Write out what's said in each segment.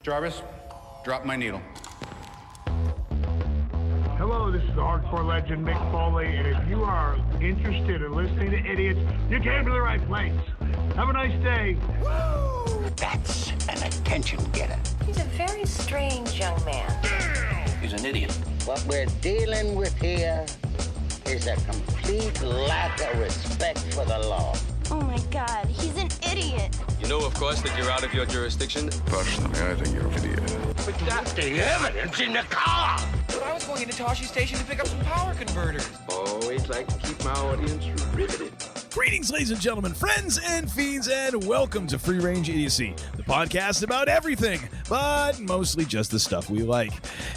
Jarvis, drop my needle. Hello, this is the hardcore legend Mick Foley, and if you are interested in listening to idiots, you came to the right place. Have a nice day. Woo! That's an attention getter. He's a very strange young man. He's an idiot. What we're dealing with here is a complete lack of respect for the law. Oh my God, he's an idiot. You know, of course, that you're out of your jurisdiction. Personally, I think you're an idiot. But that's the evidence in the car. But I was going into Toshi Station to pick up some power converters. Always like to keep my audience riveted. Greetings, ladies and gentlemen, friends and fiends, and welcome to Free Range Idiocy, the podcast about everything, but mostly just the stuff we like.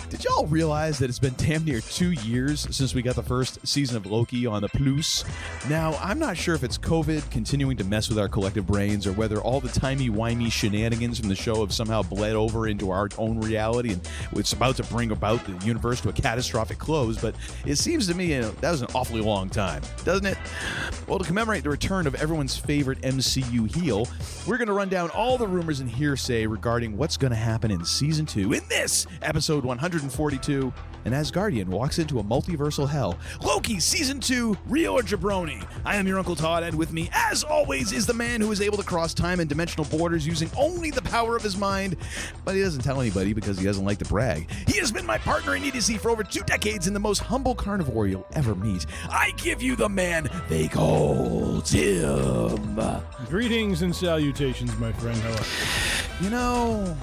Did y'all realize that it's been damn near 2 years since we got the first season of Loki on the Plus? Now, I'm not sure if it's COVID continuing to mess with our collective brains or whether all the timey-wimey shenanigans from the show have somehow bled over into our own reality and it's about to bring about the universe to a catastrophic close, but it seems to me that was an awfully long time, doesn't it? Well, to commemorate the return of everyone's favorite MCU heel, we're going to run down all the rumors and hearsay regarding what's going to happen in Season 2 in this episode 142. An Asgardian walks into a multiversal hell. Loki, Season 2, Real or Jabroni? I am your Uncle Todd, and with me, as always, is the man who is able to cross time and dimensional borders using only the power of his mind, but he doesn't tell anybody because he doesn't like to brag. He has been my partner in Idiocy for over 2 decades and the most humble carnivore you'll ever meet. I give you the man they call Tim. Greetings and salutations, my friend. How are you? You know,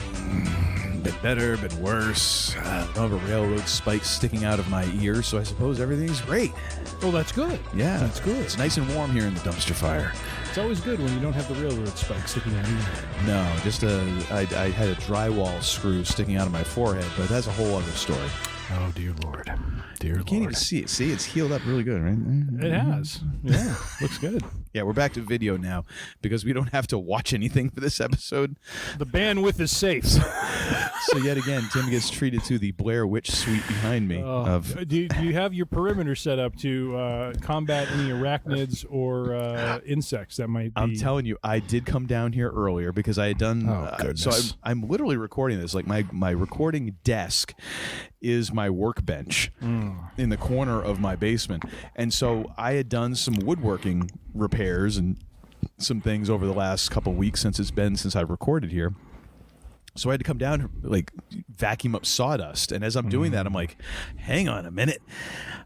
bit better, bit worse. I don't have a railroad spike sticking out of my ear, so I suppose everything's great. Oh, that's good. Yeah, that's good. It's nice and warm here in the dumpster fire. It's always good when you don't have the railroad spike sticking out either. No, just I had a drywall screw sticking out of my forehead, but that's a whole other story. Oh, dear Lord. Dear Lord. You can't even see it. See, it's healed up really good, right? It has. Yeah, looks good. Yeah, we're back to video now because we don't have to watch anything for this episode. The bandwidth is safe. So yet again, Tim gets treated to the Blair Witch suite behind me. Do you have your perimeter set up to combat any arachnids or insects that might be... I'm telling you, I did come down here earlier because I had done... so I'm literally recording this. Like my recording desk is my workbench in the corner of my basement. And so I had done some woodworking repairs and some things over the last couple of weeks since I've recorded here. So I had to come down, like, vacuum up sawdust. And as I'm doing that, I'm like, hang on a minute.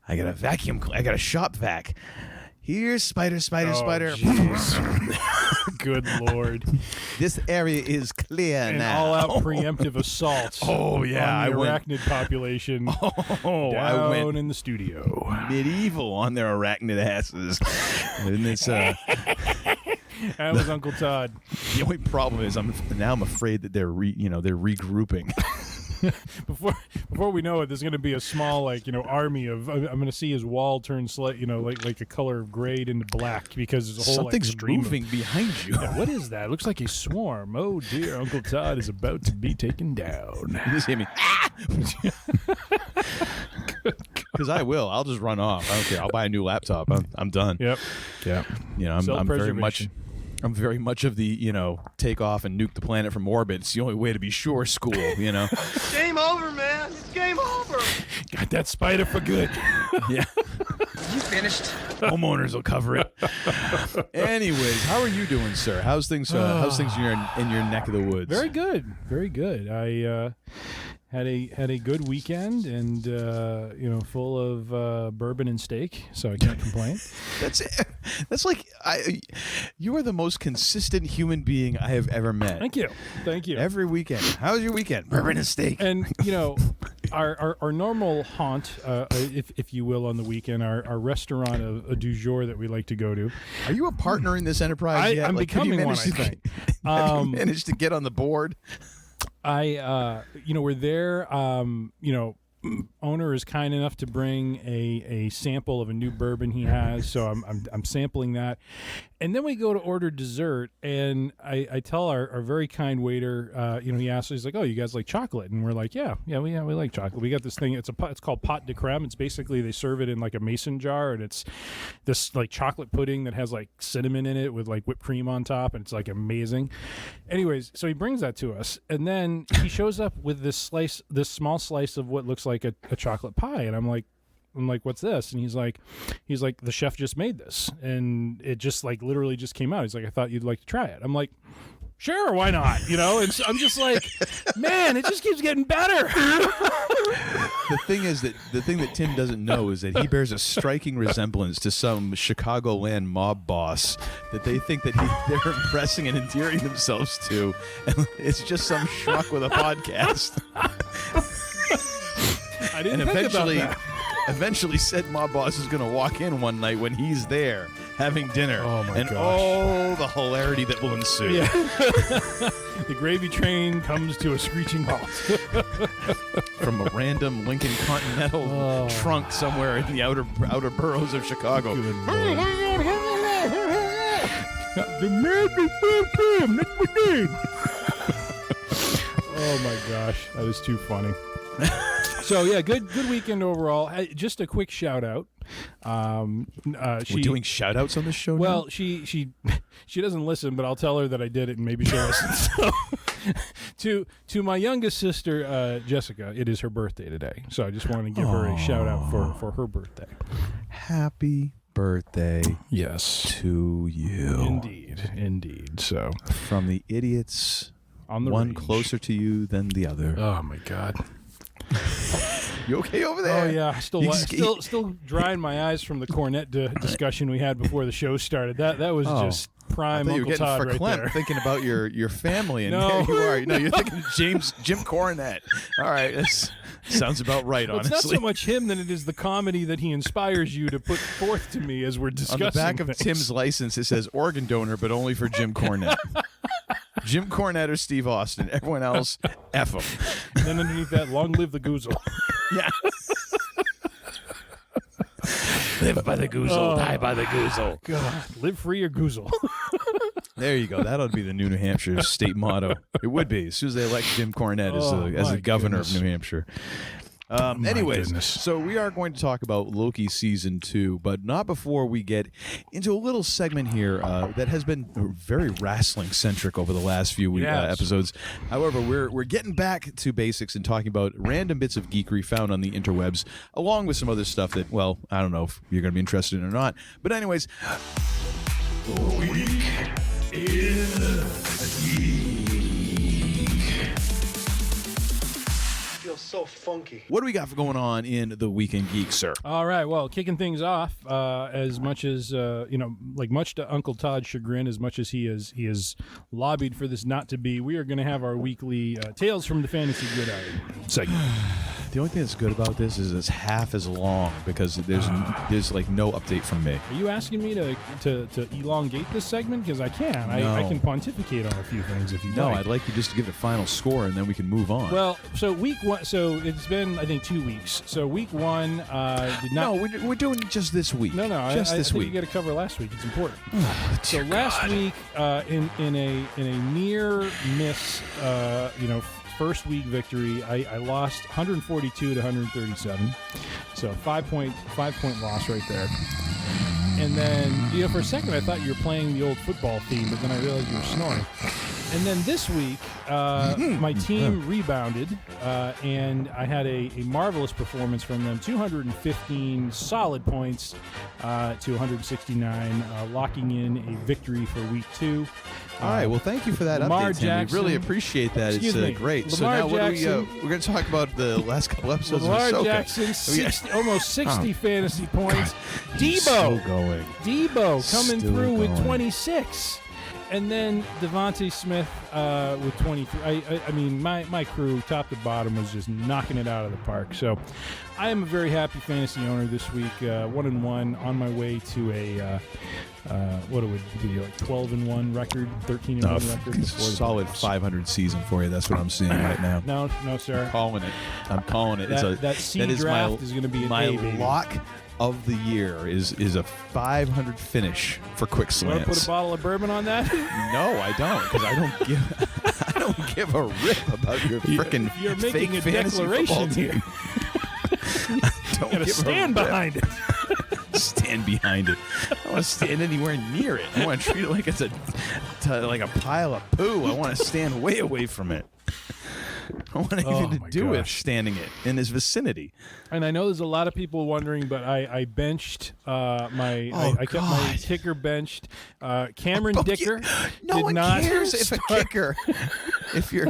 I got a shop vac. Here's spider. Good Lord. This area is clear now. All-out preemptive assault. Oh, yeah. On the arachnid population I went in the studio. Medieval on their arachnid asses. And it's... That was Uncle Todd. The only problem is I'm afraid that they're regrouping. Before we know it, there's going to be a small army of. I'm going to see his wall turn like a color of grade into black because there's a whole something's moving behind you. Yeah, what is that? It looks like a swarm. Oh dear, Uncle Todd is about to be taken down. You just hear me. Because I will. I'll just run off. I don't care. I'll buy a new laptop. I'm done. Yep. Yeah. You know, I'm very much of the, take off and nuke the planet from orbit. It's the only way to be sure school, Game over, man. It's game over. Got that spider for good. Yeah. You finished? Homeowners will cover it. Anyways, how are you doing, sir? How's things in your neck of the woods? Very good. Very good. I had a good weekend and full of bourbon and steak, so I can't complain. That's like you are the most consistent human being I have ever met. Thank you. Every weekend. How was your weekend? Bourbon and steak. And our normal haunt, if you will, on the weekend, our restaurant of du jour that we like to go to. Are you a partner in this enterprise yet? I'm becoming one, I think. Have you managed to get on the board? We're there, owner is kind enough to bring a sample of a new bourbon he has, so I'm sampling that. And then we go to order dessert, and I tell our very kind waiter, he asks, he's like, "Oh, you guys like chocolate?" And we're like, "Yeah, we like chocolate." We got this thing. It's called pot de creme. It's basically they serve it in like a mason jar, and it's this like chocolate pudding that has like cinnamon in it with like whipped cream on top, and it's like amazing. Anyways, so he brings that to us, and then he shows up with this small slice of what looks like a chocolate pie, and I'm like, what's this? And he's like, the chef just made this, and it just like literally just came out. He's like, I thought you'd like to try it. I'm like, sure, why not? And so I'm just like, man, it just keeps getting better. The thing that Tim doesn't know is that he bears a striking resemblance to some Chicagoland mob boss that they think that they're impressing and endearing themselves to, and it's just some schmuck with a podcast. I didn't think about that. Eventually, said mob boss is going to walk in one night when he's there having dinner. Oh, my gosh. Oh, the hilarity that will ensue. Yeah. The gravy train comes to a screeching halt. From a random Lincoln Continental trunk somewhere in the outer boroughs of Chicago. The man before Tim, that's my name. Oh, my gosh. That is too funny. So yeah, good weekend overall. Just a quick shout out. We're doing shout outs on this show now? Well, she doesn't listen, but I'll tell her that I did it, and maybe she'll listen. So, to my youngest sister, Jessica, it is her birthday today. So I just want to give her a shout out for her birthday. Happy birthday, yes, to you. Indeed. So from the idiots, on the one range. Closer to you than the other. Oh my God. You okay over there? Oh yeah, still drying my eyes from the cornet discussion we had before the show started. That was just prime Uncle Todd right there. Thinking about your family, and no. There you are. No, you're thinking of Jim Cornette. All right, that sounds about right. Well, honestly, it's not so much him than it is the comedy that he inspires you to put forth to me as we're discussing. On the back of things. Tim's license, it says organ donor, but only for Jim Cornette. Jim Cornette or Steve Austin. Everyone else, F them. And then underneath that, long live the Goozle. Yeah. Live by the Goozle, die by the Goozle. God, live free or Goozle. There you go. That ought to be the New Hampshire state motto. It would be as soon as they elect Jim Cornette as the governor of New Hampshire. Anyways, so we are going to talk about Loki Season 2, but not before we get into a little segment here that has been very wrestling-centric over the last few episodes. However, we're getting back to basics and talking about random bits of geekery found on the interwebs, along with some other stuff that, well, I don't know if you're going to be interested in or not. But anyways... Week in Geek. So funky. What do we got going on in the Weekend Geek, sir? All right, well, kicking things off, as much as much to Uncle Todd's chagrin, as much as he has lobbied for this not to be, we are going to have our weekly Tales from the Fantasy Gridiron segment. The only thing that's good about this is it's half as long because there's like no update from me. Are you asking me to elongate this segment? Because I can. No. I can pontificate on a few things if you No, like. I'd like you just to give it a final score and then we can move on. Well, so week one. So it's been, I think, 2 weeks. So week one did not. No, we're doing just this week. No, just this I think week. you got to cover last week. It's important. So Dear last God. week, in a near miss, first week victory, I lost 142 to 137. So 5 point loss right there. And then, for a second, I thought you were playing the old football theme, but then I realized you were snoring. And then this week, my team rebounded, and I had a marvelous performance from them. 215 solid points to 169, locking in a victory for week 2. All right, well, thank you for that Lamar update, Tim. Jackson, We really appreciate that. Excuse It's me. great. So Lamar now what Jackson, we're going to talk about the last couple episodes Lamar of Ahsoka. Jackson, almost 60 fantasy points. He's still going. Debo coming Still through with going. 26. And then Devontae Smith with 23. I mean, my crew, top to bottom, was just knocking it out of the park. So I am a very happy fantasy owner this week. 1-1 on my way to a what it would be, like 12-1 record, 13-1 record. It's a solid 500 season for you. That's what I'm seeing right now. No, sir. I'm calling it. That C draft is going to be an A, baby. Lock of the year is a 500 finish for quick slants. You want to put a bottle of bourbon on that? No, I don't, because I don't give a rip about your freaking You're making fake a fantasy declaration football here. team. You gotta stand behind it. Stand behind it. I don't want to stand anywhere near it. I want to treat it like it's like a pile of poo. I want to stand way away from it. I want anything to do with standing it in his vicinity. And I know there's a lot of people wondering, but I benched I kept my kicker benched. Cameron Dicker. No did one not cares if start. a kicker, if your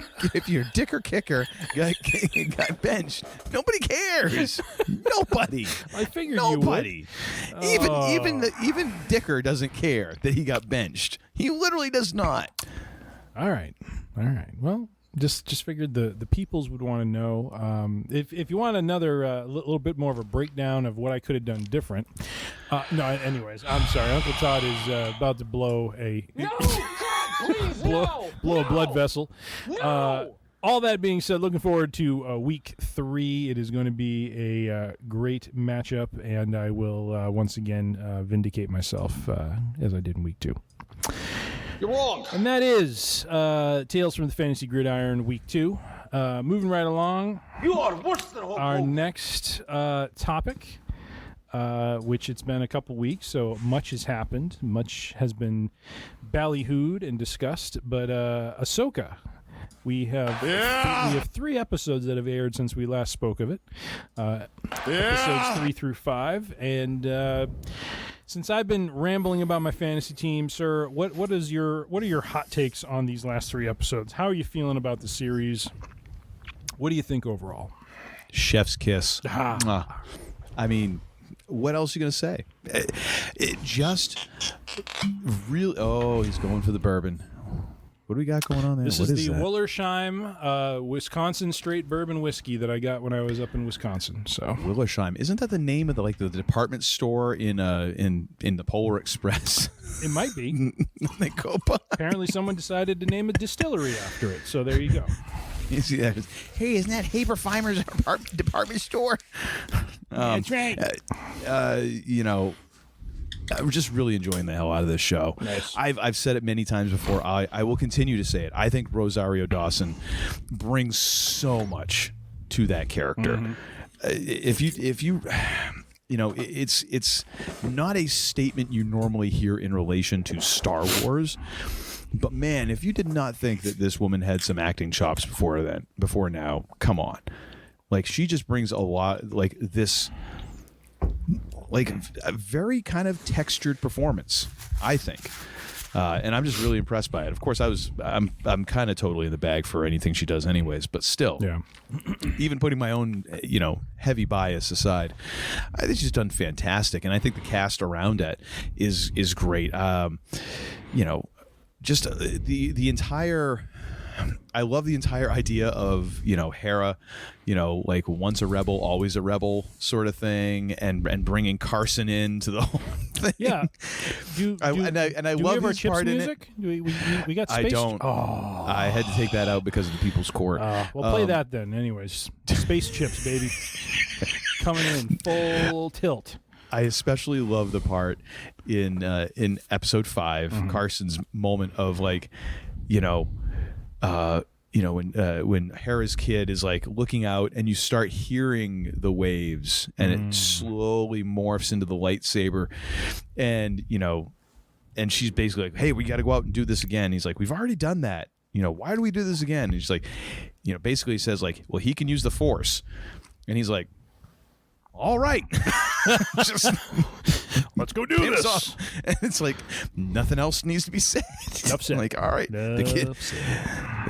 Dicker kicker got benched. Nobody cares. Nobody. I figured nobody. you would. Even Dicker doesn't care that he got benched. He literally does not. All right. Well, just figured the peoples would want to know. If you want another little bit more of a breakdown of what I could have done different. No, anyways, I'm sorry. Uncle Todd is about to blow a blow a blood vessel. No! All that being said, looking forward to week 3. It is going to be a great matchup, and I will once again vindicate myself as I did in week 2. You're wrong. And that is Tales from the Fantasy Gridiron week 2. Moving right along. You are worse than our next topic, which it's been a couple weeks, so much has happened. Much has been ballyhooed and discussed. But Ahsoka, we have 3 episodes that have aired since we last spoke of it. Episodes 3 through 5, and since I've been rambling about my fantasy team, sir, what are your hot takes on these last 3 episodes? How are you feeling about the series? What do you think overall? Chef's kiss. I mean, what else are you going to say? It just really... Oh, he's going for the bourbon. What do we got going on there? This is the Willersheim, Wisconsin straight bourbon whiskey that I got when I was up in Wisconsin. So Willersheim, isn't that the name of the department store in the Polar Express? It might be. Apparently, someone decided to name a distillery after it. So there you go. Hey, isn't that Haberfeimer's department store? That's right. I'm just really enjoying the hell out of this show. Nice. I've said it many times before. I will continue to say it. I think Rosario Dawson brings so much to that character. Mm-hmm. If you it's not a statement you normally hear in relation to Star Wars. But man, if you did not think that this woman had some acting chops before now, come on. Like, she just brings a lot, like this, like a very kind of textured performance, I think. And I'm just really impressed by it. Of course, I'm kind of totally in the bag for anything she does anyways, but still, even putting my own, heavy bias aside, I think she's done fantastic. And I think the cast around it is great. Just the entire, I love the entire idea of, Hera, like once a rebel, always a rebel sort of thing, and bringing Carson into the whole thing. Yeah. I love his part music? in it. We got space. I don't. Oh. I had to take that out because of the People's Court. We'll play that then. Anyways, Space Chips, baby. Coming in full tilt. I especially love the part in episode 5, Carson's moment of like, when Hera's kid is like looking out and you start hearing the waves and it slowly morphs into the lightsaber, and and she's basically like, hey, we got to go out and do this again. He's like, we've already done that. Why do we do this again? And he's like, basically says like, well, he can use the Force, and he's like, all right. Just let's go do this. Off. And it's like nothing else needs to be said. Upset. Like, all right, the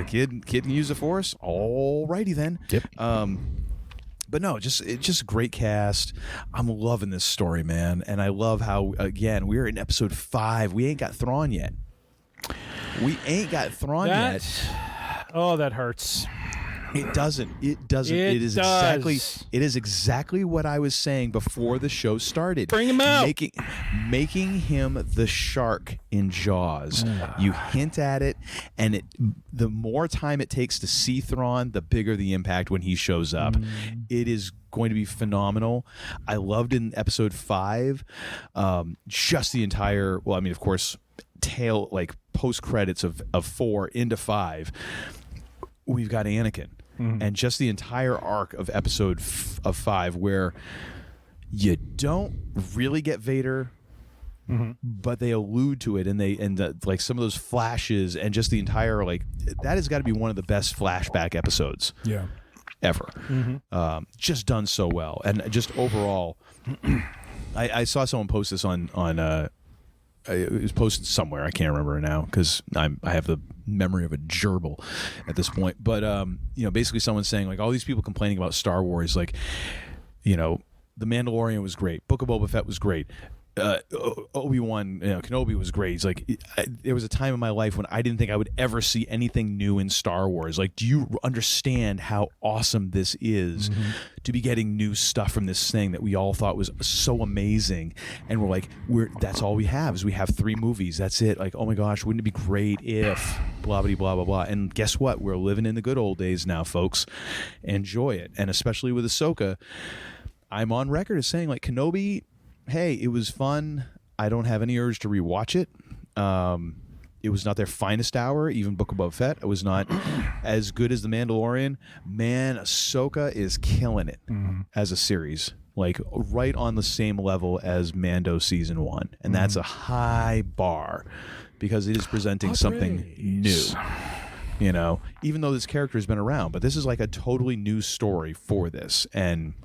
kid can use the Force. All righty then. Yep. But no, it's just a great cast. I'm loving this story, man, and I love how, again, we're in episode 5. We ain't got Thrawn yet. We ain't got Thrawn yet. Oh, that hurts. It doesn't. It doesn't. It does. It is exactly what I was saying before the show started. Bring him out. Making him the shark in Jaws. You hint at it, and the more time it takes to see Thrawn, the bigger the impact when he shows up. It is going to be phenomenal. I loved in episode 5, just the entire. Well, I mean, of course, tail like post credits of 4 into 5. We've got Anakin. And just the entire arc of episode of 5, where you don't really get Vader, but they allude to it, and like some of those flashes, and just the entire that has got to be one of the best flashback episodes, ever. Just done so well, and just overall, I saw someone post this on. It was posted somewhere. I can't remember now because I have the memory of a gerbil at this point. But basically, someone's saying like all these people complaining about Star Wars, like, The Mandalorian was great, Book of Boba Fett was great, Obi-Wan, Kenobi was great. He's like, there was a time in my life when I didn't think I would ever see anything new in Star Wars. Like, do you understand how awesome this is to be getting new stuff from this thing that we all thought was so amazing? And we're like, that's all we have is we have 3 movies. That's it. Like, oh my gosh, wouldn't it be great if blah, blah, blah, blah, blah. And guess what? We're living in the good old days now, folks. Enjoy it. And especially with Ahsoka, I'm on record as saying like Kenobi, hey, it was fun. I don't have any urge to rewatch it. It was not their finest hour. Even Book of Boba Fett, it was not as good as The Mandalorian. Man, Ahsoka is killing it as a series. Like right on the same level as Mando season 1. And that's a high bar because it is presenting something new. Even though this character has been around, but this is like a totally new story for this. And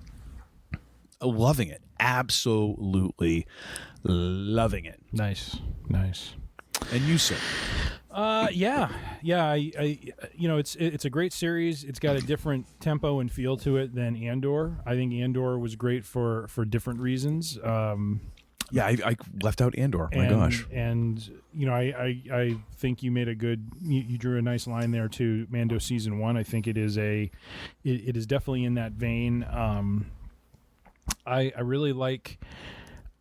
loving it. Absolutely loving it. Nice. And you, sir? Yeah. It's a great series. It's got a different tempo and feel to it than Andor. I think Andor was great for different reasons. I left out Andor. My gosh. And I think you made you drew a nice line there to Mando season 1. I think it is definitely in that vein. I really like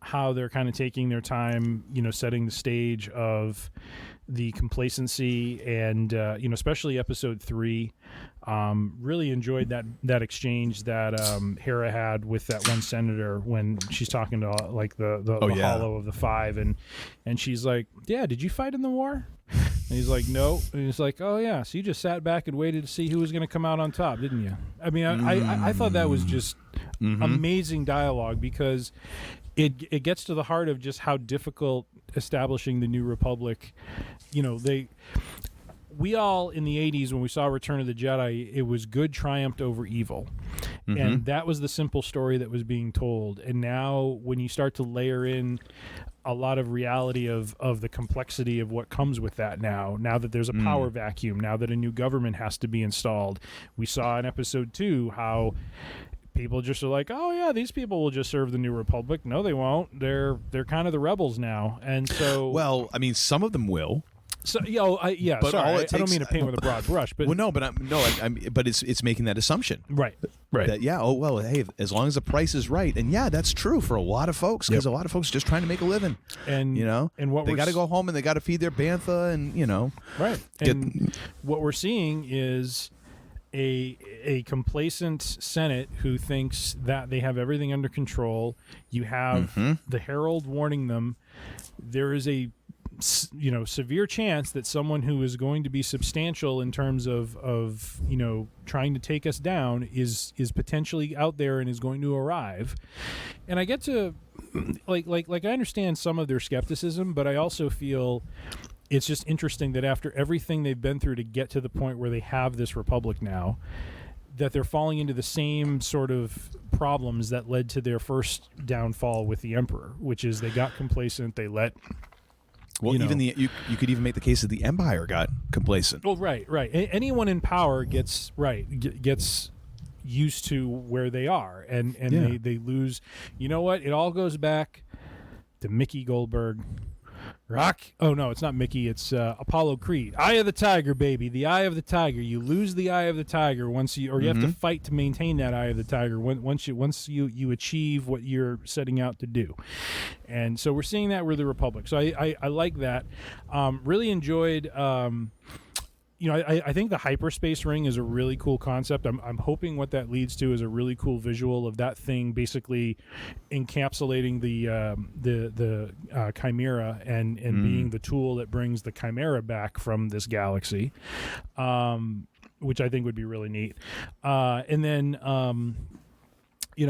how they're kind of taking their time, setting the stage of the complacency and, especially episode 3. Really enjoyed that exchange that Hera had with that one senator when she's talking to like the hollow of the 5, and she's like, yeah, did you fight in the war? And he's like, no. And he's like, oh yeah, so you just sat back and waited to see who was going to come out on top, didn't you? I mean, I thought that was just amazing dialogue because it gets to the heart of just how difficult establishing the New Republic. We all in the 80s when we saw Return of the Jedi, it was good triumphed over evil. And that was the simple story that was being told. And now when you start to layer in a lot of reality of the complexity of what comes with that now that there's a power vacuum, now that a new government has to be installed. We saw in episode 2 how people just are like, oh yeah, these people will just serve the New Republic. No, they won't. They're kind of the rebels now. And so, well, I mean, some of them will. So, but sorry, I don't mean to paint with a broad brush, but but it's making that assumption, right? That hey, as long as the price is right, and that's true for a lot of folks because a lot of folks are just trying to make a living, and and what they got to go home and they got to feed their bantha, and right. And what we're seeing is a complacent Senate who thinks that they have everything under control. You have the Herald warning them. There is a severe chance that someone who is going to be substantial in terms of trying to take us down is potentially out there and is going to arrive. And I get to like I understand some of their skepticism, but I also feel it's just interesting that after everything they've been through to get to the point where they have this republic now, that they're falling into the same sort of problems that led to their first downfall with the Emperor, which is they got complacent, they let even you could even make the case that the Empire got complacent. Well, right. Anyone in power gets used to where they are, and they lose. You know what? It all goes back to Mickey Goldberg, Rock. Oh no, it's not Mickey. It's Apollo Creed. Eye of the tiger, baby. The eye of the tiger. You lose the eye of the tiger once you, or you have to fight to maintain that eye of the tiger. Once you achieve what you're setting out to do, and so we're seeing that with the Republic. So I like that. Really enjoyed. I think the hyperspace ring is a really cool concept. I'm hoping what that leads to is a really cool visual of that thing basically encapsulating the chimera and being the tool that brings the chimera back from this galaxy, which I think would be really neat. And then.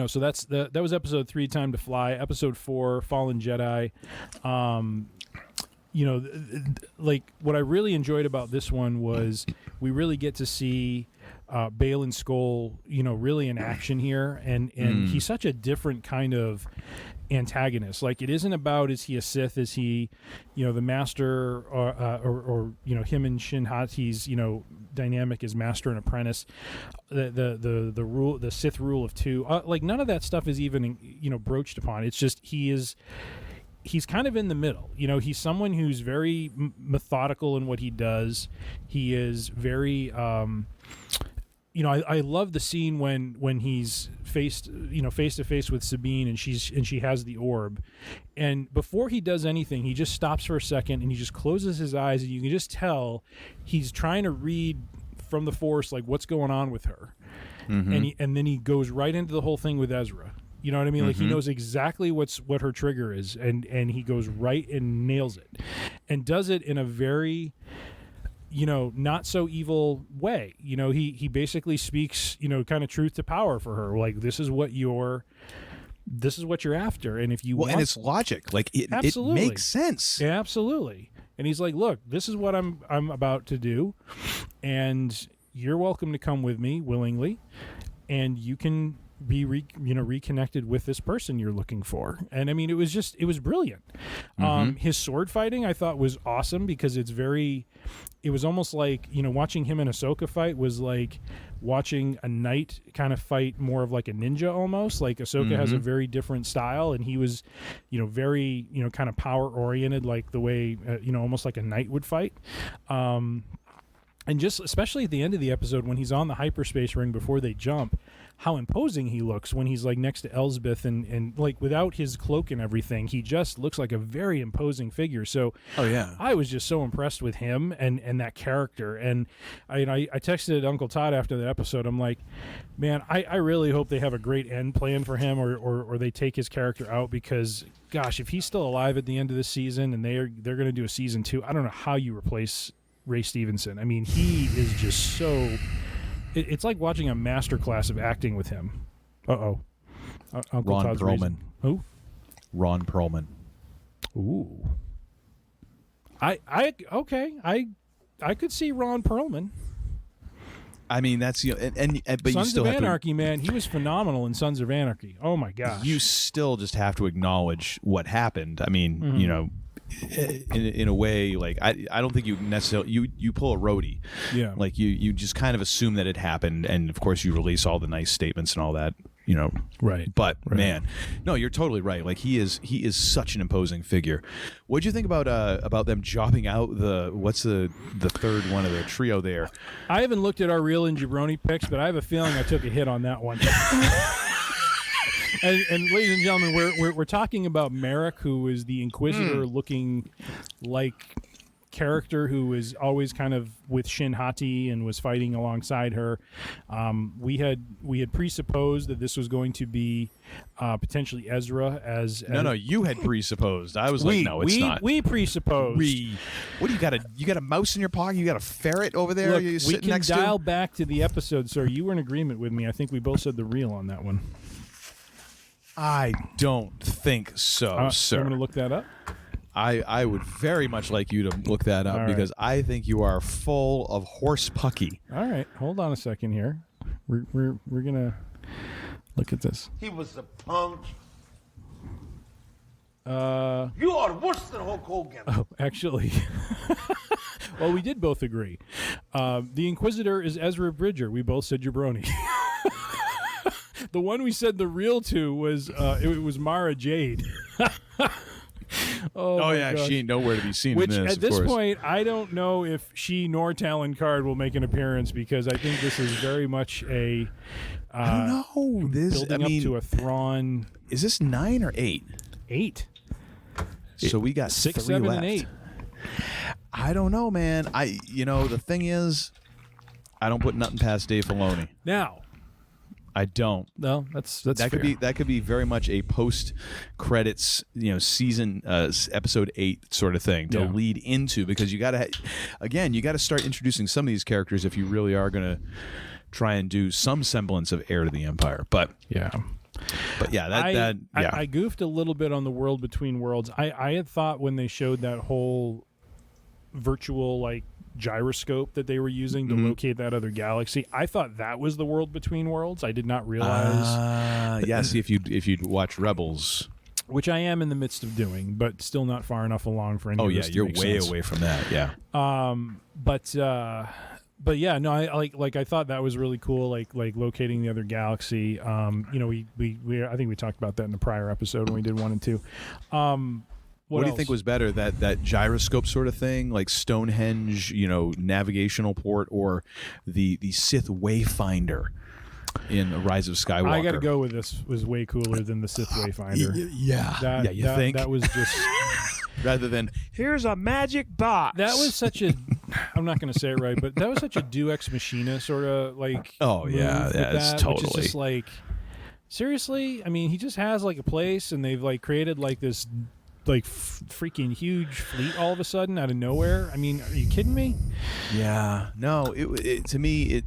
So that was episode 3, Time to Fly. Episode 4, Fallen Jedi. Like what I really enjoyed about this one was we really get to see Baylan Skoll, really in action here, and he's such a different kind of antagonist. Like, it isn't about, is he a Sith, is he, the master, or him and Shin Hati's dynamic as master and apprentice, the rule, the Sith rule of two, like none of that stuff is even broached upon. It's just he's kind of in the middle. He's someone who's very methodical in what he does. He is very, I love the scene when he's face to face with Sabine and she has the orb, and before he does anything, he just stops for a second and he just closes his eyes, and you can just tell he's trying to read from the Force, like, what's going on with her, and then he goes right into the whole thing with Ezra. You know what I mean? Like, he knows exactly what her trigger is, and he goes right and nails it, and does it in a very, not so evil way. He basically speaks, kind of truth to power for her. Like, this is what you're after, and if you want, and it's logic. Like, it makes sense. Yeah, absolutely. And he's like, look, this is what I'm about to do, and you're welcome to come with me willingly, and you can be reconnected with this person you're looking for. And I mean, it was brilliant. His sword fighting I thought was awesome, because it was almost like, watching him and Ahsoka fight was like watching a knight kind of fight more of like a ninja almost. Like, Ahsoka has a very different style, and he was very kind of power oriented, like the way almost like a knight would fight. And just especially at the end of the episode when he's on the hyperspace ring before they jump, how imposing he looks when he's like next to Elsbeth, and like without his cloak and everything, he just looks like a very imposing figure. So I was just so impressed with him and that character. And I texted Uncle Todd after that episode. I'm like, man, I really hope they have a great end plan for him, or they take his character out, because gosh, if he's still alive at the end of this season and they're going to do a season 2, I don't know how you replace Ray Stevenson. I mean, he is just so... It's like watching a masterclass of acting with him. Uncle Ron Todd's Perlman. Who? Ron Perlman. Ooh. I could see Ron Perlman. I mean, that's but Sons you still of have Anarchy, man, he was phenomenal in Sons of Anarchy. Oh my gosh. You still just have to acknowledge what happened. I mean, in a way, like I don't think you necessarily you pull a roadie. Yeah. Like you just kind of assume that it happened, and of course you release all the nice statements and all that. Right. But man, no, you're totally right. Like, he is such an imposing figure. What'd you think about them jobbing out what's the third one of the trio there? I haven't looked at our Real and Jabroni picks, but I have a feeling I took a hit on that one. And ladies and gentlemen, we're talking about Merrick, who is the Inquisitor looking like character who was always kind of with Shin Hati and was fighting alongside her. We had presupposed that this was going to be potentially Ezra as no, you had presupposed. I was like, no, it's not. We presupposed. What do you got a mouse in your pocket? You got a ferret over there? Look, you're we sitting can next dial to? back to the episode, sir. You were in agreement with me. I think we both said the real on that one. I don't think so, sir. I'm going to look that up. I would very much like you to look that up, because I think you are full of horse pucky. All right, hold on a second here. We're gonna look at this. He was a punk. You are worse than Hulk Hogan. Oh, actually, well, we did both agree. The Inquisitor is Ezra Bridger. We both said Jabroni. The one we said the real to was it was Mara Jade. Oh my yeah, gosh. she ain't nowhere to be seen Which in this, at this of course. point, I don't know if she nor Talon Card will make an appearance because I think this is very much a I don't know. building up to a Thrawn. Is this 9 or 8? 8. So we got 6, 3 7, left. and 8. I don't know, man. The thing is, I don't put nothing past Dave Filoni. Now, I don't. no, that's That could be very much a post credits, season episode 8 sort of thing to lead into, because you got to start introducing some of these characters if you really are going to try and do some semblance of Heir to the Empire. But yeah. I I goofed a little bit on the World Between Worlds. I had thought when they showed that whole virtual gyroscope that they were using to locate that other galaxy, I thought that was the World Between Worlds. I did not realize. See, if you'd watch Rebels, which I am in the midst of doing, but still not far enough along for any. Oh of yeah, this to you're make way sense. away from that. Yeah. But yeah, no, I thought that was really cool, like locating the other galaxy. We I think we talked about that in the prior episode when we did 1 and 2. What do you else? think was better, that gyroscope sort of thing, like Stonehenge, navigational port, or the Sith Wayfinder in Rise of Skywalker? I got to go with this. Was way cooler than the Sith Wayfinder. Yeah. You think that was just rather than here's a magic box. that was such a. I'm not going to say it right, but that was such a Deus Ex Machina sort of Oh yeah, move with that's that, totally. Which is just seriously. I mean, he just has a place, and they've created this. Freaking huge fleet all of a sudden out of nowhere. I mean, are you kidding me? Yeah. No. It to me.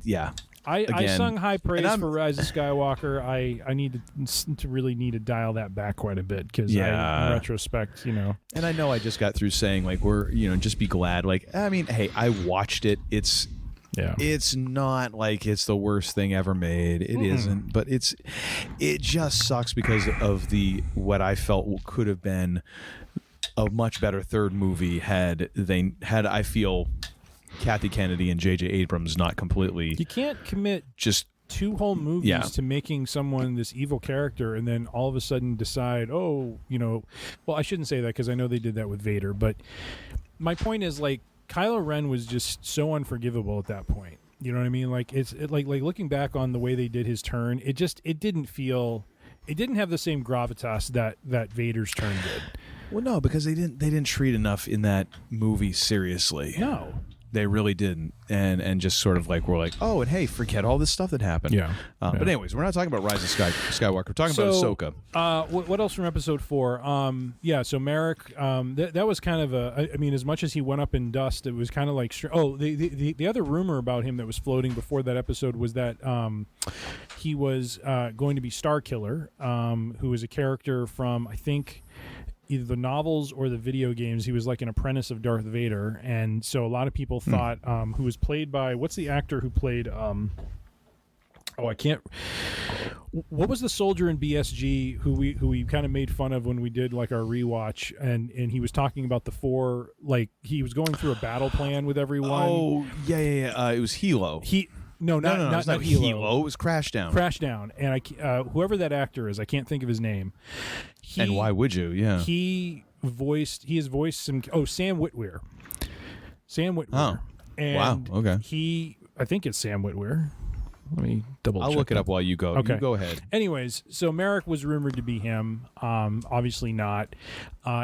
I sung high praise for Rise of Skywalker. I need to really need to dial that back quite a bit because in retrospect, And I know I just got through saying we're just be glad. Hey, I watched it. It's not it's the worst thing ever made. It isn't, but it just sucks because of what I felt could have been a much better third movie had I feel Kathy Kennedy and J.J. Abrams not completely. You can't commit just 2 whole movies to making someone this evil character and then all of a sudden decide, well, I shouldn't say that because I know they did that with Vader, but my point is Kylo Ren was just so unforgivable at that point. You know what I mean? It's looking back on the way they did his turn, it didn't have the same gravitas that Vader's turn did. Well, no, because they didn't treat enough in that movie seriously. No. They really didn't, and just sort of we're oh, and hey, forget all this stuff that happened. Yeah. But anyways, we're not talking about Rise of Skywalker. We're talking about Ahsoka. What else from episode 4? So Merrick, that was kind of as much as he went up in dust, it was kind of the other rumor about him that was floating before that episode was that he was going to be Starkiller, who was a character from, I think, either the novels or the video games. He was an apprentice of Darth Vader, and so a lot of people thought who was played by, what's the actor who played what was the soldier in BSG who we kind of made fun of when we did our rewatch, and he was talking about the 4, he was going through a battle plan with everyone. Oh yeah. It was Hilo. No, not Hilo. It was Crashdown. Crashdown, and whoever that actor is, I can't think of his name. And why would you? Yeah. He has voiced some. Oh, Sam Witwer. Oh. And wow. Okay. I think it's Sam Witwer. Let me double check. I'll look it up while you go. Okay. You go ahead. Anyways, so Merrick was rumored to be him. Obviously not.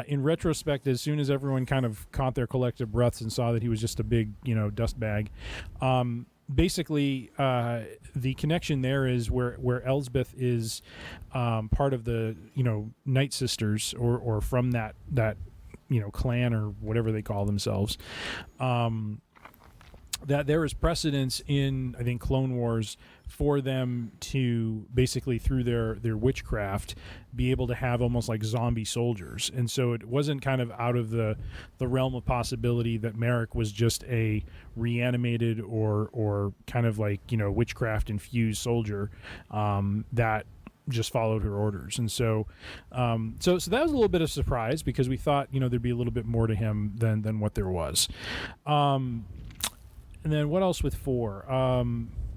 In retrospect, as soon as everyone kind of caught their collective breaths and saw that he was just a big, dust bag, basically, the connection there is where Elsbeth is part of the Night Sisters or from that clan or whatever they call themselves. That there is precedence in, I think, Clone Wars for them to basically, through their witchcraft, be able to have almost like zombie soldiers. And so it wasn't kind of out of the realm of possibility that Merrick was just a reanimated or kind of witchcraft infused soldier that just followed her orders. And so that was a little bit of surprise because we thought there'd be a little bit more to him than what there was. And then what else with 4?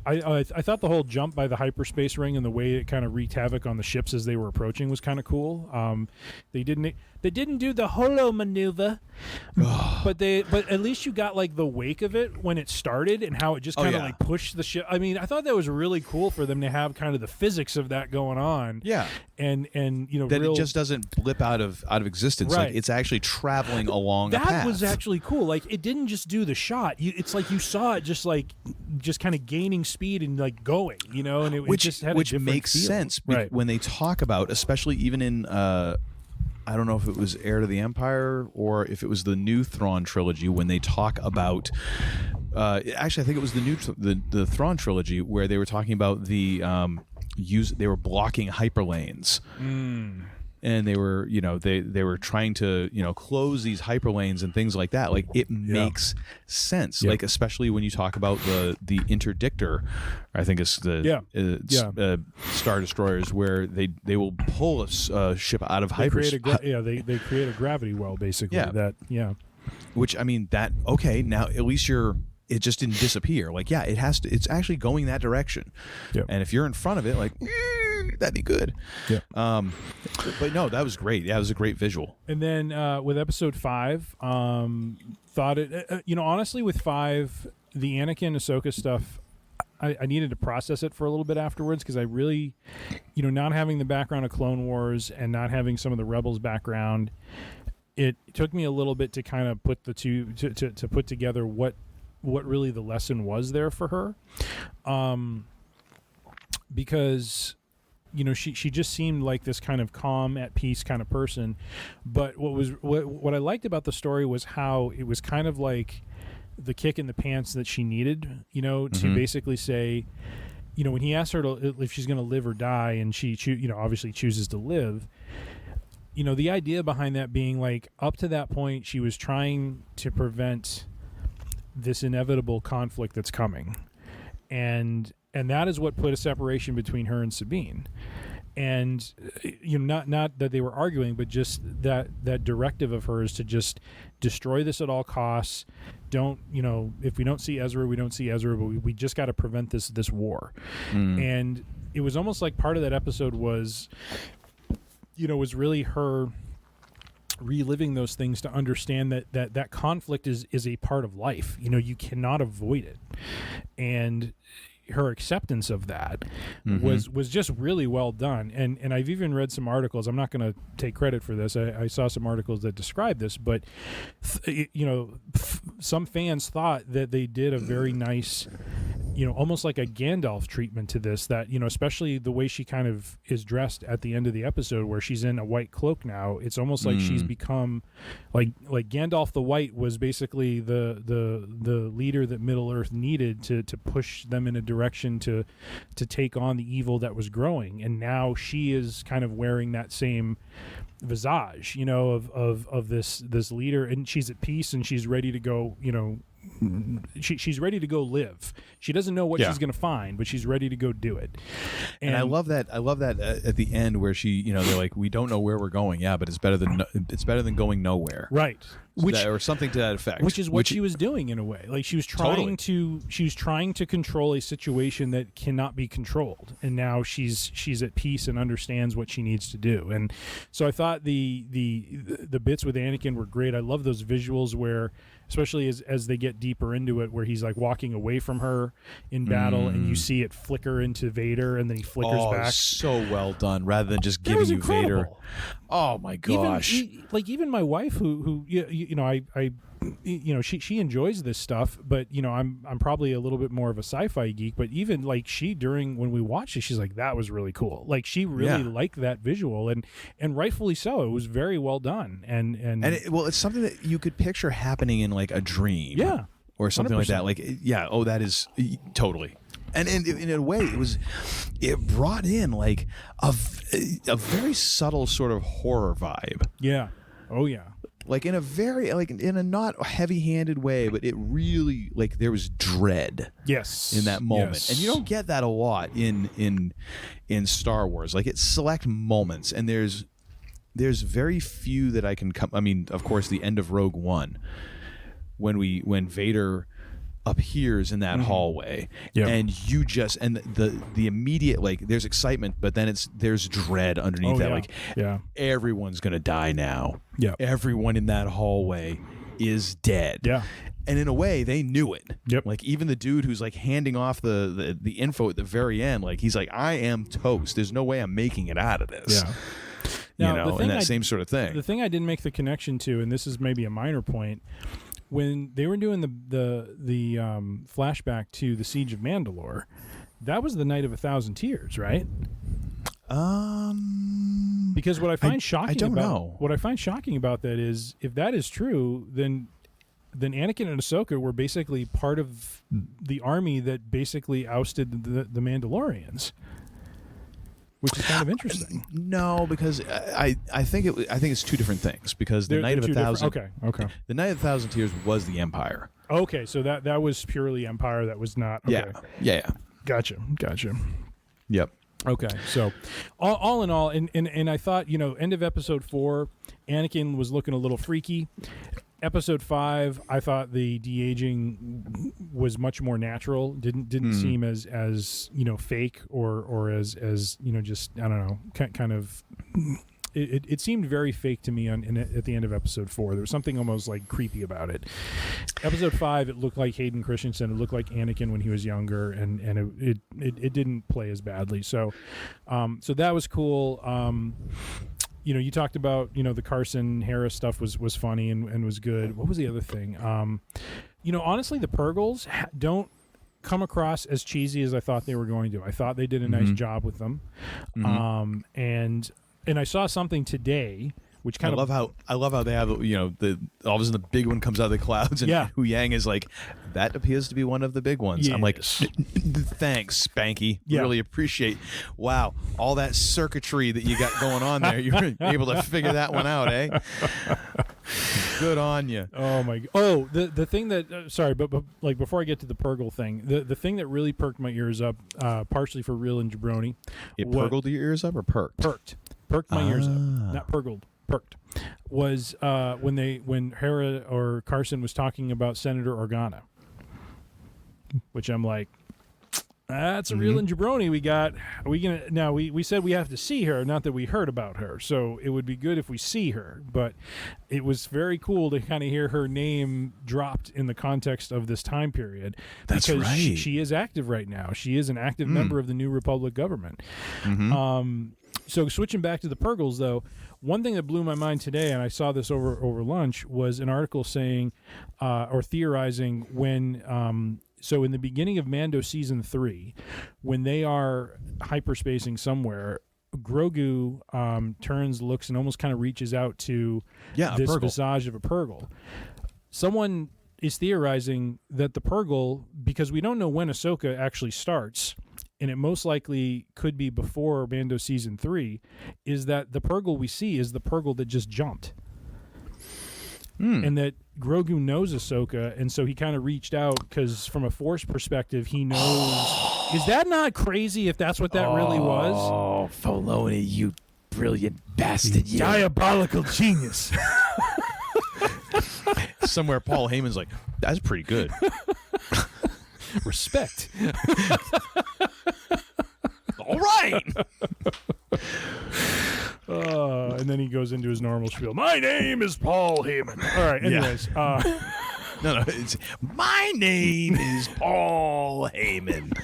I thought the whole jump by the hyperspace ring and the way it kind of wreaked havoc on the ships as they were approaching was kind of cool. They didn't do the holo maneuver, but at least you got like the wake of it when it started and how it just kind of like pushed the ship. I mean, I thought that was really cool for them to have kind of the physics of that going on. Yeah, and that it just doesn't blip out of existence. Right. Like it's actually traveling along. That a path. was actually cool. Like it didn't just do the shot. It's like you saw it just kind of gaining speed and like going, and it just had a different makes feel. sense Right. when they talk about, especially even in I don't know if it was Heir to the Empire or if it was the new Thrawn trilogy when they talk about actually I think it was the Thrawn trilogy where they were talking about the they were blocking hyperlanes. And they were, they were trying to, close these hyperlanes and things like that. Like it makes sense. Like especially when you talk about the interdictor, I think it's the Star Destroyers where they will pull a ship out of hyperspace. They create a gravity well basically. Yeah. Which I mean now at least it just didn't disappear. Like it's actually going that direction. Yep. And if you're in front of it, like that'd be good. Yeah. But no, that was great. Yeah, it was a great visual. And then with episode 5, thought it. Honestly, with 5, the Anakin Ahsoka stuff, I needed to process it for a little bit afterwards because I really, not having the background of Clone Wars and not having some of the Rebels background, it took me a little bit to kind of put the two to put together what really the lesson was there for her, because. She just seemed like this kind of calm, at peace kind of person. But what I liked about the story was how it was kind of like the kick in the pants that she needed, to basically say, when he asked her if she's going to live or die, and she obviously chooses to live. The idea behind that being like up to that point, she was trying to prevent this inevitable conflict that's coming, and that is what put a separation between her and Sabine. And not that they were arguing, but just that directive of hers to just destroy this at all costs. Don't, if we don't see Ezra, we don't see Ezra, but we just got to prevent this war. And it was almost like part of that episode was really her reliving those things to understand that conflict is a part of life. You cannot avoid it. And her acceptance of that was just really well done. And I've even read some articles. I'm not going to take credit for this. I saw some articles that describe this, but some fans thought that they did a very nice, almost like a Gandalf treatment to this, that, especially the way she kind of is dressed at the end of the episode where she's in a white cloak now. It's almost like she's become like Gandalf the White was basically the leader that Middle Earth needed to push them in a direction to take on the evil that was growing. And now she is kind of wearing that same visage, of this leader, and she's at peace and she's ready to go, she's ready to go live. She doesn't know what she's going to find, but she's ready to go do it. And I love that. At the end where she, they're like, we don't know where we're going. Yeah, but it's better than going nowhere. Right. Or something to that effect. Which is what she was doing in a way. Like she was trying to control a situation that cannot be controlled, and now she's at peace and understands what she needs to do. And so I thought the bits with Anakin were great. I love those visuals where, especially as they get deeper into it, where he's like walking away from her in battle, and you see it flicker into Vader, and then he flickers back. So well done, rather than just giving you Vader. Oh my gosh! Even my wife, who she enjoys this stuff, but I'm probably a little bit more of a sci-fi geek. But even like when we watched it, she's like, that was really cool. Like she really liked that visual, and rightfully so. It was very well done, and it's something that you could picture happening in like a dream, or something 100%. Like that. Like that is totally. And in a way, it brought in like a very subtle sort of horror vibe. Yeah. Oh yeah. Like in a not heavy-handed way, but it really, like, there was dread. Yes. In that moment, and you don't get that a lot in Star Wars. Like it's select moments, and there's very few that I can come. I mean, of course, the end of Rogue One, when Vader appears in that hallway, and you just the immediate, like, there's excitement, but then there's dread underneath that. Like, everyone's gonna die now. Yeah, everyone in that hallway is dead. Yeah. And in a way, they knew it. Yep. Like, even the dude who's like handing off the info at the very end, like, he's like, I am toast. There's no way I'm making it out of this. Yeah. Now, and that same sort of thing. The thing I didn't make the connection to, and this is maybe a minor point, when they were doing the flashback to the Siege of Mandalore, that was the Night of 1,000 Tears, right? Because what I find shocking what I find shocking about that is, if that is true, then Anakin and Ahsoka were basically part of the army that basically ousted the Mandalorians, which is kind of interesting. No, because I think it's two different things. Because the Night of 1,000, okay, the Night of 1,000 Tears was the Empire. Okay, so that was purely Empire. That was not. Okay. Yeah. Gotcha. Yep. Okay, so all in all, and I thought, end of episode 4, Anakin was looking a little freaky. Episode 5, I thought the de-aging was much more natural. Didn't seem as fake or as just, I don't know, kind of. It seemed very fake to me at the end of episode 4. There was something almost like creepy about it. Episode 5, it looked like Hayden Christensen. It looked like Anakin when he was younger, and it didn't play as badly. So that was cool. You talked about, the Carson Harris stuff was funny and was good. What was the other thing? Honestly, the Purgles don't come across as cheesy as I thought they were going to. I thought they did a nice job with them. And I saw something today, which kind I love how they have, all of a sudden the big one comes out of the clouds, and Hu Yang is like, that appears to be one of the big ones. Yes. I'm like, thanks, Spanky. Yeah. Really appreciate. Wow, all that circuitry that you got going on there. You were able to figure that one out, eh? Good on you. Oh my! Oh, the thing that sorry, but like, before I get to the Purgle thing, the thing that really perked my ears up, partially for Real and Jabroni. It purgled your ears up or perked? Perked my ears up, not purgled. Perked was when Hera or Carson was talking about Senator Organa, which I'm like, that's a Real and Jabroni we got. Are we gonna now? We said we have to see her, not that we heard about her. So it would be good if we see her. But it was very cool to kind of hear her name dropped in the context of this time period. That's because right. She is active right now. She is an active member of the New Republic government. So switching back to the Purgles, though, one thing that blew my mind today, and I saw this over lunch, was an article saying or theorizing when. So in the beginning of Mando Season 3, when they are hyperspacing somewhere, Grogu turns, looks, and almost kind of reaches out to this visage of a Purgle. Someone is theorizing that the Purgle, because we don't know when Ahsoka actually starts, and it most likely could be before Mando Season 3, is that the Purgle we see is the Purgle that just jumped. And that Grogu knows Ahsoka, and so he kind of reached out because, from a Force perspective, he knows. Is that not crazy? If that's what that really was? Oh, Filoni, you brilliant bastard! You diabolical genius. Somewhere, Paul Heyman's like, "That's pretty good." Respect. All right. And then he goes into his normal spiel. My name is Paul Heyman. All right. Anyways, no. It's my name is Paul Heyman.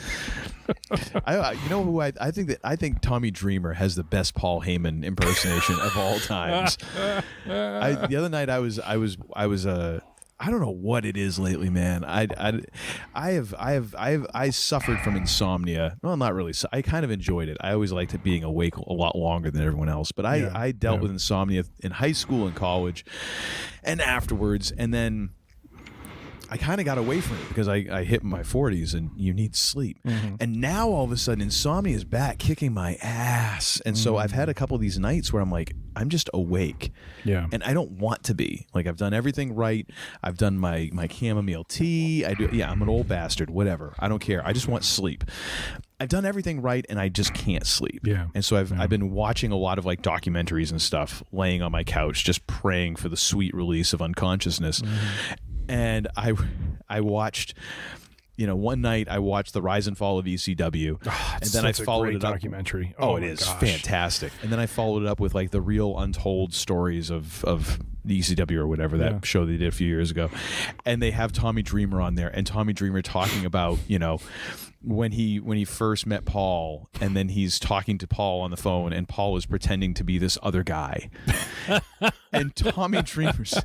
You know who I think Tommy Dreamer has the best Paul Heyman impersonation of all times. The other night I was I don't know what it is lately, man. I suffered from insomnia. Well, not really. I kind of enjoyed it. I always liked being awake a lot longer than everyone else. But I dealt with insomnia in high school and college, and afterwards, and then I kind of got away from it because I hit my 40s and you need sleep. And now all of a sudden insomnia is back kicking my ass. And so I've had a couple of these nights where I'm like, I'm just awake. Yeah. And I don't want to be. Like, I've done everything right. I've done my chamomile tea. I'm an old bastard, whatever. I don't care. I just want sleep. I've done everything right and I just can't sleep. Yeah. And so I've been watching a lot of like documentaries and stuff, laying on my couch, just praying for the sweet release of unconsciousness. and I watched. One night I watched the Rise and Fall of ECW, and then I followed it up. Documentary. Oh, it is fantastic. And then I followed it up with like the real untold stories of the ECW or whatever that show they did a few years ago, and they have Tommy Dreamer on there, and Tommy Dreamer talking about when he first met Paul, and then he's talking to Paul on the phone, and Paul is pretending to be this other guy, and Tommy Dreamer's.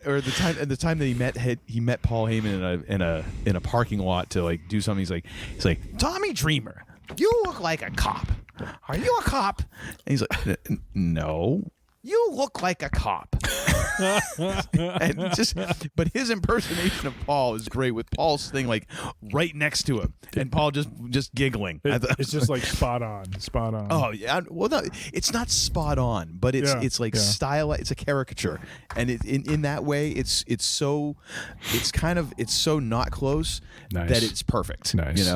Or the time that he met Paul Heyman in a parking lot to like do something. He's like Tommy Dreamer, you look like a cop. Are you a cop? And he's like, no, you look like a cop. But his impersonation of Paul is great, with Paul sitting like right next to him, and Paul just giggling. It's just like spot on. Oh yeah, well no, it's not spot on, but it's like style. It's a caricature, and in that way, it's so not close that it's perfect. Nice.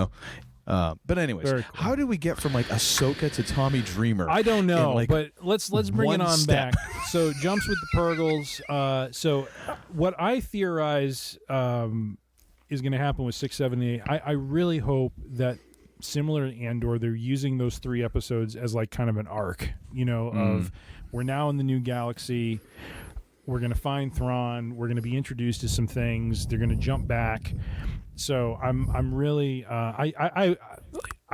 But anyways, Cool. how did we get from like Ahsoka to Tommy Dreamer? I don't know, like but let's bring it on step. back. So jumps with the Purgles. So what I theorize is going to happen with 6, 7, 8. I really hope that similar to Andor, they're using those 3 episodes as like kind of an arc. Of we're now in the new galaxy. We're going to find Thrawn. We're going to be introduced to some things. They're going to jump back. So I'm really I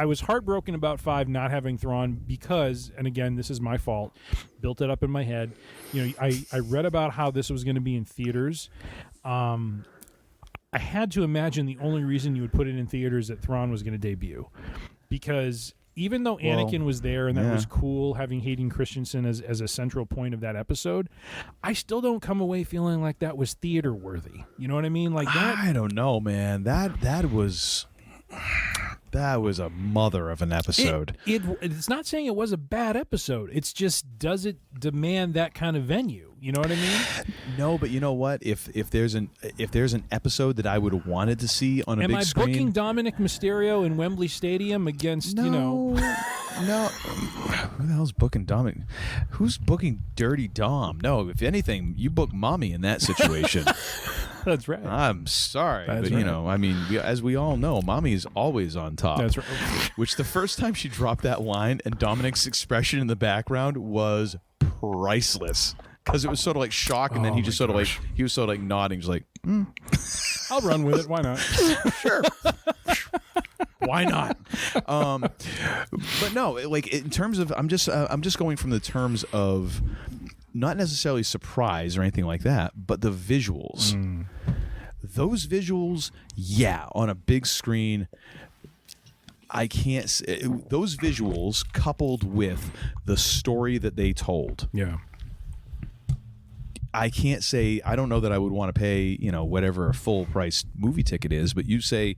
was heartbroken about 5 not having Thrawn because, and again, this is my fault, built it up in my head. I read about how this was going to be in theaters. I had to imagine the only reason you would put it in theaters that Thrawn was going to debut, because even though Anakin was there and that was cool, having Hayden Christensen as a central point of that episode, I still don't come away feeling like that was theater worthy. You know what I mean? Like that. I don't know, man. That was a mother of an episode. It's not saying it was a bad episode. It's just, does it demand that kind of venue? You know what I mean? No, but you know what? If there's an episode that I would have wanted to see on a big screen, am I booking Dominic Mysterio in Wembley Stadium against No. Who the hell's booking Dominic? Who's booking Dirty Dom? No, if anything, you book Mommy in that situation. That's right. I'm sorry, That's but right. as we all know, Mommy is always on top. That's right. Which the first time she dropped that line and Dominic's expression in the background was priceless, because it was sort of like shock, and then he just sort of like nodding, just like, I'll run with it. Why not? Sure. Why not? But no, like in terms of, I'm just going from the terms of not necessarily surprise or anything like that, but the visuals. Those visuals, on a big screen, I can't. Those visuals coupled with the story that they told. Yeah. I can't say, I don't know that I would want to pay, whatever a full price movie ticket is, but you say,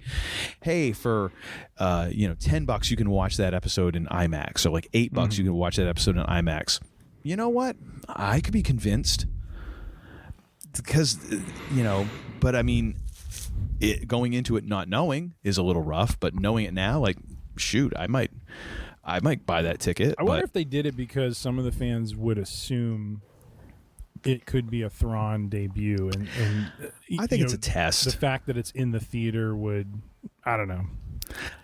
hey, for, $10 you can watch that episode in IMAX. So like $8 you can watch that episode in IMAX. You know what? I could be convinced, because, but I mean, going into it not knowing is a little rough, but knowing it now, like, shoot, I might buy that ticket. I wonder if they did it because some of the fans would assume it could be a Thrawn debut, and I think it's a test. The fact that it's in the theater would, I don't know.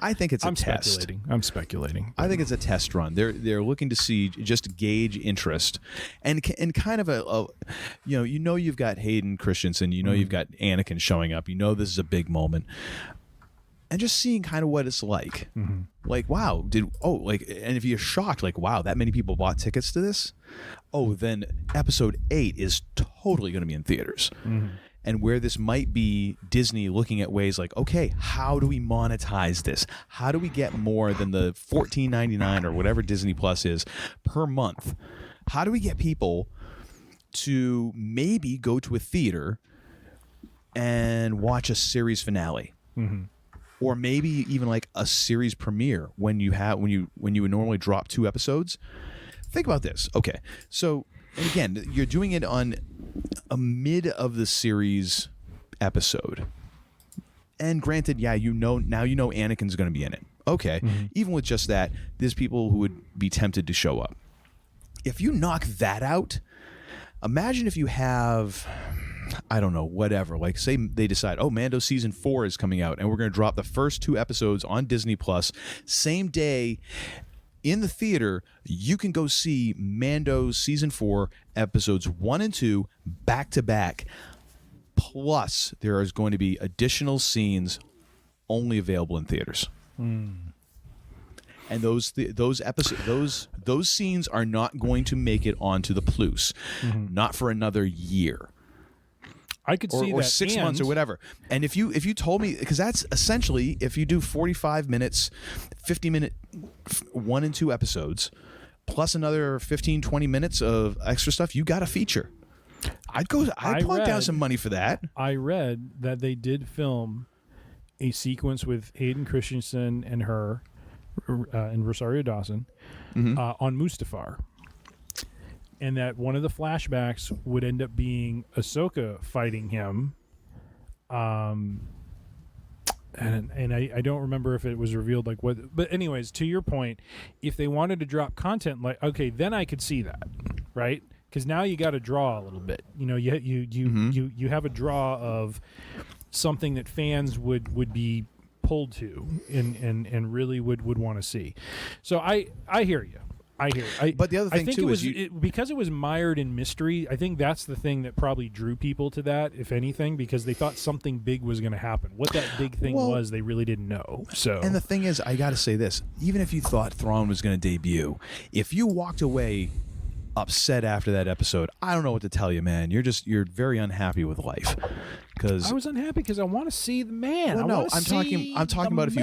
I think it's a test. I'm speculating. I think it's a test run. They're looking to see, just gauge interest, and kind of you've got Hayden Christensen, you've got Anakin showing up, this is a big moment, and just seeing kind of what it's like. Like, wow, and if you're shocked, like, wow, that many people bought tickets to this, then episode 8 is totally going to be in theaters. And where this might be Disney looking at ways like, okay, how do we monetize this? How do we get more than the $14.99 or whatever Disney Plus is per month? How do we get people to maybe go to a theater and watch a series finale? Or maybe even like a series premiere when you would normally drop 2 episodes. Think about this. Okay, so, and again, you're doing it on a mid of the series episode, and granted, now Anakin's going to be in it. Okay, even with just that, there's people who would be tempted to show up. If you knock that out, imagine if you have I don't know, whatever. Like, say they decide, oh, Mando season 4 is coming out, and we're going to drop the first 2 episodes on Disney Plus. Same day in the theater, you can go see Mando season 4 episodes 1 and 2 back to back. Plus, there is going to be additional scenes only available in theaters. And those scenes are not going to make it onto the Plus, not for another year. I could see or that, 6 months or whatever. And if you told me, because that's essentially, if you do 45 minutes, 50-minute 1 and 2 episodes, plus another 15, 20 minutes of extra stuff, you got a feature. I'd plunk down some money for that. I read that they did film a sequence with Hayden Christensen and her and Rosario Dawson on Mustafar. And that one of the flashbacks would end up being Ahsoka fighting him. And I don't remember if it was revealed like what. But anyways, to your point, if they wanted to drop content like, okay, then I could see that, right? Because now you got to draw a little bit. You know, you have a draw of something that fans would be pulled to and really would want to see. So I hear you. But the other thing too is because it was mired in mystery. I think that's the thing that probably drew people to that, if anything, because they thought something big was going to happen. What that big thing was, they really didn't know. So, and the thing is, I got to say this: even if you thought Thrawn was going to debut, if you walked away upset after that episode, I don't know what to tell you, man. You're very unhappy with life. Because I was unhappy because I want to see the man. Well, no, I'm talking about if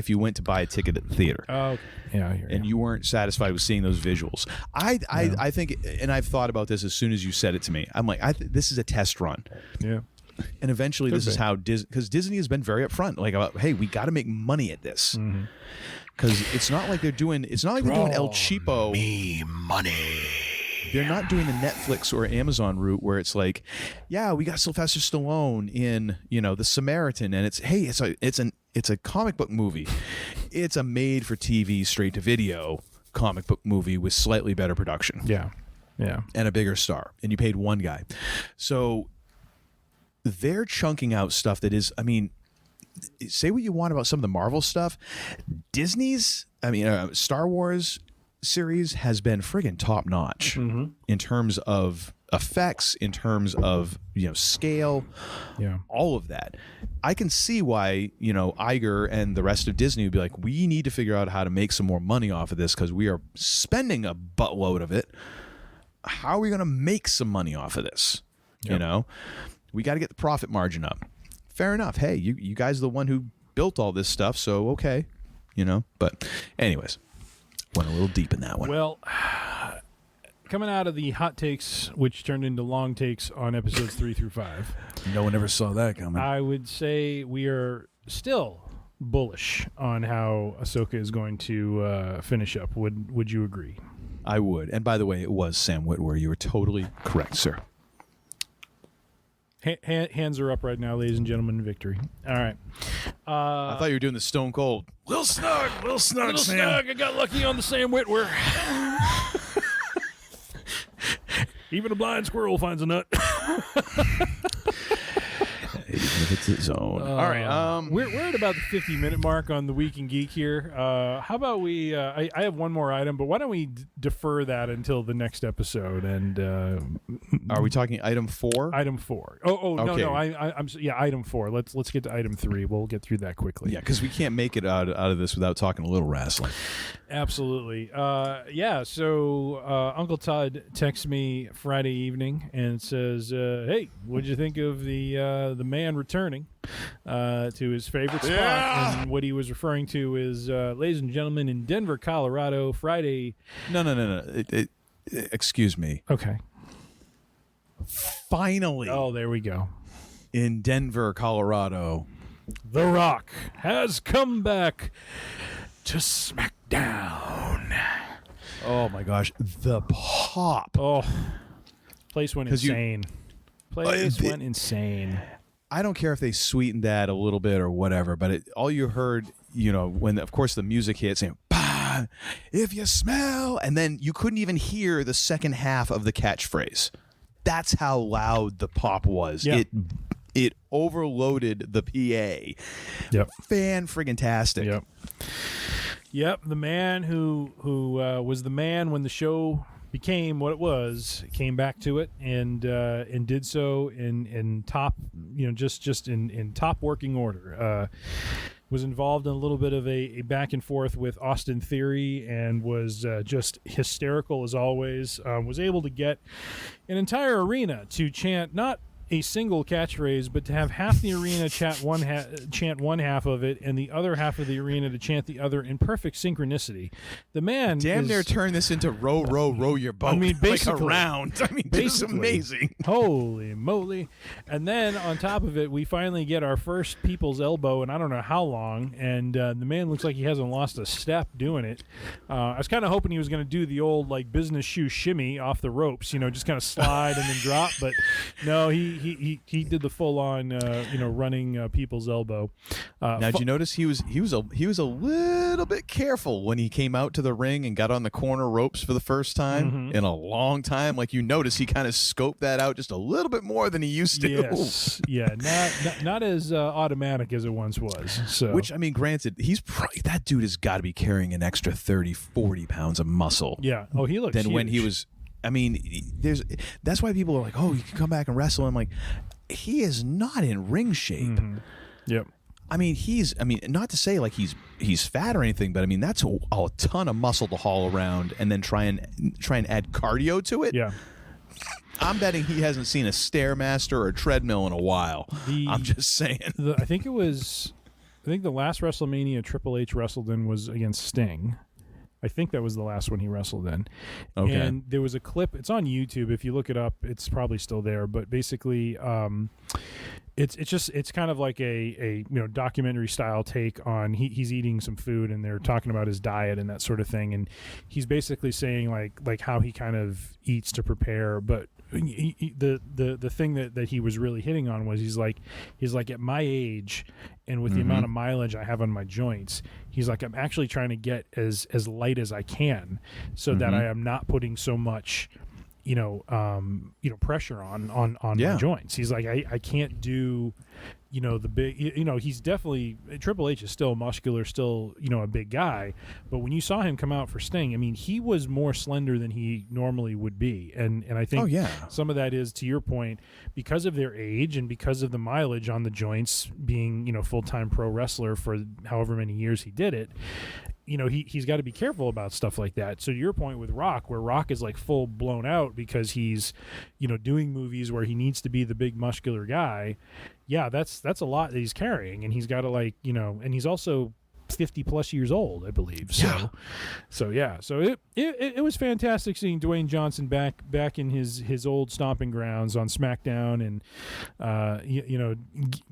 you went to buy a ticket at the theater. Oh, yeah, I hear you. And you weren't satisfied with seeing those visuals. I think, and I've thought about this as soon as you said it to me. I'm like, this is a test run. Yeah. And eventually, this is how because Disney has been very upfront, like about, hey, we got to make money at this. Because it's not like they're doing El Cheapo. Me money. They're not doing the Netflix or Amazon route where it's like, yeah, we got Sylvester Stallone in, The Samaritan, and it's a comic book movie. It's a made for TV, straight to video comic book movie with slightly better production. Yeah. And a bigger star. And you paid one guy. So they're chunking out stuff that is, I mean, say what you want about some of the Marvel stuff. Star Wars series has been friggin' top notch in terms of effects, in terms of scale, all of that. I can see why Iger and the rest of Disney would be like, we need to figure out how to make some more money off of this because we are spending a buttload of it. How are we going to make some money off of this? We got to get the profit margin up. Fair enough. Hey, you guys are the one who built all this stuff, so okay, But anyways, went a little deep in that one. Well, coming out of the hot takes, which turned into long takes on episodes 3 through 5. No one ever saw that coming. I would say we are still bullish on how Ahsoka is going to finish up. Would you agree? I would. And by the way, it was Sam Witwer. You were totally correct, sir. Hands are up right now, ladies and gentlemen. Victory. All right. I thought you were doing the Stone Cold. Little snug, Sam. Snug. I got lucky on the Sam Witwer. Even a blind squirrel finds a nut. Even if it's its own. All right. We're at about the 50-minute mark on the Week in Geek here. How about we... I have one more item, but why don't we defer that until the next episode? And are we talking item 4? Item 4. Oh, okay. no. I'm item 4. Let's get to item 3. We'll get through that quickly. Yeah, because we can't make it out of this without talking a little wrestling. Absolutely. So Uncle Todd texts me Friday evening and says, "Hey, what'd you think of the man returning to his favorite spot?" And what he was referring to is, ladies and gentlemen, in Denver, Colorado, Friday. No. Excuse me. Okay. Finally. Oh, there we go. In Denver, Colorado, The Rock has come back to SmackDown. Oh my gosh, the pop! Oh, place went insane. Went insane. I don't care if they sweetened that a little bit or whatever, but all you heard, when of course the music hit, saying "Bah, if you smell," and then you couldn't even hear the second half of the catchphrase. that's how loud the pop was. Yeah. It overloaded the PA. Yep. Fan-friggin-tastic. Yep. The man who was the man when the show became what it was, came back to it and did so in top, just in top working order. Was involved in a little bit of a back and forth with Austin Theory and was just hysterical as always. Was able to get an entire arena to chant not a single catchphrase, but to have half the arena chant one half of it and the other half of the arena to chant the other in perfect synchronicity. The man damn near turned this into row, row, row your boat. I mean, basically, like around. I mean, this is amazing. Holy moly. And then on top of it, we finally get our first people's elbow in I don't know how long, and the man looks like he hasn't lost a step doing it. I was kind of hoping he was going to do the old like business shoe shimmy off the ropes, just kind of slide and then drop, but no, he did the full on running people's elbow. Now, did you notice he was a little bit careful when he came out to the ring and got on the corner ropes for the first time in a long time? Like you notice he kind of scoped that out just a little bit more than he used to. Yes, yeah, not as automatic as it once was. So, which I mean, granted, that dude has got to be carrying an extra 30, 40 pounds of muscle. Yeah. Oh, he looks than huge. when he was. I mean, that's why people are like, "Oh, you can come back and wrestle." I'm like, he is not in ring shape. Yep. I mean, not to say like he's fat or anything, but I mean that's a ton of muscle to haul around, and then try and add cardio to it. Yeah. I'm betting he hasn't seen a Stairmaster or a treadmill in a while. I'm just saying. I think the last WrestleMania Triple H wrestled in was against Sting. I think that was the last one he wrestled in. Okay. And there was a clip. It's on YouTube. If you look it up, it's probably still there. But basically, it's kind of like a documentary style take on he's eating some food and they're talking about his diet and that sort of thing. And he's basically saying like how he kind of eats to prepare, but. The thing that he was really hitting on was he's like at my age and with the amount of mileage I have on my joints, he's like I'm actually trying to get as light as I can so that I am not putting so much pressure on my joints. He's like I can't do the big he's definitely Triple H is still muscular, still a big guy, but when you saw him come out for Sting, I mean he was more slender than he normally would be, and I think some of that is, to your point, because of their age and because of the mileage on the joints, being full-time pro wrestler for however many years he did it. He's got to be careful about stuff like that. So to your point with Rock, where Rock is like full blown out because he's, doing movies where he needs to be the big muscular guy. Yeah, that's a lot that he's carrying, and he's got to and he's also 50 plus years old, I believe. So it was fantastic seeing Dwayne Johnson back in his old stomping grounds on SmackDown, and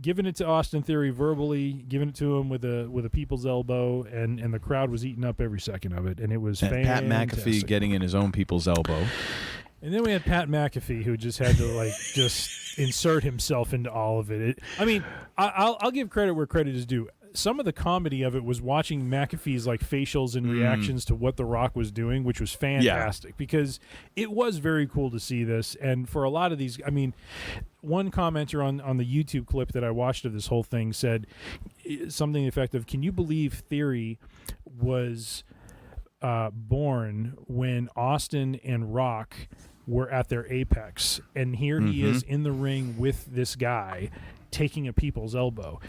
giving it to Austin Theory verbally, giving it to him with a people's elbow, and the crowd was eating up every second of it, and it was fantastic. Pat McAfee getting in his own people's elbow. And then we had Pat McAfee, who just had to just insert himself into all of it. I mean, I'll give credit where credit is due. Some of the comedy of it was watching McAfee's facials and reactions to what The Rock was doing, which was fantastic because it was very cool to see this. And for a lot of these, I mean, one commenter on the YouTube clip that I watched of this whole thing said something effective. Can you believe Theory was born when Austin and Rock were at their apex, and here he is in the ring with this guy taking a people's elbow.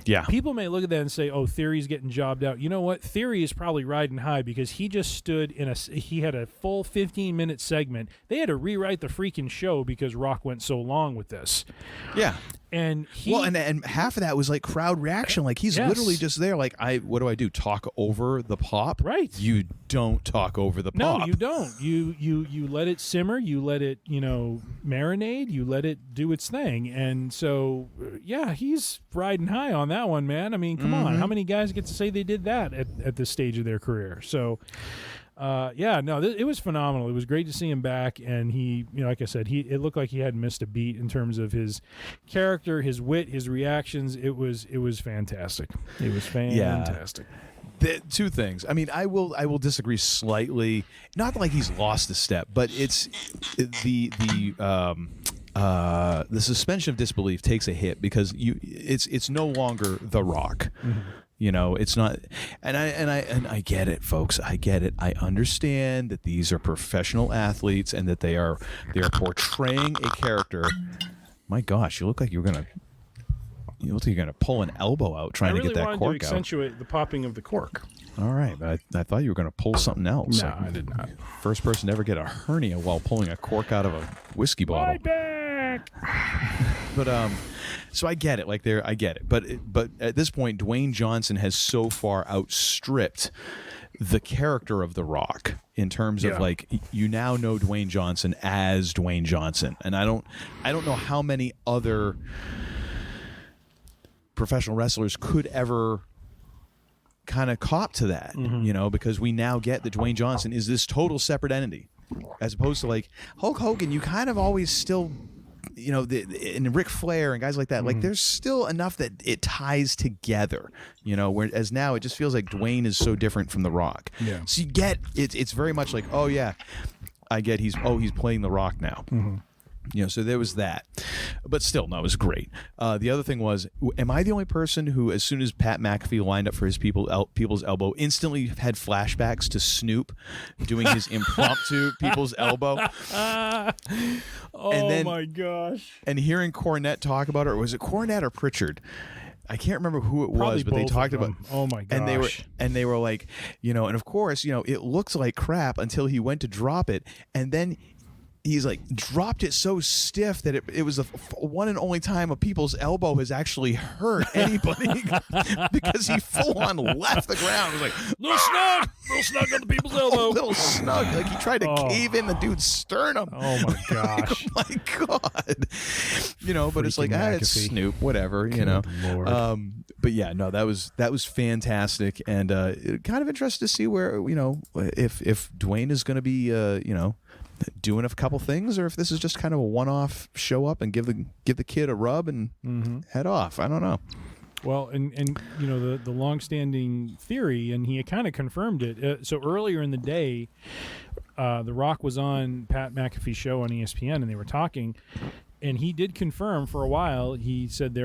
Yeah. People may look at that and say, oh, Theory's getting jobbed out. You know what? Theory is probably riding high because he just stood he had a full 15-minute segment. They had to rewrite the freaking show because Rock went so long with this. Yeah. And and half of that was crowd reaction. He's literally just there. What do I do? Talk over the pop? Right. You don't talk over the pop. No, you don't. You let it simmer. You let it, marinate. You let it do its thing. And so, he's riding high on that one, man. I mean, come on. How many guys get to say they did that at this stage of their career? So, it was phenomenal. It was great to see him back, and he, like I said, it looked like he hadn't missed a beat in terms of his character, his wit, his reactions. It was fantastic. It was fantastic. Two things. I mean, I will disagree slightly. Not like he's lost a step, but it's the suspension of disbelief takes a hit because it's no longer The Rock. Mm-hmm. You know, it's not, and I get it, folks. I get it. I understand that these are professional athletes and that they are portraying a character. My gosh, you look like you're gonna pull an elbow out trying to get that cork out. I really wanted to accentuate the popping of the cork. All right, but I thought you were going to pull something else. No, I did not. First person to ever get a hernia while pulling a cork out of a whiskey bottle. My back. But so I get it. I get it. But at this point, Dwayne Johnson has so far outstripped the character of The Rock in terms of you now know Dwayne Johnson as Dwayne Johnson, and I don't know how many other professional wrestlers could ever kind of cop to that, you know, because we now get that Dwayne Johnson is this total separate entity, as opposed to like Hulk Hogan. You kind of always still, you know, and Ric Flair and guys like that. Like there's still enough that it ties together, you know. Whereas now it just feels like Dwayne is so different from The Rock. Yeah. So you get it's very much like, oh yeah, I get he's playing The Rock now. Mm-hmm. You know, so there was that. But still, no, it was great. The other thing was, am I the only person who, as soon as Pat McAfee lined up for his people's elbow, instantly had flashbacks to Snoop doing his impromptu people's elbow? Oh, my gosh. And hearing Cornette talk about it, or was it Cornette or Pritchard? I can't remember who it Probably was, but they talked about. Oh my gosh! And they were like, you know, and of course, you know, it looks like crap until he went to drop it, and then he's like dropped it so stiff that it was the one and only time a people's elbow has actually hurt anybody because he full on left the ground. It was like little snug on the people's elbow, little snug, like he tried to cave in the dude's sternum. Oh my gosh! Oh my god! You know, but it's like it's Snoop, whatever. Good you know. Lord. But yeah, no, that was fantastic, and kind of interested to see where, you know, if Dwayne is going to be you know, doing a couple things, or if this is just kind of a one-off show up and give the kid a rub and head off. I don't know. Well, and you know, the long-standing theory, and he kind of confirmed it. So earlier in the day, The Rock was on Pat McAfee's show on ESPN, and they were talking. And he did confirm for a while. He said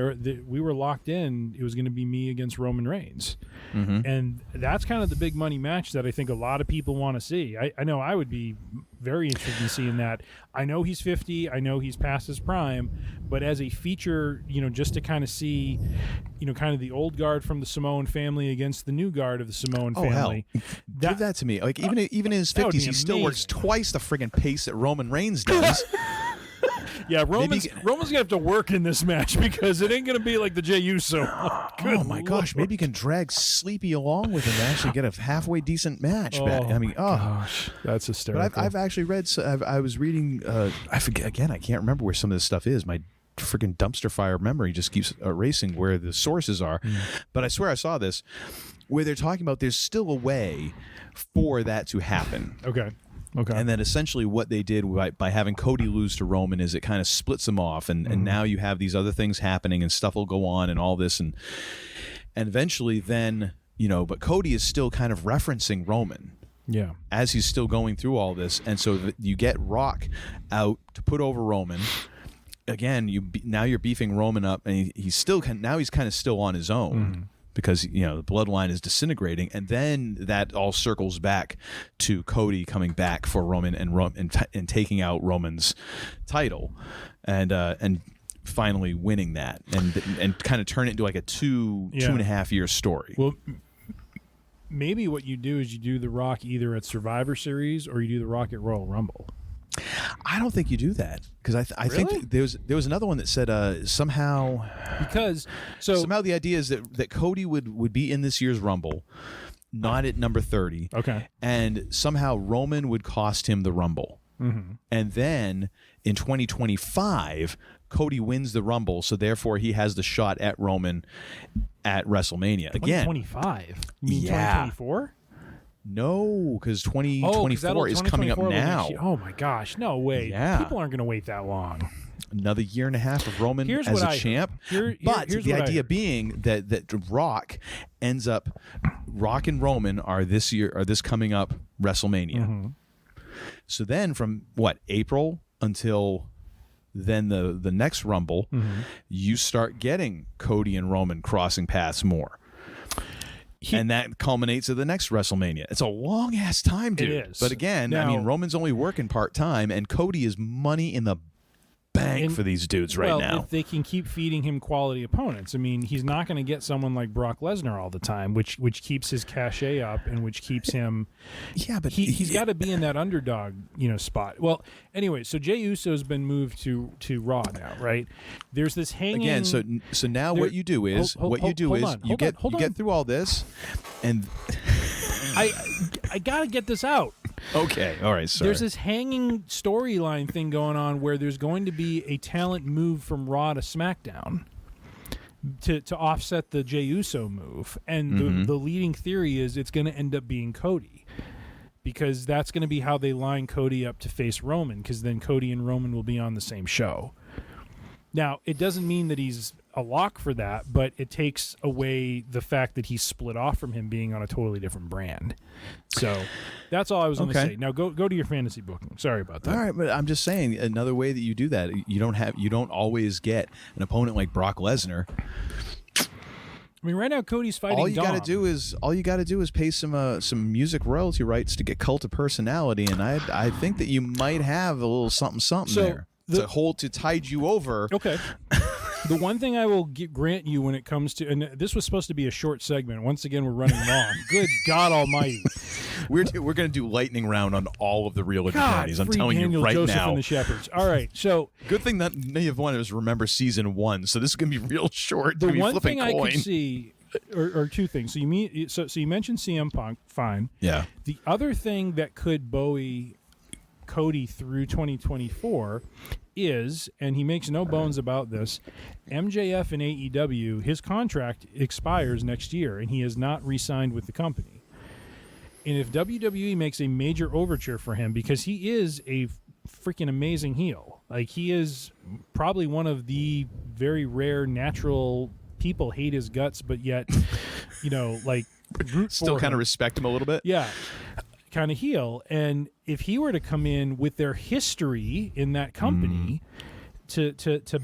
we were locked in. It was going to be me against Roman Reigns. Mm-hmm. And that's kind of the big money match that I think a lot of people want to see. I know I would be very interested in seeing that. I know he's 50. I know he's past his prime. But as a feature, you know, just to kind of see, you know, kind of the old guard from the Samoan family against the new guard of the Samoan family. Hell. Give that to me. Like even in his 50s, he still works twice the friggin' pace that Roman Reigns does. Yeah, Roman's gonna have to work in this match because it ain't gonna be like the Jey Uso. Oh my gosh, maybe he can drag Sleepy along with him and actually get a halfway decent match. I mean, gosh, that's hysterical. But I've actually read. I was reading. I forget again. I can't remember where some of this stuff is. My freaking dumpster fire memory just keeps erasing where the sources are. But I swear I saw this where they're talking about there's still a way for that to happen. Okay. And then essentially what they did by having Cody lose to Roman is it kind of splits them off, and now you have these other things happening and stuff will go on and all this, and eventually then, you know, but Cody is still kind of referencing Roman. Yeah. As he's still going through all this, and so you get Rock out to put over Roman. Again, now you're beefing Roman up, and he's still kind of still on his own. Because, you know, the bloodline is disintegrating, and then that all circles back to Cody coming back for Roman and taking out Roman's title, and finally winning that, and kind of turn it into like a two and a half year story. Well, maybe what you do is you do The Rock either at Survivor Series or you do The Rock at Royal Rumble. I don't think you do that because I think there was another one that said somehow the idea is that Cody would be in this year's Rumble, not at number 30. Okay, and somehow Roman would cost him the Rumble, and then in 2025 Cody wins the Rumble, so therefore he has the shot at Roman at WrestleMania again. 2025? You mean 2024? No, because 2024 is coming up now. Oh my gosh, no way! Yeah. People aren't going to wait that long. another year and a half of Roman as a champ. But the idea being that Rock ends up, Rock and Roman are this coming up WrestleMania. Mm-hmm. So then from April until then the next Rumble, you start getting Cody and Roman crossing paths more. And that culminates at the next WrestleMania. It's a long ass time, dude. It is. But again, now, Roman's only working part-time, and Cody is money in the bank for these dudes right now. If they can keep feeding him quality opponents. I mean, he's not going to get someone like Brock Lesnar all the time, which keeps his cachet up and which keeps him. Yeah, but he's got to be in that underdog, spot. Well, anyway, so Jey Uso's been moved to Raw now, right? There's this hanging again. So now what you do is you get through all this, and I got to get this out. Okay, all right, sorry. There's this hanging storyline thing going on where there's going to be a talent move from Raw to SmackDown to offset the Jey Uso move. And the leading theory is it's going to end up being Cody, because that's going to be how they line Cody up to face Roman, because then Cody and Roman will be on the same show. Now, it doesn't mean that he's a lock for that, but it takes away the fact that he's split off from him being on a totally different brand. So that's all I was going to say. Now go to your fantasy booking. Sorry about that. All right, but I'm just saying another way that you do that, you don't always get an opponent like Brock Lesnar. I mean, right now Cody's fighting. All you got to do is pay some music royalty rights to get Cult of Personality, and I think that you might have a little something there to tide you over. Okay. The one thing I will grant you when it comes to, and this was supposed to be a short segment. Once again, we're running long. Good God Almighty! We're going to do lightning round on all of the real attorneys. I'm telling Daniel, you right Joseph now. And the Shepherds. All right, so good thing that none of one of us remember season 1. So this is going to be real short. The one thing I could see, or two things. So you mentioned CM Punk, fine. Yeah. The other thing that could buoy Cody through 2024 is, and he makes no bones about this, MJF and AEW, his contract expires next year, and he has not re-signed with the company. And if WWE makes a major overture for him, because he is a freaking amazing heel, like he is probably one of the very rare natural people hate his guts, but yet, like root still for kind him. of respect him a little bit. Yeah. Kind of heel, and if he were to come in with their history in that company to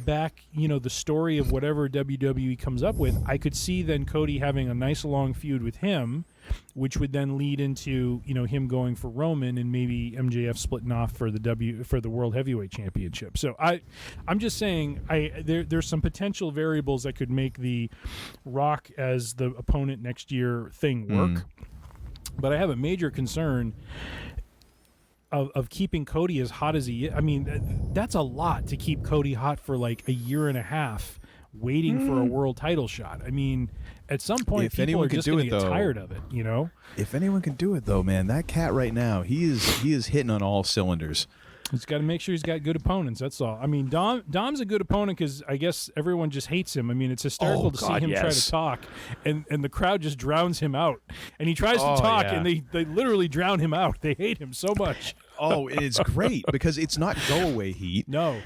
back the story of whatever WWE comes up with, I could see then Cody having a nice long feud with him, which would then lead into him going for Roman and maybe MJF splitting off for the World Heavyweight Championship. So I'm just saying there's some potential variables that could make the Rock as the opponent next year thing work. But I have a major concern of keeping Cody as hot as he is. I mean, that's a lot to keep Cody hot for like a year and a half waiting for a world title shot. I mean, at some point, people are just going to get tired of it, If anyone can do it, though, man, that cat right now, he is hitting on all cylinders. He's got to make sure he's got good opponents. That's all. I mean, Dom's a good opponent because I guess everyone just hates him. I mean, it's hysterical to see him try to talk, and the crowd just drowns him out. And he tries to talk, and they literally drown him out. They hate him so much. Oh, it's great because it's not go-away heat. No.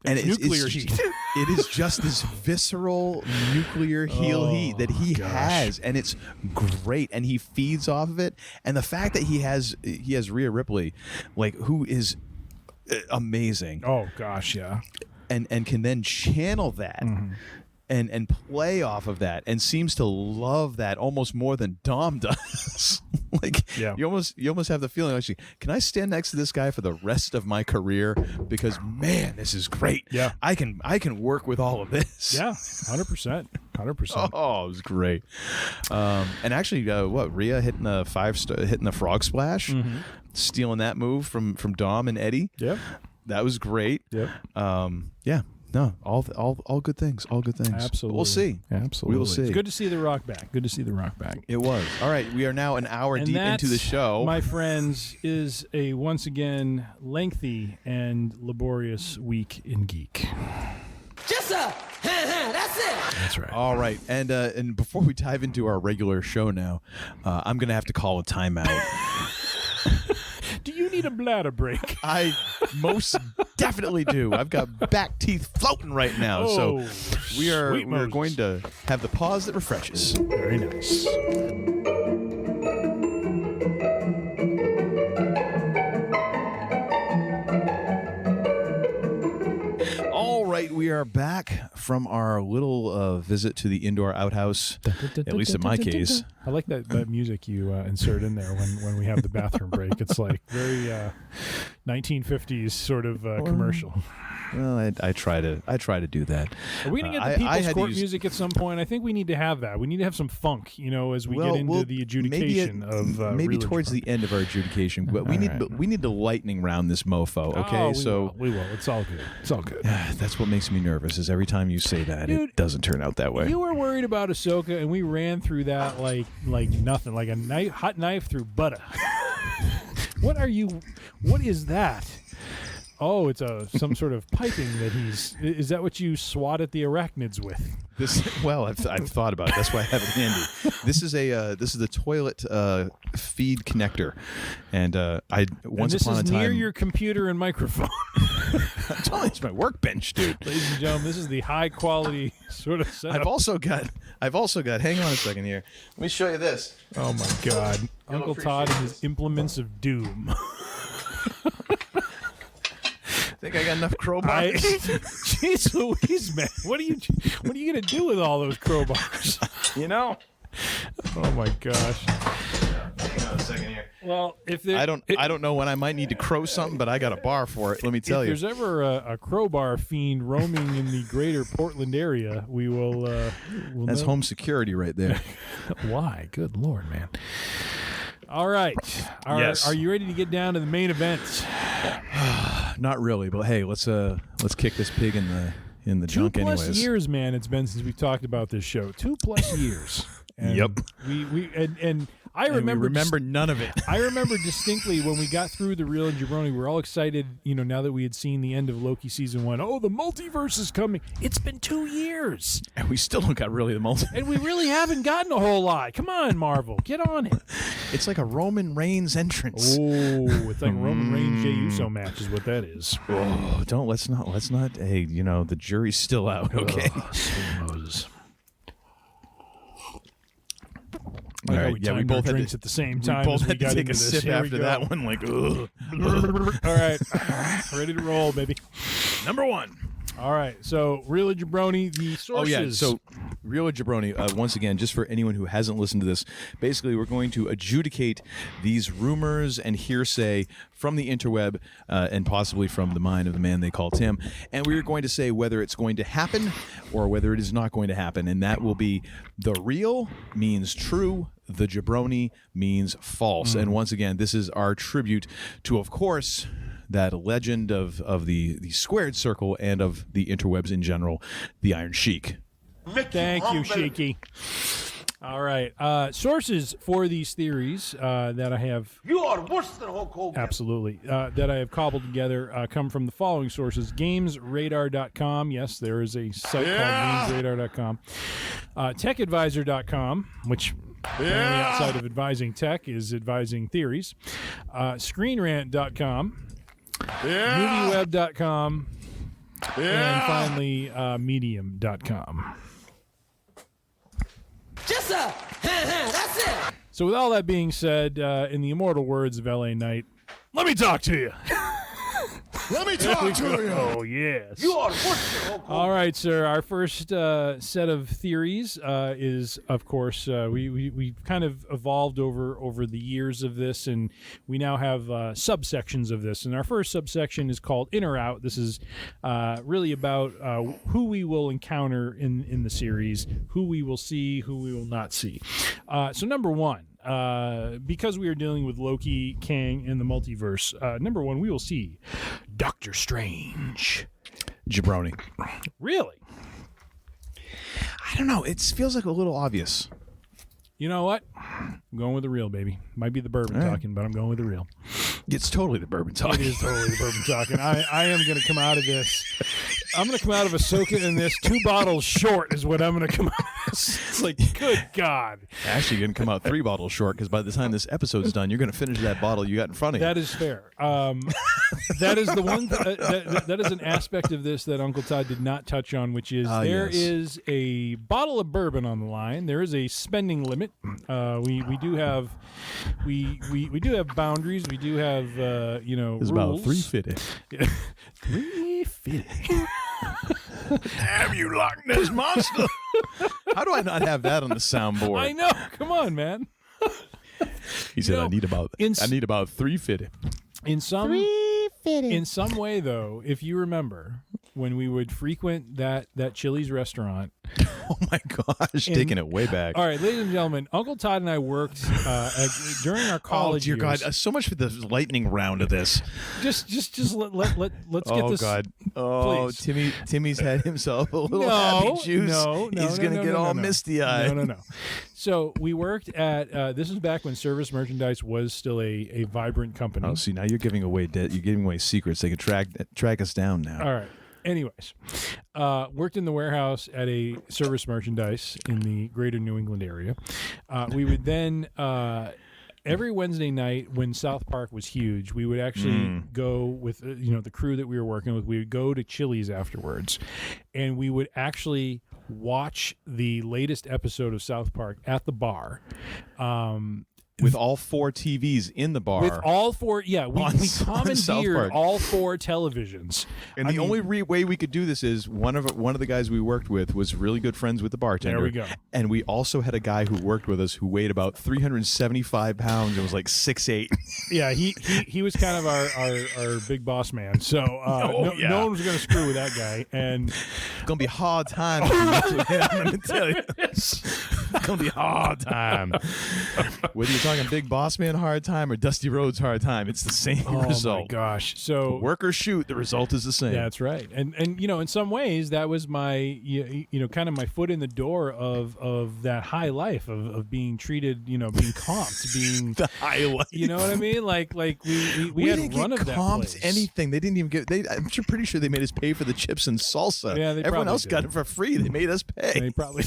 And it's nuclear heat. It is just this visceral nuclear heel heat that he has, and it's great. And he feeds off of it. And the fact that he has Rhea Ripley, like, who is amazing. Oh gosh, yeah. And can then channel that and play off of that, and seems to love that almost more than Dom does. You almost have the feeling, actually, can I stand next to this guy for the rest of my career? Because man, this is great. Yeah, I can work with all of this. Yeah, 100%. Oh, it was great. And actually, Rhea hitting the frog splash, stealing that move from Dom and Eddie. Yep, that was great. Yep. Yeah. No, all good things. All good things. Absolutely. But we'll see. Absolutely. We will see. It's good to see The Rock back. It was. All right, we are now an hour deep into the show. My friends, is a once again lengthy and laborious week in geek. Just that's it. That's right. All right, and before we dive into our regular show now, I'm going to have to call a timeout. Do you need a bladder break? I most definitely do. I've got back teeth floating right now. So we're going to have the pause that refreshes. Very nice. All right, we are back from our little visit to the indoor outhouse, at least in my case. I like that music you insert in there when we have the bathroom break. It's like very 1950s sort of commercial. Well, I try to do that. Are we going to get the People's Court music at some point? I think we need to have that. We need to have some funk, as we get into the adjudication maybe towards the end of our adjudication. But we need the lightning round this mofo. Okay, we will. It's all good. It's all good. That's what makes me nervous. Is every time you say that, dude, it doesn't turn out that way. You were worried about Ahsoka, and we ran through that like nothing, like a hot knife through butter. What is that? Oh, it's some sort of piping that is that what you swat at the arachnids with? I've thought about it. That's why I have it handy. This is the toilet feed connector, and once upon a time, this is near your computer and microphone. I'm telling you, it's my workbench, dude. Ladies and gentlemen, this is the high quality sort of setup. I've also got. Hang on a second here. Let me show you this. Oh my God, Uncle Todd and his implements of doom. Think I got enough crowbars? Jeez Louise, man. What are you gonna do with all those crowbars? Oh my gosh. Hang on a second here. Well, I don't know when I might need to crow something, but I got a bar for it. Let me tell you. If there's ever a crowbar fiend roaming in the greater Portland area, we will. That's home security right there. Why? Good Lord, man. All right. Yes. Are you ready to get down to the main event? Not really, but hey, let's kick this pig in the junk anyways. 2+ years, man. It's been since we've talked about this show. 2+ years. And yep. I remember none of it. I remember distinctly when we got through the Reel and Jabroni, we were all excited, now that we had seen the end of Loki season 1. Oh, the multiverse is coming. It's been 2 years. And we still don't got really the multiverse. And we really haven't gotten a whole lot. Come on, Marvel. Get on it. It's like a Roman Reigns entrance. Oh, it's like a Roman Reigns Jey Uso match is what that is. Oh, let's not. Hey, the jury's still out, okay? Oh, sweet Moses. All right, we both had drinks at the same time. We both had to take a this. sip Here after that one. Like, ugh. All right, ready to roll, baby. Number 1. All right, so Reel and Jabroni, the sources. Oh yeah, so Reel and Jabroni. Once again, just for anyone who hasn't listened to this, basically we're going to adjudicate these rumors and hearsay from the interweb and possibly from the mind of the man they call Tim, and we're going to say whether it's going to happen or whether it is not going to happen, and that will be the real means true. The Jabroni means false. And once again, this is our tribute to, of course, that legend of the squared circle and of the interwebs in general, the Iron Sheik. Thank you, Sheiky. All right. Sources for these theories that I have... You are worse than Hulk Hogan. Absolutely. That I have cobbled together come from the following sources. GamesRadar.com. Yes, there is a site called GamesRadar.com. TechAdvisor.com, which... outside of advising tech is advising theories. ScreenRant.com. MovieWeb.com. And finally, Medium.com. Just that's it. So with all that being said, in the immortal words of L.A. Knight, let me talk to you. Let me talk to you. Oh, yes. You are worse than Hulk Hogan. All right, sir. Our first set of theories is, of course, we kind of evolved over the years of this, and we now have subsections of this. And our first subsection is called In or Out. This is really about who we will encounter in the series, who we will see, who we will not see. So number 1. Because we are dealing with Loki, Kang, and the multiverse, number 1, we will see Doctor Strange. Jabroni. Really? I don't know. It feels like a little obvious. You know what? I'm going with the real, baby. Might be the bourbon talking, but I'm going with the real. It's totally the bourbon talking. It is totally the bourbon talking. I am going to come out of this. I'm going to come out of Ahsoka in this 2 bottles short is what I'm going to come out of It's like, good God. Actually, you're going to come out 3 bottles short because by the time this episode's done, you're going to finish that bottle you got in front of you. That is fair. That is the one. That is an aspect of this that Uncle Todd did not touch on, which is there is a bottle of bourbon on the line. There is a spending limit. We do have boundaries. We do have It's rules. about 350. 350. Damn you, Loch Ness monster! How do I not have that on the soundboard? I know. Come on, man. He said, "I need about 350." In some way, though, if you remember when we would frequent that Chili's restaurant. Oh my gosh, taking it way back. All right, ladies and gentlemen, Uncle Todd and I worked during our college years. God, so much for the lightning round of this. Let's get this. God. Oh, please. Timmy's had himself a little happy juice. He's gonna get all misty-eyed. No. So we worked at this is back when Service Merchandise was still a vibrant company. Oh, see, now you're giving away you're giving away secrets. They can track us down now. All right. Anyways, worked in the warehouse at a Service Merchandise in the greater New England area. We would then, every Wednesday night when South Park was huge, we would actually go with, the crew that we were working with. We would go to Chili's afterwards, and we would actually watch the latest episode of South Park at the bar. With all 4 TVs in the bar. With all 4, we commandeered all 4 televisions. And the only way we could do this is one of the guys we worked with was really good friends with the bartender. There we go. And we also had a guy who worked with us who weighed about 375 pounds and was like 6'8". Yeah, he was kind of our big boss man. So no one was going to screw with that guy. And it's going to be a hard time. Let me tell you. It's going to be a hard time. Whether you're talking Big Boss Man hard time or Dusty Rhodes hard time, it's the same result. Oh my gosh! So work or shoot, the result is the same. That's right. And in some ways that was my kind of my foot in the door of that high life of being treated, being comped, being the high life. You know what I mean? Like we had didn't run get of that comped place. anything. They didn't even get. I'm pretty sure they made us pay for the chips and salsa. Yeah, everyone else got it for free. They made us pay. They probably.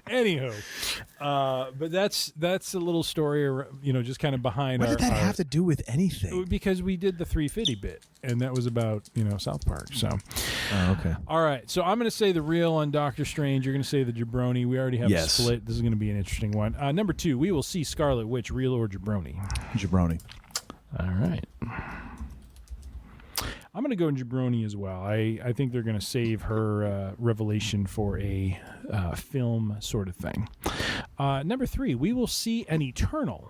Anywho, but that's a little story, just kind of behind. What did that have to do with anything? Because we did the 350 bit, and that was about South Park. So, okay. All right. So I'm going to say the real on Doctor Strange. You're going to say the jabroni. We already have a split. This is going to be an interesting one. Number 2, we will see Scarlet Witch, real or jabroni. Jabroni. All right. I'm going to go jabroni as well. I think they're going to save her revelation for a film sort of thing. Number 3, we will see an Eternal.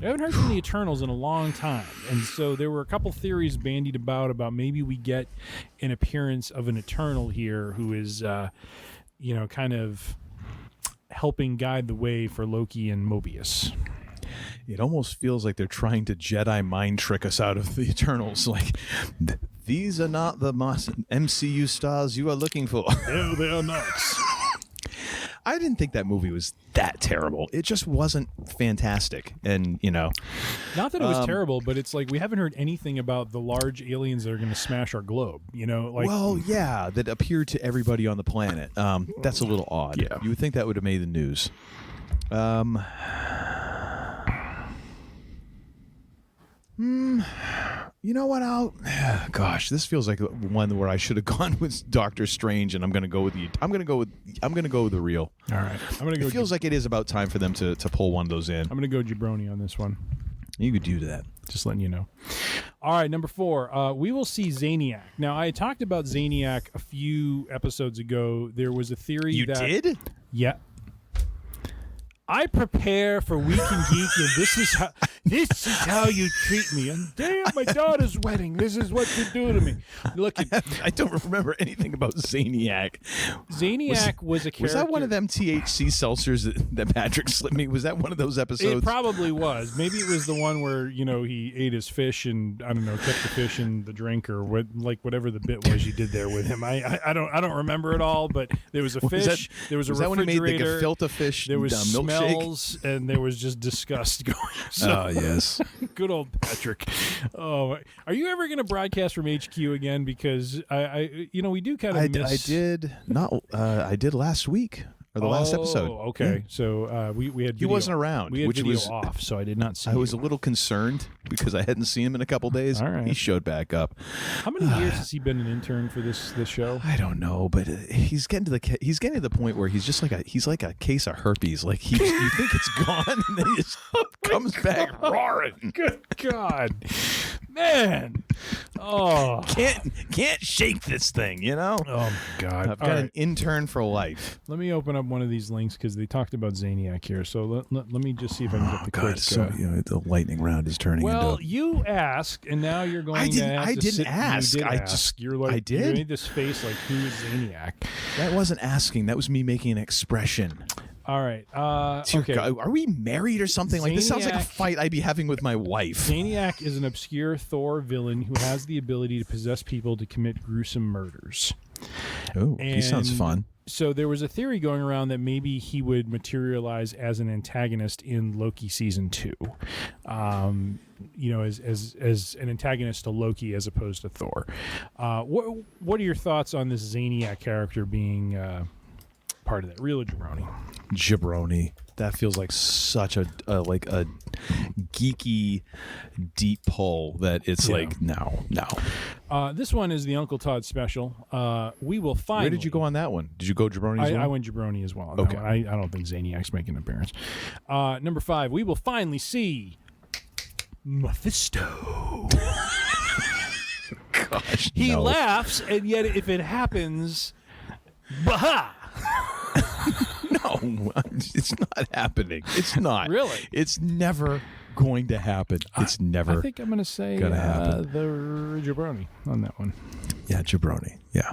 I haven't heard from the Eternals in a long time, and so there were a couple theories bandied about maybe we get an appearance of an Eternal here who is, kind of helping guide the way for Loki and Mobius. It almost feels like they're trying to Jedi mind trick us out of the Eternals. Like, these are not the MCU stars you are looking for. No, they are not. I didn't think that movie was that terrible. It just wasn't fantastic. And, Not that it was terrible, but it's like we haven't heard anything about the large aliens that are going to smash our globe. Well, yeah, that appeared to everybody on the planet. That's a little odd. Yeah. You would think that would have made the news. You know what? Gosh, this feels like one where I should have gone with Doctor Strange, and I'm going to go with the real. All right, I'm going to go. It feels like it is about time for them to pull one of those in. I'm going to go jabroni on this one. You could do that. Just letting you know. All right, number 4. We will see Zaniac. Now, I talked about Zaniac a few episodes ago. There was a theory You did? Yeah. I prepare for Week and Geek, and this is how you treat me. And damn, my daughter's wedding. This is what you do to me. Look, I don't remember anything about Zaniac. Zaniac was a character. Was that one of them THC seltzers that Patrick slipped me? Was that one of those episodes? It probably was. Maybe it was the one where he ate his fish and I don't know, kept the fish in the drink or whatever the bit was you did there with him. I don't remember it all, but there was a fish. There was a refrigerator. That when he made the gefilte fish? There was milkshake? smells and there was just disgust going. So, Yes. Good old Patrick. Oh, are you ever going to broadcast from HQ again? Because we do kind of miss. I did last week. Or the last episode. Okay. Yeah. So we had video. He wasn't around, We had which video was off, so I did not see I was a you. little concerned because I hadn't seen him in a couple days. All right. He showed back up. How many years has he been an intern for this show? I don't know, but he's getting to the point where he's just like a case of herpes. Like you think it's gone, and then he just comes back roaring. Good God, man! Oh, can't shake this thing, you know. Oh my God! I've got an intern for life. Let me open up one of these links because they talked about Zaniac here. So let me just see if I can get the quick. So the lightning round is turning. Well, into... you asked, and now you're going to have I to didn't sit, ask. You did I ask. just. You're like, I did. You made this face like, who is Zaniac? That wasn't asking. That was me making an expression. All right. Dear Okay. God, are we married or something? Like this sounds like a fight I'd be having with my wife. Zaniac is an obscure Thor villain who has the ability to possess people to commit gruesome murders. Oh, he sounds fun. So there was a theory going around that maybe he would materialize as an antagonist in Loki season 2. As an antagonist to Loki as opposed to Thor. What are your thoughts on this Zaniac character being part of that? Real Jabroni? Jabroni. That feels like such a geeky deep pull that it's like no. This one is the Uncle Todd special. We will finally. Where did you go on that one? Did you go Jabroni as well? I went Jabroni as well. Okay. I don't think Zaniac's making an appearance. Number 5. We will finally see Mephisto. Gosh, he no. laughs, and yet if it happens, baha! No, it's not happening. It's not. Really? It's never going to happen. It's never. I think I'm going to say gonna happen. the Jabroni on that one. Yeah, Jabroni. Yeah.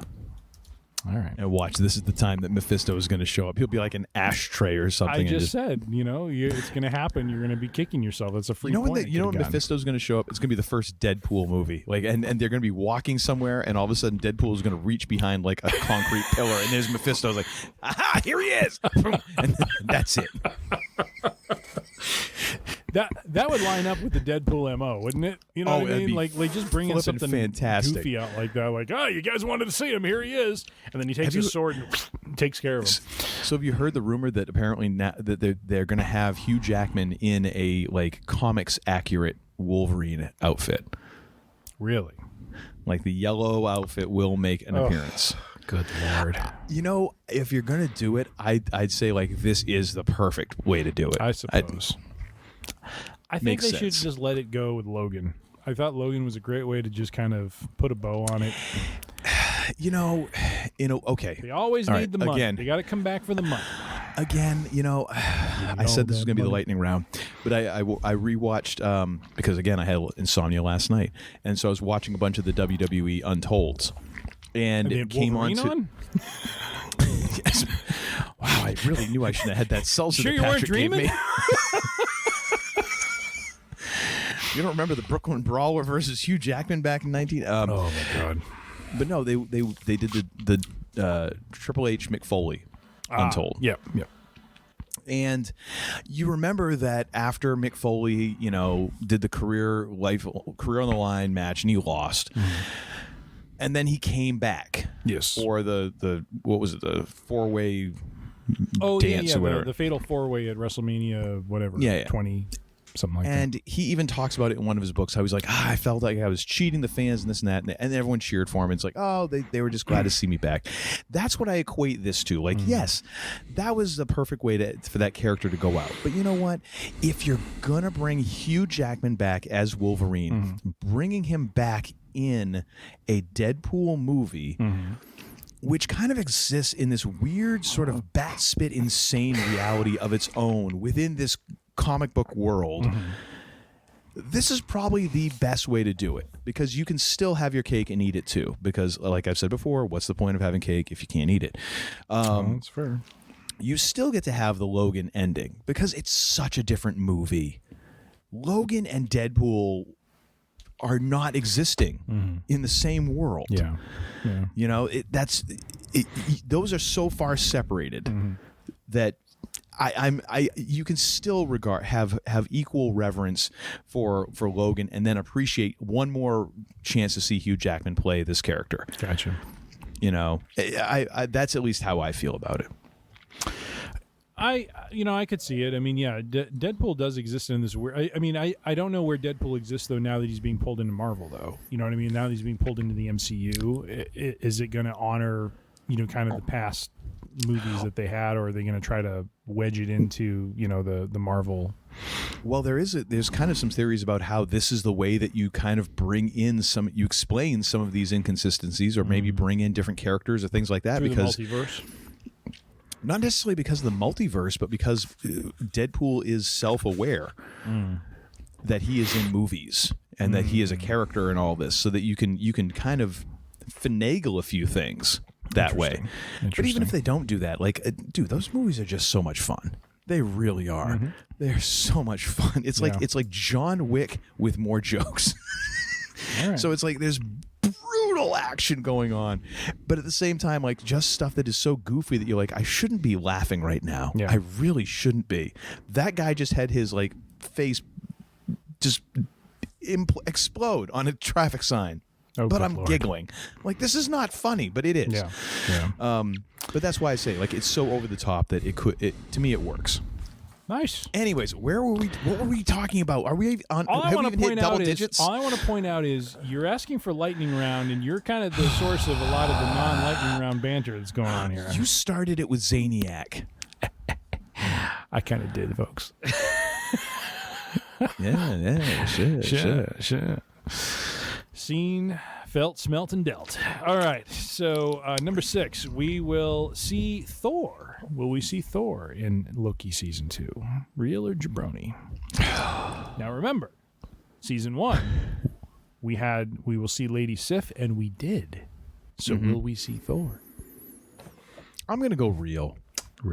All right. And watch, this is the time that Mephisto is going to show up. He'll be like an ashtray or something. I just said, it's going to happen. You're going to be kicking yourself. That's a free point. When Mephisto's going to show up? It's going to be the first Deadpool movie. Like, and they're going to be walking somewhere, and all of a sudden, Deadpool is going to reach behind like a concrete pillar, and there's Mephisto's like, aha, here he is, and that's it. That would line up with the Deadpool MO, wouldn't it? You know what I mean? Like just bringing something fantastic. goofy out like that. Like, you guys wanted to see him. Here he is. And then he takes his sword and takes care of him. So have you heard the rumor that apparently that they're going to have Hugh Jackman in a like comics accurate Wolverine outfit? Really? Like the yellow outfit will make an appearance. Good Lord. If you're going to do it, I'd say like this is the perfect way to do it. I suppose. I think Makes they should sense. just let it go with Logan. I thought Logan was a great way to just kind of put a bow on it. Okay. They always All need right, the money. again. They got to come back for the money. Again, I said this was going to be the lightning round, but I rewatched because again I had insomnia last night, and so I was watching a bunch of the WWE Untolds, and They it had came on Wolverine to. Yes. Wow, I really knew I shouldn't have had that seltzer. Sure that you weren't Patrick gave dreaming? me. You don't remember the Brooklyn Brawler versus Hugh Jackman back in 19? Oh my God! But no, they did the Triple H McFoley Untold. Yep. And you remember that after Mick Foley, did the career on the line match and he lost. And then he came back. Yes. For the what was it, the 4-way Oh, dance or whatever. The fatal 4-way at WrestleMania, whatever, Yeah. 20, something like that. And he even talks about it in one of his books, how he's like, I felt like I was cheating the fans and this and that. And everyone cheered for him. It's like, oh, they were just glad to see me back. That's what I equate this to. Like, yes, that was the perfect way for that character to go out. But you know what? If you're going to bring Hugh Jackman back as Wolverine, bringing him back in a Deadpool movie, which kind of exists in this weird sort of bat spit insane reality of its own within this comic book world, this is probably the best way to do it, because you can still have your cake and eat it too, because like I've said before, what's the point of having cake if you can't eat it? That's fair. You still get to have the Logan ending because it's such a different movie. Logan and Deadpool are not existing in the same world. Yeah. Those are so far separated that you can still have equal reverence for Logan, and then appreciate one more chance to see Hugh Jackman play this character. Gotcha. You know, I that's at least how I feel about it. I could see it. I mean, yeah, Deadpool does exist in this weird. I don't know where Deadpool exists though. Now that he's being pulled into Marvel, though, you know what I mean. Now that he's being pulled into the MCU, is it going to honor, kind of the past movies that they had, or are they going to try to wedge it into, the Marvel? Well, there's kind of some theories about how this is the way that you kind of you explain some of these inconsistencies, or maybe bring in different characters or things like that. Through because the multiverse. Not necessarily because of the multiverse, but because Deadpool is self-aware that he is in movies and that he is a character in all this, so that you can kind of finagle a few things that way. But even if they don't do that, dude, those movies are just so much fun. They really are. Mm-hmm. They're so much fun. It's like John Wick with more jokes. Right. So it's like there's brutal action going on, but at the same time, like, just stuff that is so goofy that you're like, I shouldn't be laughing right now. Yeah. I really shouldn't be. That guy just had his face just explode on a traffic sign. Oh, but I'm Lord. giggling. Like, this is not funny, but it is. Yeah. But that's why I say, like, it's so over the top that to me it works. Nice. Anyways, where were we? What were we talking about? Are we on? All have we even hit double digits? All I want to point out is you're asking for lightning round, and you're kind of the source of a lot of the non-lightning round banter that's going on here. You started it with Zaniac. I kind of did, folks. Yeah, sure. Seen, felt, smelt, and dealt. All right. So number 6, we will see Thor. Will we see Thor in Loki season 2? Real or jabroni? Now remember, season 1, we will see Lady Sif, and we did. So will we see Thor? I'm gonna go real.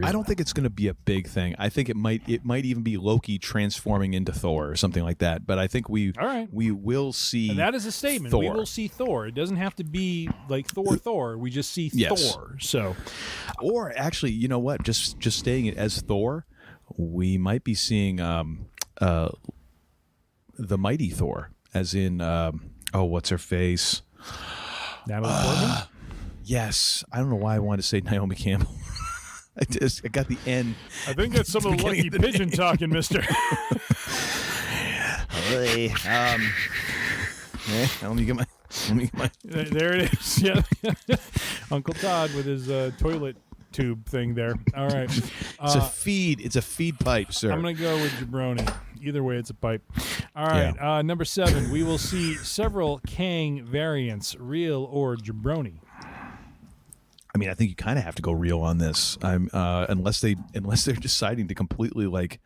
I don't think it's going to be a big thing. I think it might even be Loki transforming into Thor or something like that. But I think we will see. And that is a statement. Thor. We will see Thor. It doesn't have to be like Thor. We just see Thor. So, or actually, you know what? Just staying it as Thor, we might be seeing the mighty Thor, as in what's her face? Natalie Portman. Yes, I don't know why I wanted to say Naomi Campbell. I got the N. I think that's some of the lucky pigeon talking, mister. Let me get my. There it is. Yeah. Uncle Todd with his toilet tube thing there. All right. It's a feed. It's a feed pipe, sir. I'm going to go with jabroni. Either way, it's a pipe. All right. Yeah. Number 7, we will see several Kang variants, real or jabroni. I mean, I think you kind of have to go real on this. Unless they're deciding to completely like.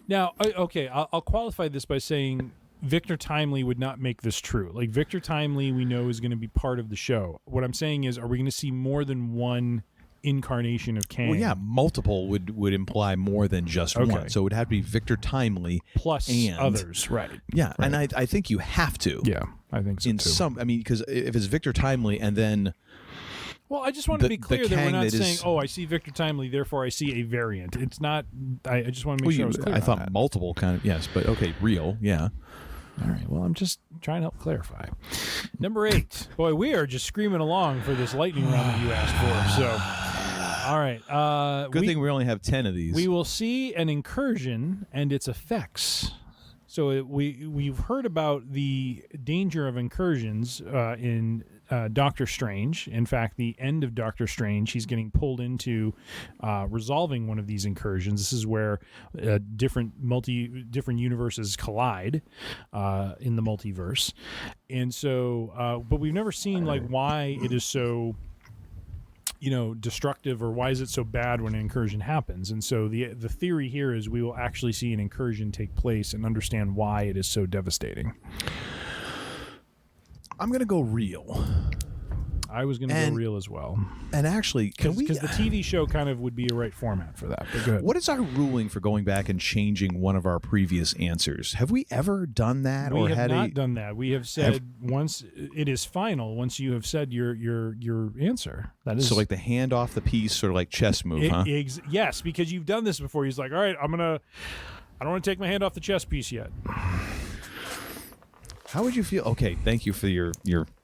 Now, okay, I'll qualify this by saying Victor Timely would not make this true. Like, Victor Timely, we know, is going to be part of the show. What I'm saying is, are we going to see more than one incarnation of Kang? Well, yeah, multiple would imply more than just one. So it would have to be Victor Timely plus and others, right? Yeah, right. And I think you have to. Yeah, I think so too. I mean, because if it's Victor Timely and then. Well, I just want to be clear that we're not saying, I see Victor Timely, therefore I see a variant. It's not. I just want to make sure I was clear. I thought that. Multiple kind of, yes, but okay, real, yeah. All right, well, I'm just trying to help clarify. Number 8. Boy, we are just screaming along for this lightning round that you asked for. So, all right. Good thing we only have 10 of these. We will see an incursion and its effects. So we've heard about the danger of incursions in Doctor Strange. In fact, the end of Doctor Strange, he's getting pulled into resolving one of these incursions. This is where different universes collide in the multiverse, and so. But we've never seen why it is so. Destructive, or why is it so bad when an incursion happens? And so the theory here is we will actually see an incursion take place and understand why it is so devastating. I'm going to go real. I was going to go real as well. And actually, can we? Because the TV show kind of would be a right format for that. But go ahead. What is our ruling for going back and changing one of our previous answers? Have we ever done that? We have not done that. We have said once it is final. Once you have said your answer, that is so like the hand off the piece, sort of like chess move, huh? Yes, because you've done this before. He's like, all right, I don't want to take my hand off the chess piece yet. How would you feel? Okay, thank you for your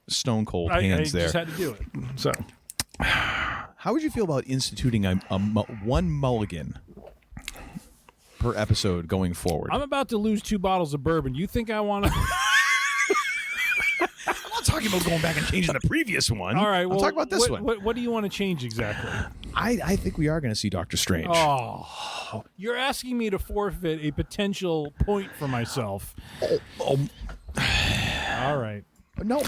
stone cold hands there. I just had to do it. So, how would you feel about instituting one mulligan per episode going forward? I'm about to lose 2 bottles of bourbon. You think I want to? I'm not talking about going back and changing the previous one. All right, well, I'm talking about this one. What do you want to change exactly? I think we are going to see Doctor Strange. Oh, you're asking me to forfeit a potential point for myself. All right. No,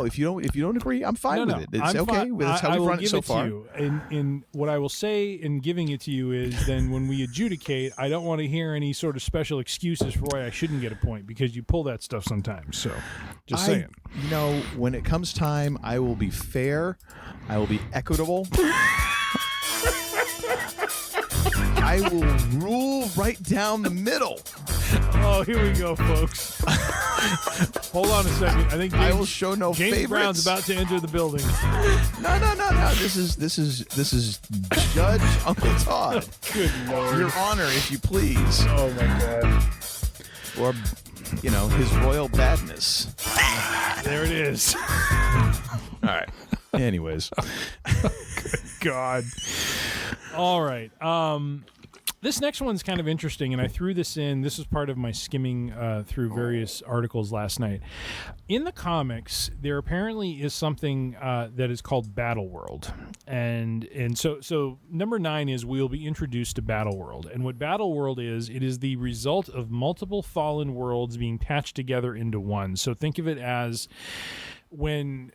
if you don't agree, I'm fine with it. It's okay. That's how we've run it so far. I will give it to you. And what I will say in giving it to you is then when we adjudicate, I don't want to hear any sort of special excuses for why I shouldn't get a point because you pull that stuff sometimes. So just saying. When it comes time, I will be fair. I will be equitable. I will rule right down the middle. Oh, here we go, folks. Hold on a second. I think I will show no James favorites. Brown's about to enter the building. No. This is Judge Uncle Todd. Good Lord. Your Honor, if you please. Oh my God. Or, his royal badness. There it is. All right. Anyways. Good God. All right. This next one's kind of interesting, and I threw this in. This is part of my skimming through various articles last night. In the comics, there apparently is something that is called Battle World, and so number 9 is we'll be introduced to Battle World, and what Battle World is, it is the result of multiple fallen worlds being patched together into one. So think of it as when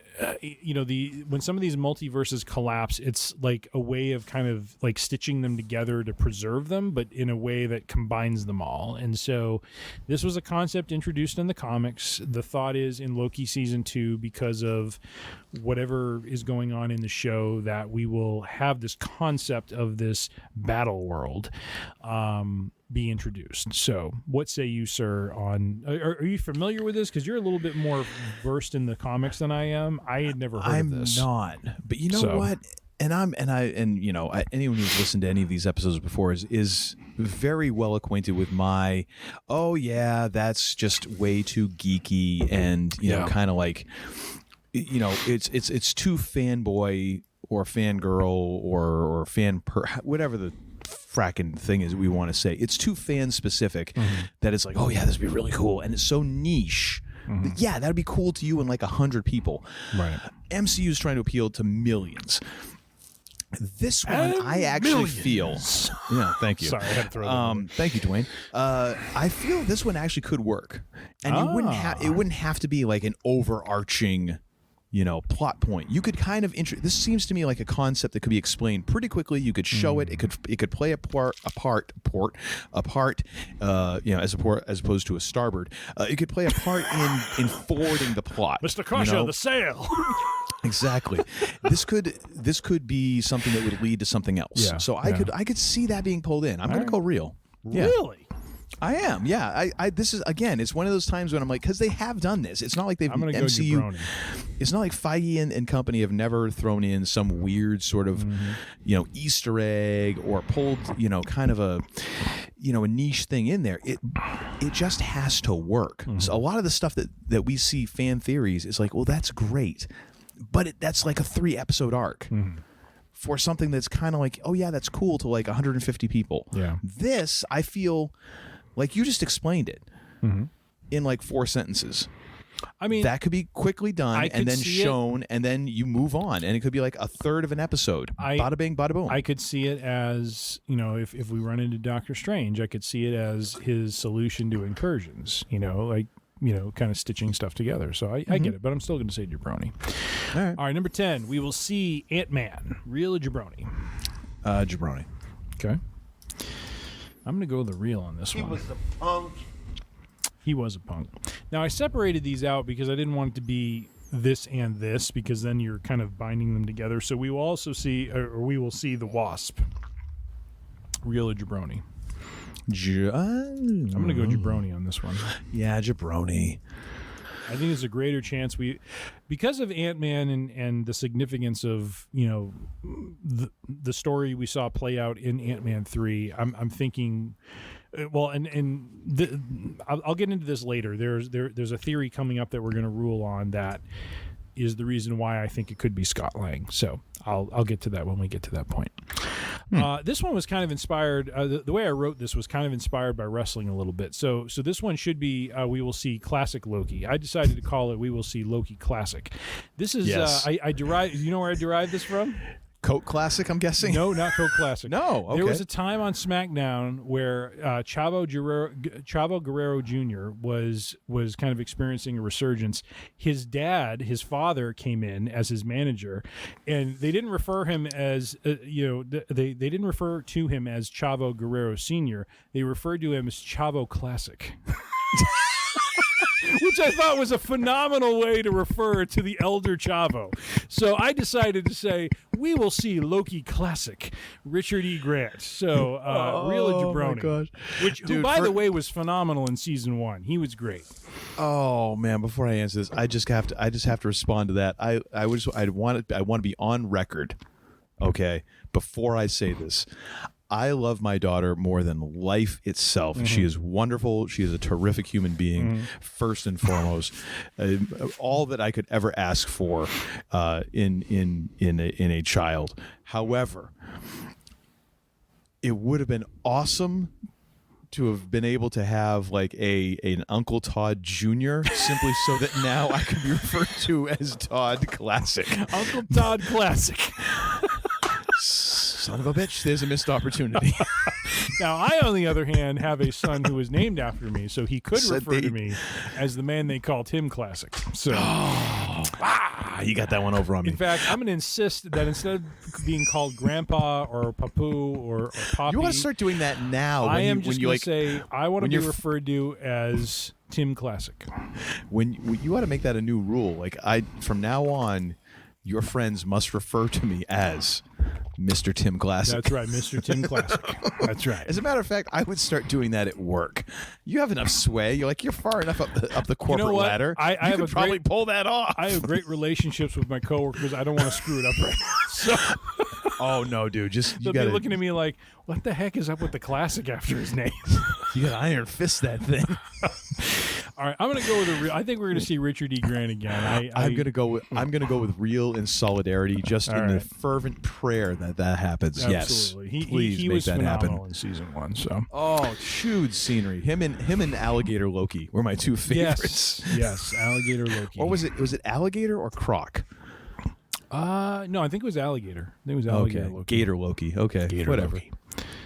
when some of these multiverses collapse, it's like a way of kind of like stitching them together to preserve them, but in a way that combines them all. And so this was a concept introduced in the comics. The thought is in Loki season 2, because of whatever is going on in the show, that we will have this concept of this battle world be introduced. So what say you, sir, on are you familiar with this? Because you're a little bit more versed in the comics than I am. I had never heard of this. I'm not. But you know what? Anyone who's listened to any of these episodes before is very well acquainted with my, oh yeah, that's just way too geeky and kind of like, it's too fanboy or fangirl or whatever the fracking thing is we want to say. It's too fan specific that it's like, oh yeah, this would be really cool, and it's so niche. Yeah, that'd be cool to you and like 100 people. Right. MCU is trying to appeal to millions. This one, I actually feel. Yeah, thank you. Sorry, I had to throw that. Thank you, Dwayne. I feel this one actually could work, and it wouldn't have to be like an overarching, plot point. You could kind of this seems to me like a concept that could be explained pretty quickly. You could show it. It could play a part, as opposed to a starboard. It could play a part in forwarding the plot. Mr. Crusher, the sail. Exactly. This could be something that would lead to something else. Yeah, so I could see that being pulled in. I'm going to go real. Yeah. Really? I am, yeah. I this is, again, it's one of those times when I'm like, because they have done this. It's not like they've I'm gonna MCU. Go Jabroni. It's not like Feige and company have never thrown in some weird sort of, Easter egg or pulled, kind of a niche thing in there. It just has to work. So a lot of the stuff that we see fan theories is like, well, that's great, but that's like a 3-episode arc. For something that's kind of like, oh yeah, that's cool to like 150 people. Yeah. This, I feel like you just explained it in like 4 sentences. I mean, that could be quickly done and then shown, and then you move on, and it could be like a third of an episode. Bada bing, bada boom. I could see it as, if we run into Doctor Strange, I could see it as his solution to incursions. Kind of stitching stuff together. So I get it, but I'm still going to say jabroni. All right, number 10, we will see Ant-Man. Real or jabroni? Jabroni. Okay. I'm going to go the real on this one. He was a punk. He was a punk. Now, I separated these out because I didn't want it to be this and this, because then you're kind of binding them together. So we will also see, or we will see the Wasp. Real or Jabroni? I'm going to go Jabroni on this one. Yeah, Jabroni. I think there's a greater chance because of Ant-Man and the significance of, the story we saw play out in Ant-Man 3. I'm thinking, well, I'll get into this later. There's a theory coming up that we're going to rule on that is the reason why I think it could be Scott Lang. So I'll get to that when we get to that point. This one was kind of inspired. The way I wrote this was kind of inspired by wrestling a little bit. So this one should be we will see classic Loki. I decided to call it we will see Loki classic. This is I derived. You know where I derived this from? Coke Classic, I'm guessing? No, not Coke Classic. No, okay. There was a time on SmackDown where Chavo Guerrero Jr. was kind of experiencing a resurgence. His dad, his father, came in as his manager, and they didn't refer him as they didn't refer to him as Chavo Guerrero Sr. They referred to him as Chavo Classic. Which I thought was a phenomenal way to refer to the elder Chavo. So I decided to say, we will see Loki Classic, Richard E. Grant. So, Real or Jabroni. My gosh. Who, by the way, was phenomenal in season 1. He was great. Oh man! Before I answer this, I just have to respond to that. I want to be on record. Okay, before I say this. I love my daughter more than life itself. Mm-hmm. She is wonderful. She is a terrific human being, first and foremost. All that I could ever ask for in a child. However, it would have been awesome to have been able to have like an Uncle Todd Jr. simply so that now I can be referred to as Todd Classic. Uncle Todd Classic. Son of a bitch, there's a missed opportunity. Now, I, on the other hand, have a son who was named after me, so he could refer to me as the man they call Tim Classic. So, you got that one over on me. In fact, I'm going to insist that instead of being called Grandpa or Papu or Poppy, you want to start doing that now. I am just going to say I want to be referred to as Tim Classic. When you ought to make that a new rule. Like from now on, your friends must refer to me as Mr. Tim Classic. That's right, Mr. Tim Classic. That's right. As a matter of fact, I would start doing that at work. You have enough sway. You're far enough up the corporate ladder. I could probably pull that off. I have great relationships with my coworkers. I don't want to screw it up right now. So. Oh no, dude! They'll be looking at me like, "What the heck is up with the Classic after his name?" You got to iron fist that thing. All right, I'm going to go with I think we're going to see Richard E. Grant again. I'm going to go with Real in solidarity, just in the fervent prayer that happens. Absolutely. Yes, please he make was that phenomenal happen in season 1. So. Oh, chewed scenery. Him and Alligator Loki were my two favorites. Yes, Alligator Loki. Or was it Alligator or Croc? No, I think it was Alligator. I think it was Alligator Loki. Gator Loki. Okay, Gator whatever. Loki.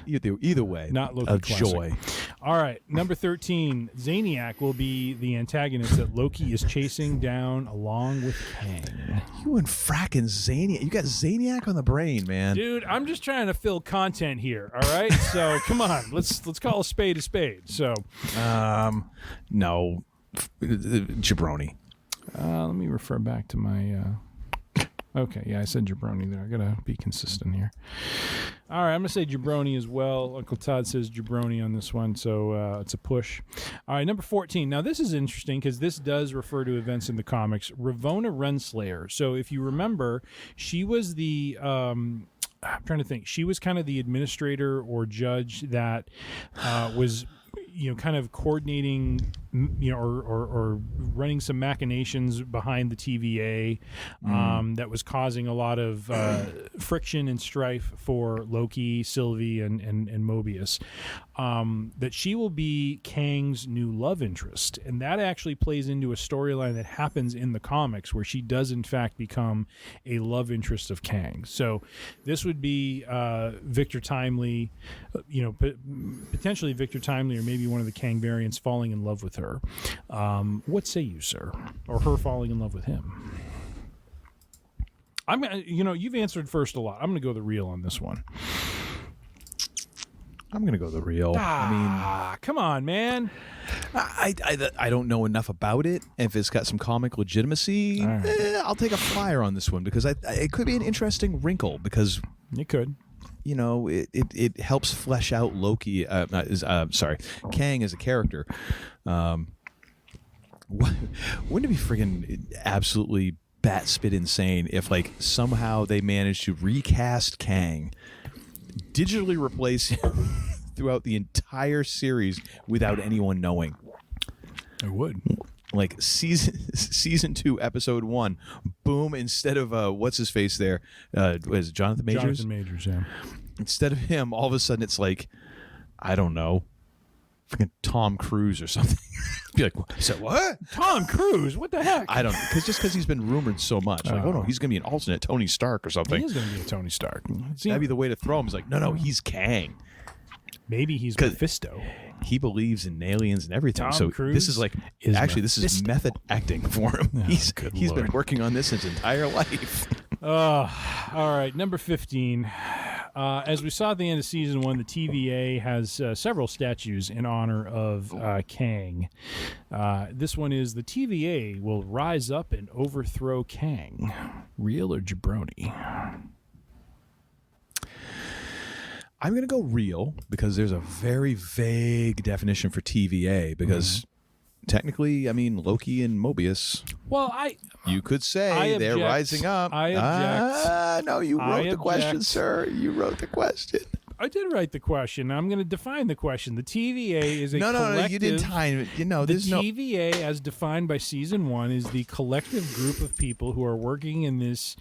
Either way, not Loki of Classic. Joy. All right, number 13, Zaniac will be the antagonist that Loki is chasing down along with Kang. You and fracking Zaniac. You got Zaniac on the brain, man. Dude, I'm just trying to fill content here. All right, so come on, let's call a spade a spade. So, no, Jabroni. Let me refer back to my. Okay, yeah, I said Jabroni there. I gotta be consistent here. All right, I'm gonna say Jabroni as well. Uncle Todd says Jabroni on this one, so it's a push. All right, number 14. Now this is interesting because this does refer to events in the comics. Ravonna Renslayer. So if you remember, she was the. I'm trying to think. She was kind of the administrator or judge that was. Kind of coordinating, or running some machinations behind the TVA that was causing a lot of friction and strife for Loki, Sylvie, and Mobius. That she will be Kang's new love interest. And that actually plays into a storyline that happens in the comics where she does, in fact, become a love interest of Kang. So this would be Victor Timely, potentially Victor Timely, or maybe one of the Kang variants falling in love with her. What say you, sir? Or her falling in love with him? You've answered first a lot. I'm going to go the real on this one. I'm going to go the real. Come on, man. I don't know enough about it. If it's got some comic legitimacy, I'll take a flyer on this one because it could be an interesting wrinkle because it could. It helps flesh out Loki. Kang as a character. Wouldn't it be friggin' absolutely bat spit insane if like somehow they managed to recast Kang, digitally replace him throughout the entire series without anyone knowing? I would. Like season 2, episode 1, boom! Instead of what's his face there, was it Jonathan Majors? Jonathan Majors, yeah. Instead of him, all of a sudden it's like, I don't know, freaking Tom Cruise or something. Be like, so what? Tom Cruise? What the heck? I don't know, just because he's been rumored so much. Like, oh no, he's gonna be an alternate Tony Stark or something. He is gonna be a Tony Stark. That'd be the way to throw him. He's like, no, he's Kang. Maybe he's Mephisto. He believes in aliens and everything. Tom so Cruise this is like this is method acting for him. He's been working on this his entire life. All right, number 15. As we saw at the end of season 1, the TVA has several statues in honor of Kang. This one is the TVA will rise up and overthrow Kang. Real or jabroni? I'm going to go real because there's a very vague definition for TVA because technically, I mean, Loki and Mobius. Well, you could say they're rising up. I object. No, you wrote the question, sir. You wrote the question. I did write the question. I'm going to define the question. The TVA is a collective. No, you didn't time it. The TVA, as defined by season 1, is the collective group of people who are working in this.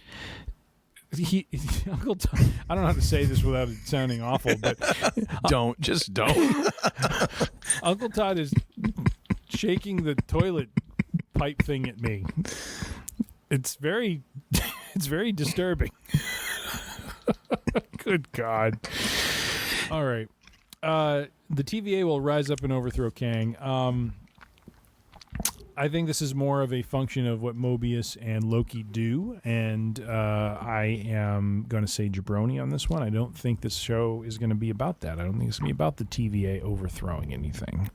Uncle Todd, I don't know how to say this without it sounding awful, but don't. Uncle Todd is shaking the toilet pipe thing at me. It's very disturbing. Good God. All right. The TVA will rise up and overthrow Kang. I think this is more of a function of what Mobius and Loki do, and I am going to say jabroni on this one. I don't think this show is going to be about that. I don't think it's going to be about the TVA overthrowing anything.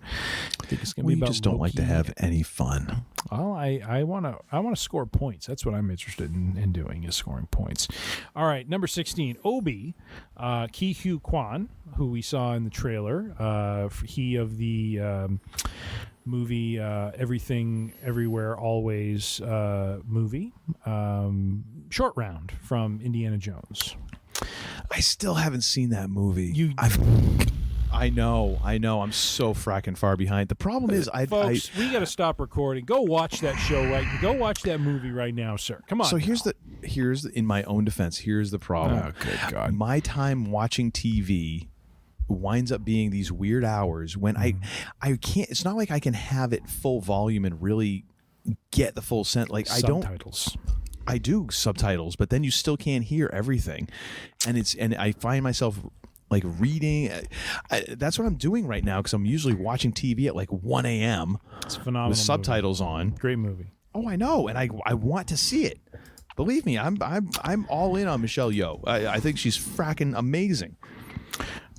I think it's going to be about you just don't Loki. like to have any fun. Well, I want to score points. That's what I'm interested in doing, is scoring points. All right, number 16, Obi, Ki-Hugh Kwan, who we saw in the trailer. He of the movie Everything Everywhere Always movie, Short Round from Indiana Jones. I still haven't seen that movie. I know. I'm so fracking far behind. The problem is, folks, we got to stop recording. Go watch that show Go watch that movie right now, sir. Come on. So here's in my own defense. Here's the problem. Oh, good God. My time watching TV winds up being these weird hours when I can't. It's not like I can have it full volume and really get the full sense. Like subtitles. I do subtitles, but then you still can't hear everything, and I find myself like reading. That's what I'm doing right now because I'm usually watching TV at like 1 a.m. It's phenomenal with subtitles on. Great movie. Oh, I know, and I want to see it. Believe me, I'm all in on Michelle Yeoh. I think she's fracking amazing.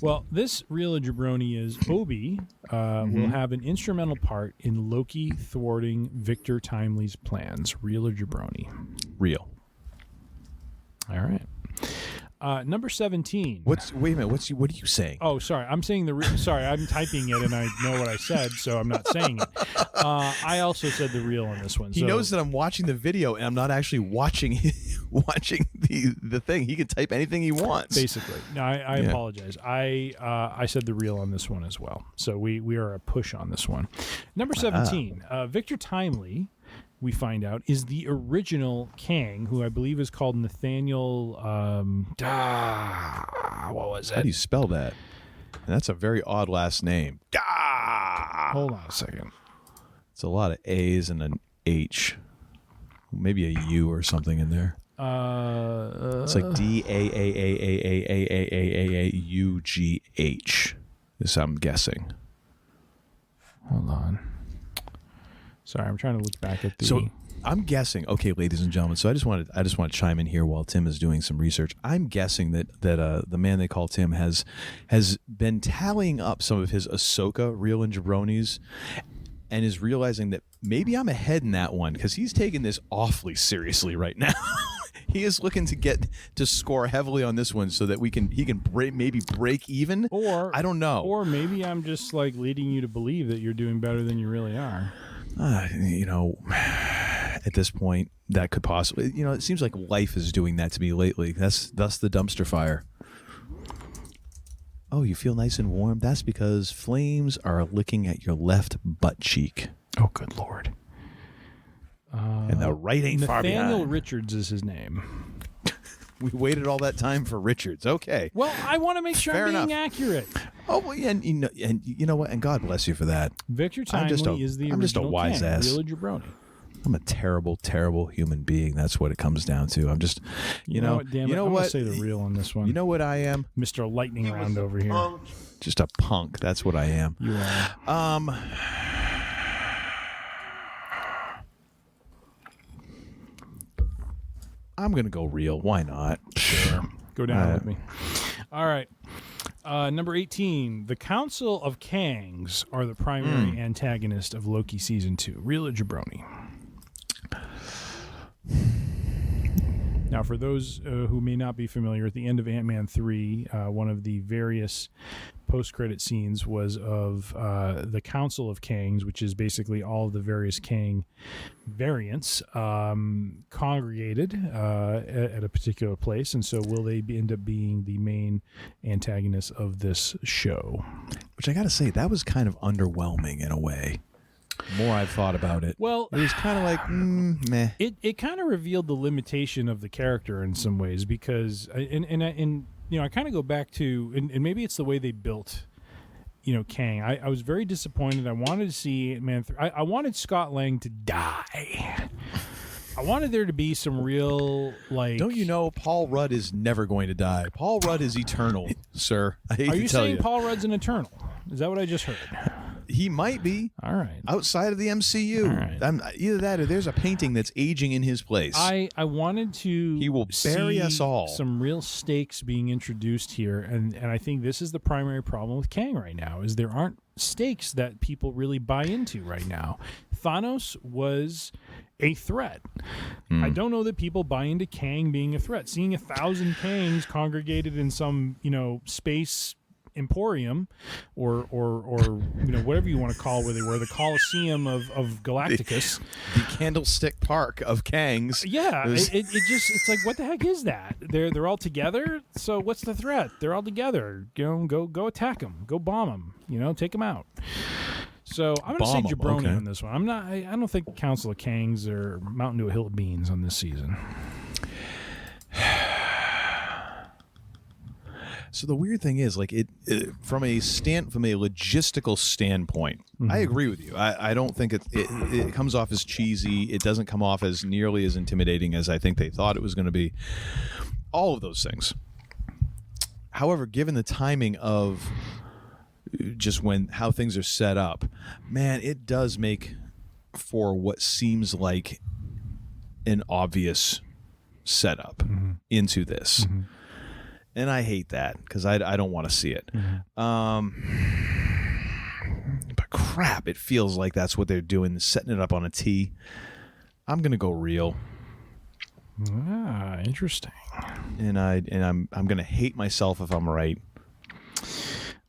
Well, this real jabroni is Obi will have an instrumental part in Loki thwarting Victor Timely's plans. Real or jabroni? Real. All right. Number 17. Wait a minute. What are you saying? Oh, sorry. I'm saying sorry. I'm typing it and I know what I said, so I'm not saying it. I also said the real on this one. He knows that I'm watching the video and I'm not actually watching the thing. He can type anything he wants. Basically. No, I apologize. I said the real on this one as well. So we are a push on this one. Number 17. Victor Timely, we find out, is the original Kang, who I believe is called Nathaniel. What was it? How do you spell that? And that's a very odd last name. Hold on a second. It's a lot of A's and an H. Maybe a U or something in there. It's like DAAAAAAAAUGH is I'm guessing. Hold on. Sorry, I'm trying to look back at the. I'm guessing. Okay, ladies and gentlemen. So I just want to chime in here while Tim is doing some research. I'm guessing that the man they call Tim has been tallying up some of his Ahsoka reel and jabronis, and is realizing that maybe I'm ahead in that one because he's taking this awfully seriously right now. He is looking to score heavily on this one so that he can maybe break even. Or I don't know. Or maybe I'm just like leading you to believe that you're doing better than you really are. At this point, that could possibly, it seems like life is doing that to me lately. Thus the dumpster fire. Oh, you feel nice and warm? That's because flames are licking at your left butt cheek. Oh, good Lord. And the right ain't far behind. Nathaniel Richards is his name. We waited all that time for Richards. Okay. Well, I want to make sure I'm being accurate. Oh, well, and you know what? And God bless you for that. Victor Timely is the original I'm just a wise King, ass. Real Jabroni. I'm a terrible, terrible human being. That's what it comes down to. I'm just, you know what? Damn it. I'm going to say the real on this one. You know what I am? Mr. Lightning Round over here. Just a punk. That's what I am. You are. I'm going to go real. Why not? Sure. Go down with me. All right. Number 18. The Council of Kangs are the primary antagonist of Loki Season 2. Real or Jabroni? Now, for those who may not be familiar, at the end of Ant-Man 3, one of the various post-credit scenes was of the Council of Kangs, which is basically all of the various Kang variants congregated at a particular place. And so will they end up being the main antagonists of this show? Which I got to say, that was kind of underwhelming in a way. The more I've thought about it. Well, it was kind of like, meh. It kind of revealed the limitation of the character in some ways because, I kind of go back to, and maybe it's the way they built, Kang. I was very disappointed. I wanted to see Ant-Man 3. I wanted Scott Lang to die. I wanted there to be some real, like... Don't you know Paul Rudd is never going to die? Paul Rudd is eternal, sir. I hate to tell you. Are you saying Paul Rudd's an eternal? Is that what I just heard? He might be. All right. Outside of the MCU. All right. Either that or there's a painting that's aging in his place. I wanted to He will bury us all. Some real stakes being introduced here, and I think this is the primary problem with Kang right now, is there aren't stakes that people really buy into right now. Thanos was a threat. I don't know that people buy into Kang being a threat. Seeing 1,000 Kangs congregated in some, space emporium or whatever you want to call where they were, the Coliseum of Galacticus, the Candlestick Park of Kangs. Yeah, it's like, what the heck is that? They're all together. So what's the threat? They're all together. Go attack them. Go bomb them. Take them out. So I'm going to say Jabroni on this one. I don't think Council of Kangs are mountain to a hill of beans on this season. So the weird thing is, like, from a logistical standpoint, I agree with you. I don't think it comes off as cheesy. It doesn't come off as nearly as intimidating as I think they thought it was going to be. All of those things. However, given the timing of just how things are set up, man, it does make for what seems like an obvious setup into this. And I hate that because I don't want to see it. But crap, it feels like that's what they're doing, setting it up on a tee. I'm gonna go real. Ah, interesting. And I'm gonna hate myself if I'm right.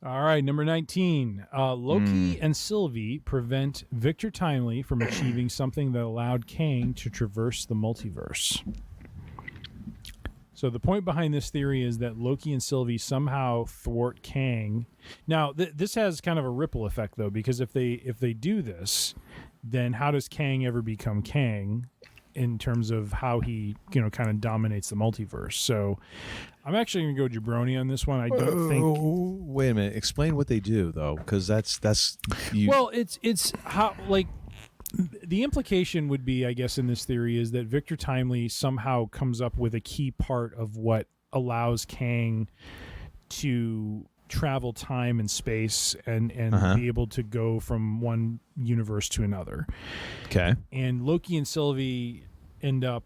All right, number 19. Loki and Sylvie prevent Victor Timely from achieving something that allowed Kang to traverse the multiverse. So the point behind this theory is that Loki and Sylvie somehow thwart Kang. Now, this has kind of a ripple effect, though, because if they do this, then how does Kang ever become Kang in terms of how he, kind of dominates the multiverse? So I'm actually going to go Jabroni on this one. I don't think... Wait a minute. Explain what they do, though, because that's... Well, it's how, like... The implication would be, I guess, in this theory is that Victor Timely somehow comes up with a key part of what allows Kang to travel time and space and be able to go from one universe to another. Okay. And Loki and Sylvie end up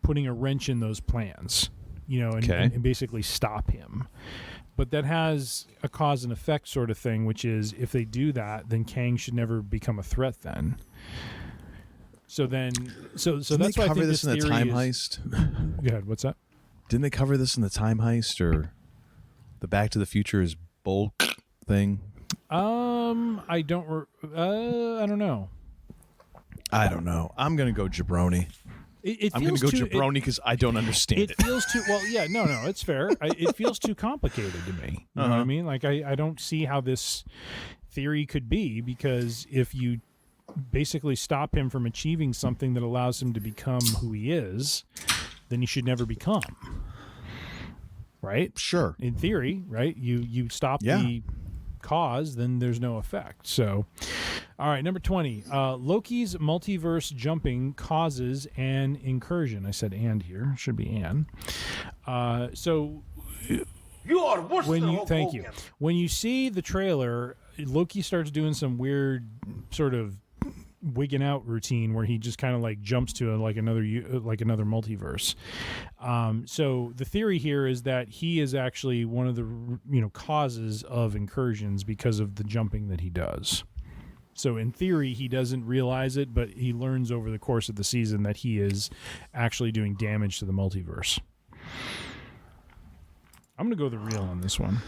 putting a wrench in those plans, and basically stop him. But that has a cause and effect sort of thing, which is if they do that, then Kang should never become a threat then. So that's why I think this in the time heist. Go ahead. What's that? Didn't they cover this in the time heist or the Back to the Future is bulk thing? I don't know. I don't know. I'm gonna go Jabroni. I'm going to go Jabroni because I don't understand it. It feels too well. Yeah, no, it's fair. It feels too complicated to me. You know what I mean? Like I don't see how this theory could be, because if you basically stop him from achieving something that allows him to become who he is, then he should never become. Right? Sure. In theory, right? You stop the cause, then there's no effect. So, all right, number 20. Loki's multiverse jumping causes an incursion. I said and here. Should be an. So You are worse than Hulk thank Hogan. you. When you see the trailer, Loki starts doing some weird sort of wigging out routine where he just kind of like jumps to another multiverse. So the theory here is that he is actually one of the causes of incursions because of the jumping that he does. So in theory, he doesn't realize it, but he learns over the course of the season that he is actually doing damage to the multiverse. I'm going to go the real on this one.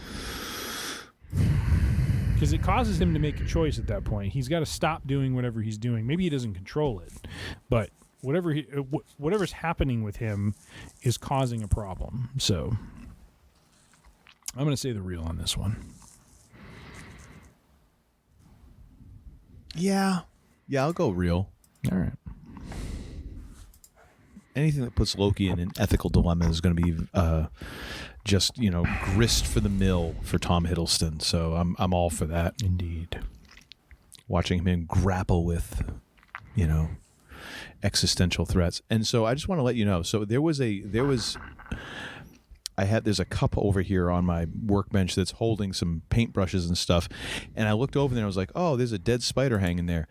Because it causes him to make a choice at that point. He's got to stop doing whatever he's doing. Maybe he doesn't control it, but whatever's happening with him is causing a problem. So I'm going to say the real on this one. Yeah, I'll go real. All right. Anything that puts Loki in an ethical dilemma is going to be just grist for the mill for Tom Hiddleston. So I'm all for that. Indeed. Watching him grapple with existential threats. And so I just want to let you know. So there's a cup over here on my workbench that's holding some paintbrushes and stuff. And I looked over there and I was like, oh, there's a dead spider hanging there.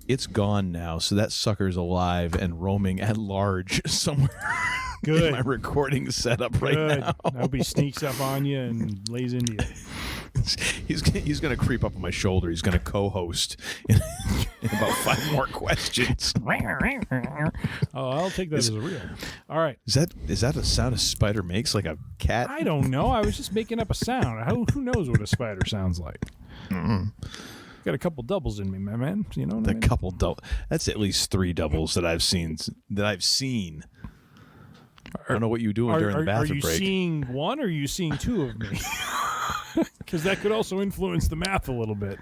It's gone now. So that sucker's alive and roaming at large somewhere. Good. In my recording setup right now. I hope he sneaks up on you and lays into you. He's going to creep up on my shoulder. He's going to co-host in about 5 more questions. Oh, I'll take that as a real. All right. Is that a sound a spider makes, like a cat? I don't know. I was just making up a sound. Who knows what a spider sounds like? Got a couple doubles in me, my man. You know what I mean? Couple double. That's at least 3 doubles that I've seen. I don't know what you were doing during the bathroom break. Are you seeing one or are you seeing 2 of me? Because that could also influence the math a little bit.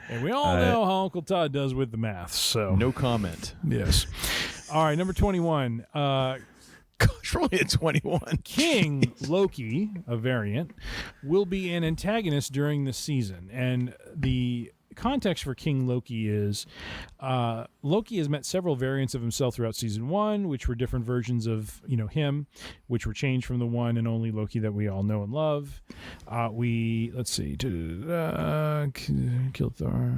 And we all know how Uncle Todd does with the math. So no comment. Yes. All right, number 21. Gosh, we're only at 21. King Loki, a variant, will be an antagonist during the season. And the context for King Loki is Loki has met several variants of himself throughout season 1, which were different versions of him, which were changed from the one and only Loki that we all know and love. Let's see, kill Thor.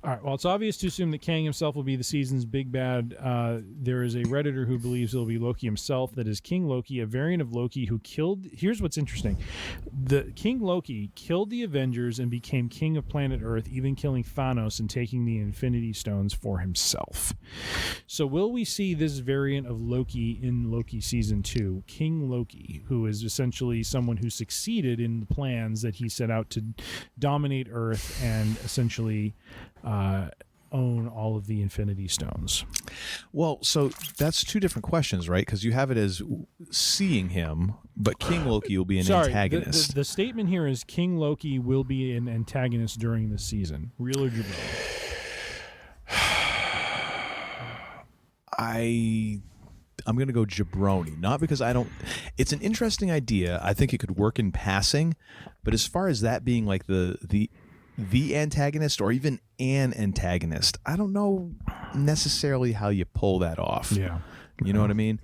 All right. Well, it's obvious to assume that Kang himself will be the season's big bad. There is a Redditor who believes it'll be Loki himself. That is King Loki, a variant of Loki who killed. Here's what's interesting: the King Loki killed the Avengers and became king of planet Earth, even killing Thanos and taking the Infinity Stones for himself. So will we see this variant of Loki in Loki season 2, King Loki, who is essentially someone who succeeded in the plans that he set out to dominate Earth and essentially own all of the Infinity Stones? Well, so that's 2 different questions, right? Because you have it as seeing him, but King Loki will be an antagonist. The statement here is King Loki will be an antagonist during the season. Real or Jabroni? I'm going to go Jabroni, not because I don't. It's an interesting idea. I think it could work in passing, but as far as that being like the antagonist or even an antagonist, I don't know necessarily how you pull that off. Yeah. You know what I mean?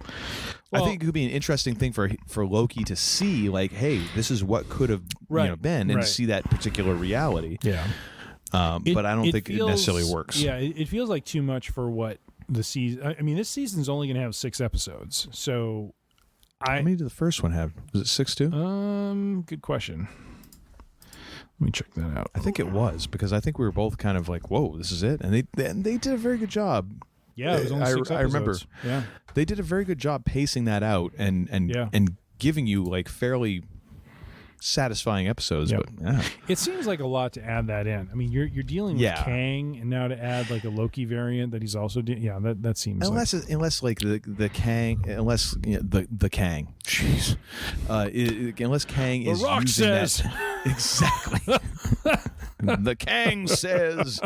I think it could be an interesting thing for Loki to see, like, hey, this is what could have been, and to see that particular reality. Yeah. But I don't think it necessarily works. Yeah, it feels like too much for what the season. I mean, this season's only going to have 6 episodes, so how many did the first one have? Was it 6 too? Good question. Let me check that out. I think it was, because I think we were both kind of like, "Whoa, this is it," and they did a very good job. Yeah, it was only 6 episodes. I remember. Yeah, they did a very good job pacing that out and giving you like fairly satisfying episodes. Yep. But yeah. It seems like a lot to add that in. I mean, you're dealing with Kang, and now to add like a Loki variant that he's also doing. Yeah, that seems unless like the Kang, unless the Kang, jeez, unless Kang is the Rock using says. that exactly. The Kang says,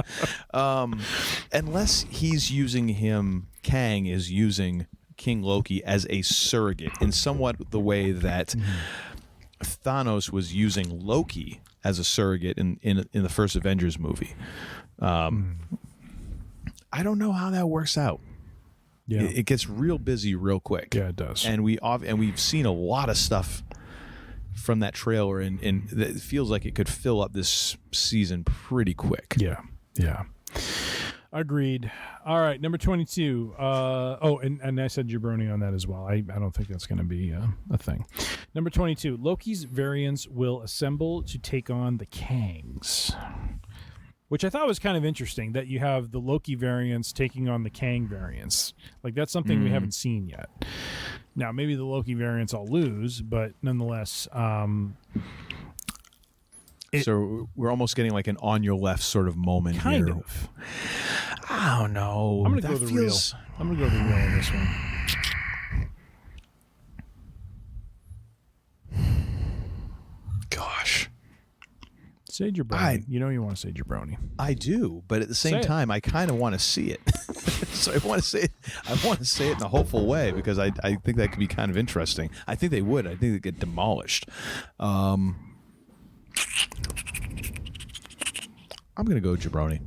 unless he's using Kang is using King Loki as a surrogate in somewhat the way that Thanos was using Loki as a surrogate in the first Avengers movie. I don't know how that works out. Yeah, it gets real busy real quick. Yeah, it does. And we've seen a lot of stuff from that trailer, and it feels like it could fill up this season pretty quick. Yeah. Agreed. All right, number 22. And I said jabroni on that as well. I don't think that's going to be a thing. Number 22. Loki's variants will assemble to take on the Kangs, which I thought was kind of interesting, that you have the Loki variants taking on the Kang variants. Like, that's something we haven't seen yet. Now, maybe the Loki variants all lose, but nonetheless... so we're almost getting like an on your left sort of moment kind here. Of. I don't know. I'm going to go the real. I'm going to go the real on this one. Gosh. Say jabroni. You know you want to say jabroni. I do, but at the same time, I kind of want to see it. So I want to say it. I want to say it in a hopeful way, because I think that could be kind of interesting. I think they would. I think they get demolished. I'm going to go jabroni.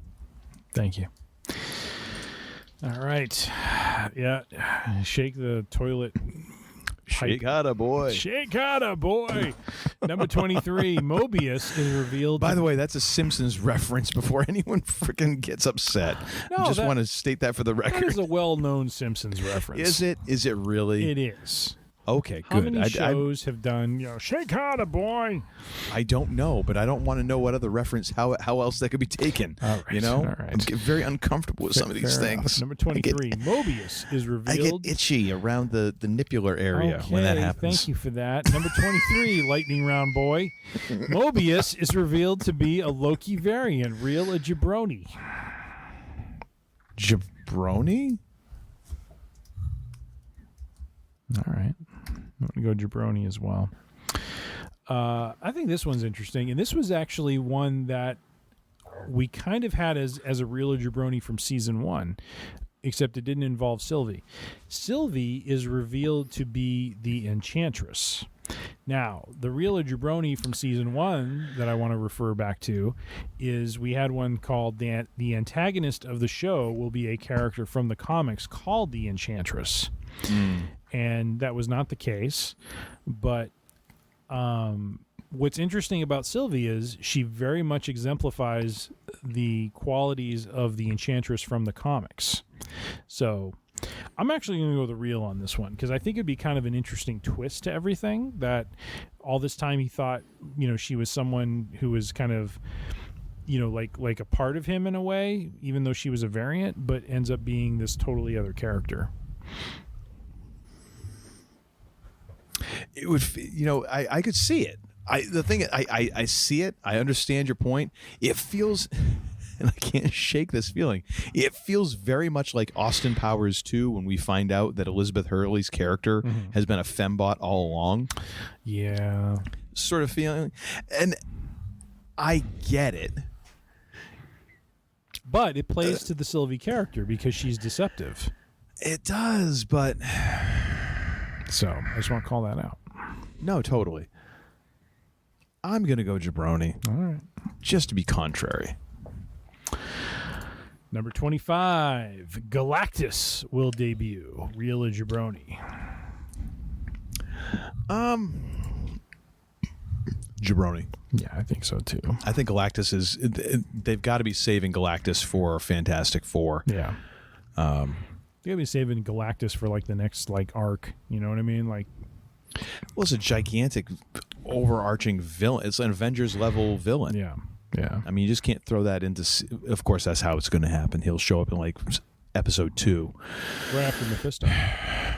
Thank you. All right. Yeah. Shake the toilet. Shake hotta, boy. Shake hotta, boy. Number 23, Mobius is revealed. By the way, that's a Simpsons reference before anyone freaking gets upset. I just want to state that for the record. That is a well-known Simpsons reference. Is it? Is it really? It is. Okay, good. How many shows have done, shake hotta, boy? I don't know, but I don't want to know what other reference, how else that could be taken. All right, all right. I'm getting very uncomfortable with some of these things. Number 23, Mobius is revealed. I get itchy around the nippular area when that happens. Thank you for that. Number 23, lightning round boy. Mobius is revealed to be a Loki variant, real a jabroni. Jabroni? All right. I'm going to go jabroni as well. I think this one's interesting, and this was actually one that we kind of had as a real jabroni from season 1, except it didn't involve Sylvie. Sylvie is revealed to be the Enchantress. Now, the real jabroni from season 1 that I want to refer back to is we had one called the antagonist of the show will be a character from the comics called the Enchantress. And that was not the case. But what's interesting about Sylvie is she very much exemplifies the qualities of the Enchantress from the comics. So I'm actually going to go the real on this one, because I think it'd be kind of an interesting twist to everything, that all this time he thought, she was someone who was kind of, like a part of him in a way, even though she was a variant, but ends up being this totally other character. It would, I could see it. I see it. I understand your point. It feels, and I can't shake this feeling, it feels very much like Austin Powers 2 when we find out that Elizabeth Hurley's character has been a fembot all along. Yeah. Sort of feeling. And I get it. But it plays to the Sylvie character because she's deceptive. It does, but... So, I just want to call that out. No, totally. I'm going to go jabroni. All right. Just to be contrary. Number 25, Galactus will debut. Real or jabroni? Jabroni. Yeah, I think so too. I think Galactus is. They've got to be saving Galactus for Fantastic Four. Yeah. They gotta be saving Galactus for like the next like arc. You know what I mean? Like, well, it's a gigantic, overarching villain. It's an Avengers level villain. Yeah. Yeah. I mean, you just can't throw that into. Of course, that's how it's going to happen. He'll show up in like episode 2, right after Mephisto.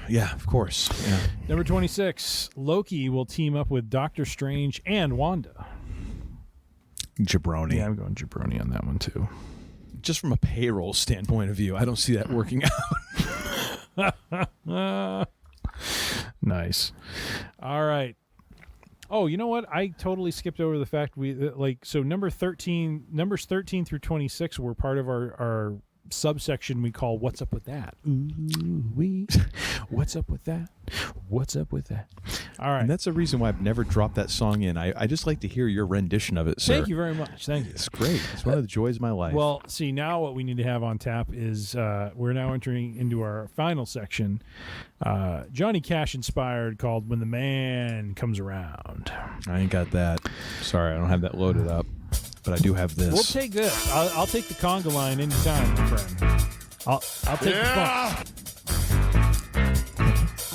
Yeah, of course. Yeah. Number 26, Loki will team up with Doctor Strange and Wanda. Jabroni. Yeah, I'm going Jabroni on that one too. Just from a payroll standpoint of view, I don't see that working out. Nice. All right. Oh, you know what? I totally skipped over the fact numbers 13 through 26 were part of our subsection we call "What's Up with That?" Ooh, what's up with that? What's up with that? All right. And that's the reason why I've never dropped that song in. I just like to hear your rendition of it, sir. Thank you very much. Thank you. It's great. It's one of the joys of my life. Well, see, now what we need to have on tap is we're now entering into our final section, Johnny Cash inspired, called "When the Man Comes Around." I ain't got that. Sorry, I don't have that loaded up. But I do have this. We'll take this. I'll take the conga line anytime, my friend. I'll take the funk.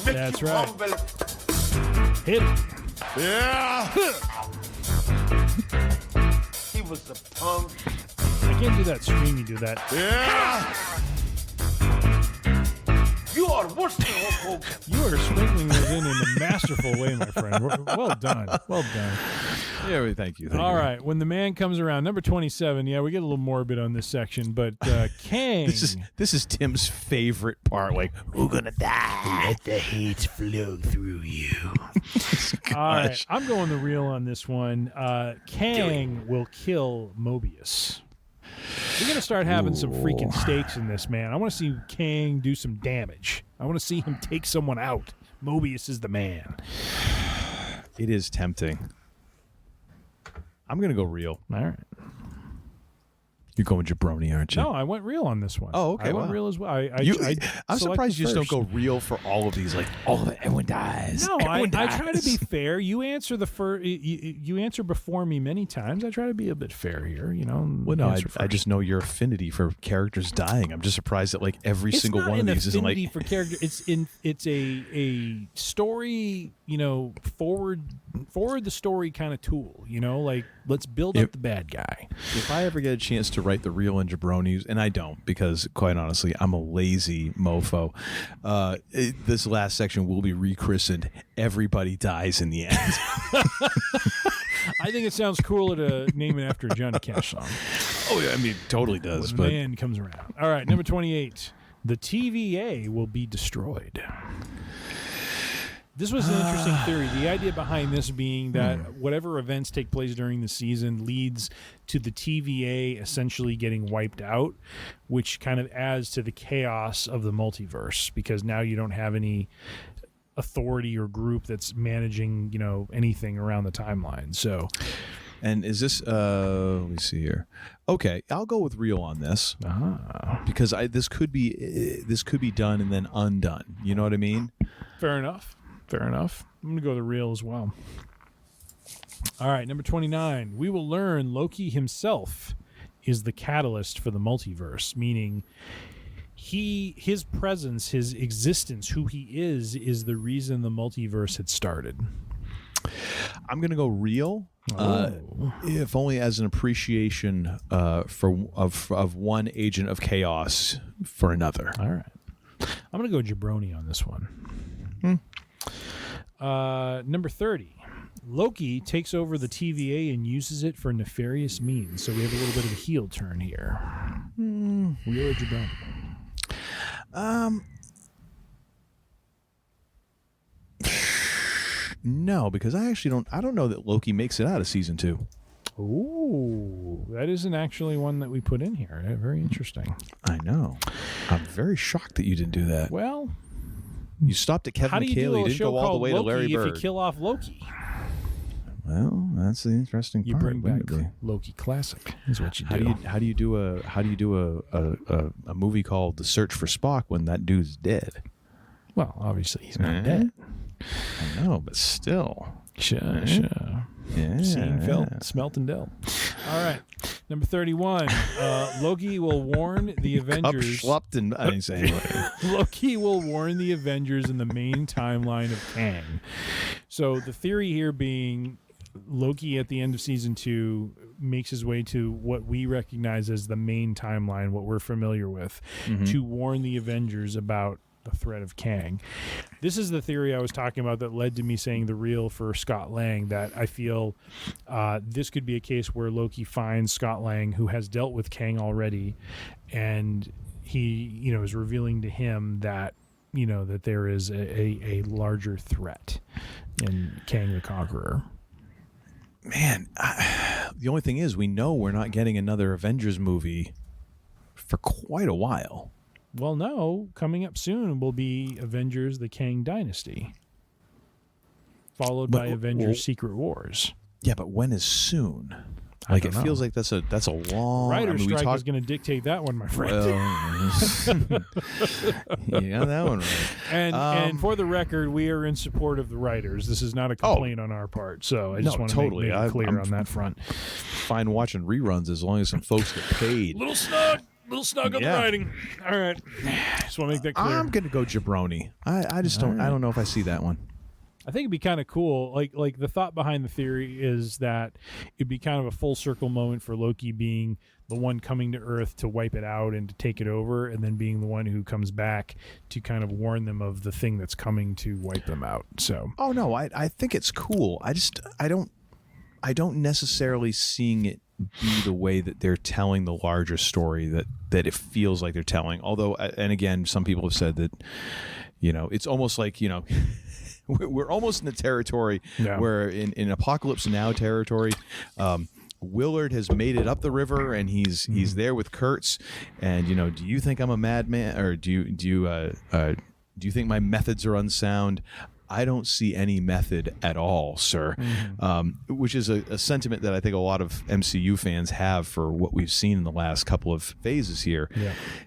That's right. Hit it. Yeah. He was a punk. I can't do that scream you do that. Yeah. You are worse than Hulk Hogan. You are sprinkling those in a masterful way, my friend. Well done. Well done. Yeah, thank you. All right. When the Man Comes Around, number 27. Yeah, we get a little morbid on this section, but Kang. This is Tim's favorite part. Like, who's gonna die? Let the hate flow through you. All right. I'm going the real on this one. Kang will kill Mobius. We're going to start having some freaking stakes in this, man. I want to see Kang do some damage. I want to see him take someone out. Mobius is the man. It is tempting. I'm going to go real. All right. You're going Jabroni, aren't you? No, I went real on this one. Oh, okay. I went real as well. I'm surprised you just don't go real for all of these. Like, everyone dies. No, everyone dies. I try to be fair. You answer you answer before me many times. I try to be a bit fair here. You know. Well, no, I just know your affinity for characters dying. I'm just surprised that like every single one of these isn't like for character. It's a story. You know, forward the story kind of tool. You know, like let's build up the bad guy. If I ever get a chance to write the real and Jabronis, and I don't, because quite honestly, I'm a lazy mofo. This last section will be rechristened "Everybody Dies in the End." I think it sounds cooler to name it after a Johnny Cash song. Oh yeah, I mean, totally does. When the Man Comes Around. All right, number 28. The TVA will be destroyed. This was an interesting theory. The idea behind this being that whatever events take place during the season leads to the TVA essentially getting wiped out, which kind of adds to the chaos of the multiverse because now you don't have any authority or group that's managing, you know, anything around the timeline. So, and is this let me see here. Okay, I'll go with real on this because this could be done and then undone. You know what I mean? Fair enough. Fair enough. I'm going to go the real as well. All right, number 29. We will learn Loki himself is the catalyst for the multiverse, meaning his presence, his existence, who he is the reason the multiverse had started. I'm going to go real, if only as an appreciation of one agent of chaos for another. All right. I'm going to go Jabroni on this one. Number 30. Loki takes over the TVA and uses it for nefarious means. So we have a little bit of a heel turn here. Real or Jabroni? No, because I don't know that Loki makes it out of season 2. Ooh, that isn't actually one that we put in here. Very interesting. I know. I'm very shocked that you didn't do that. Well, you stopped at Kevin McHale. You didn't go all the way to Larry Bird. If you kill off Loki. Well, that's the interesting part. You bring back Loki Classic. Is what you do. How do you do a movie called The Search for Spock when that dude's dead? Well, obviously he's not dead. I know, but still. Sure. Yeah. Seen, felt, smelt, and dealt. All right. Number 31. Loki will warn the Avengers. I didn't say anyway. Loki will warn the Avengers in the main timeline of Kang. So the theory here being Loki at the end of season 2 makes his way to what we recognize as the main timeline, what we're familiar with, to warn the Avengers about the threat of Kang. This is the theory I was talking about that led to me saying the real for Scott Lang, that I feel this could be a case where Loki finds Scott Lang, who has dealt with Kang already, and he, is revealing to him that, that there is a larger threat in Kang the Conqueror. Man, the only thing is we know we're not getting another Avengers movie for quite a while. Well, no. Coming up soon will be Avengers: The Kang Dynasty, followed by Avengers: Secret Wars. Yeah, but when is soon? Like, it feels like that's a long... Writer's strike is going to dictate that one, my friend. Well, you got that one right. And for the record, we are in support of the writers. This is not a complaint on our part, so I just want to make it clear on that front. Fine watching reruns as long as some folks get paid. Little snug on the writing. All right. Just want to make that clear. I'm going to go Jabroni. I just don't... I don't know if I see that one. I think it'd be kind of cool. Like the thought behind the theory is that it'd be kind of a full circle moment for Loki being the one coming to Earth to wipe it out and to take it over, and then being the one who comes back to kind of warn them of the thing that's coming to wipe them out. So. Oh no, I think it's cool. I don't necessarily seeing it be the way that they're telling the larger story that it feels like they're telling. Although, and again, some people have said that, it's almost like, we're almost in the territory where in Apocalypse Now territory, Willard has made it up the river and he's there with Kurtz, and do you think I'm a madman, or do you think my methods are unsound? I don't see any method at all, sir. Which is a sentiment that I think a lot of MCU fans have for what we've seen in the last couple of phases here.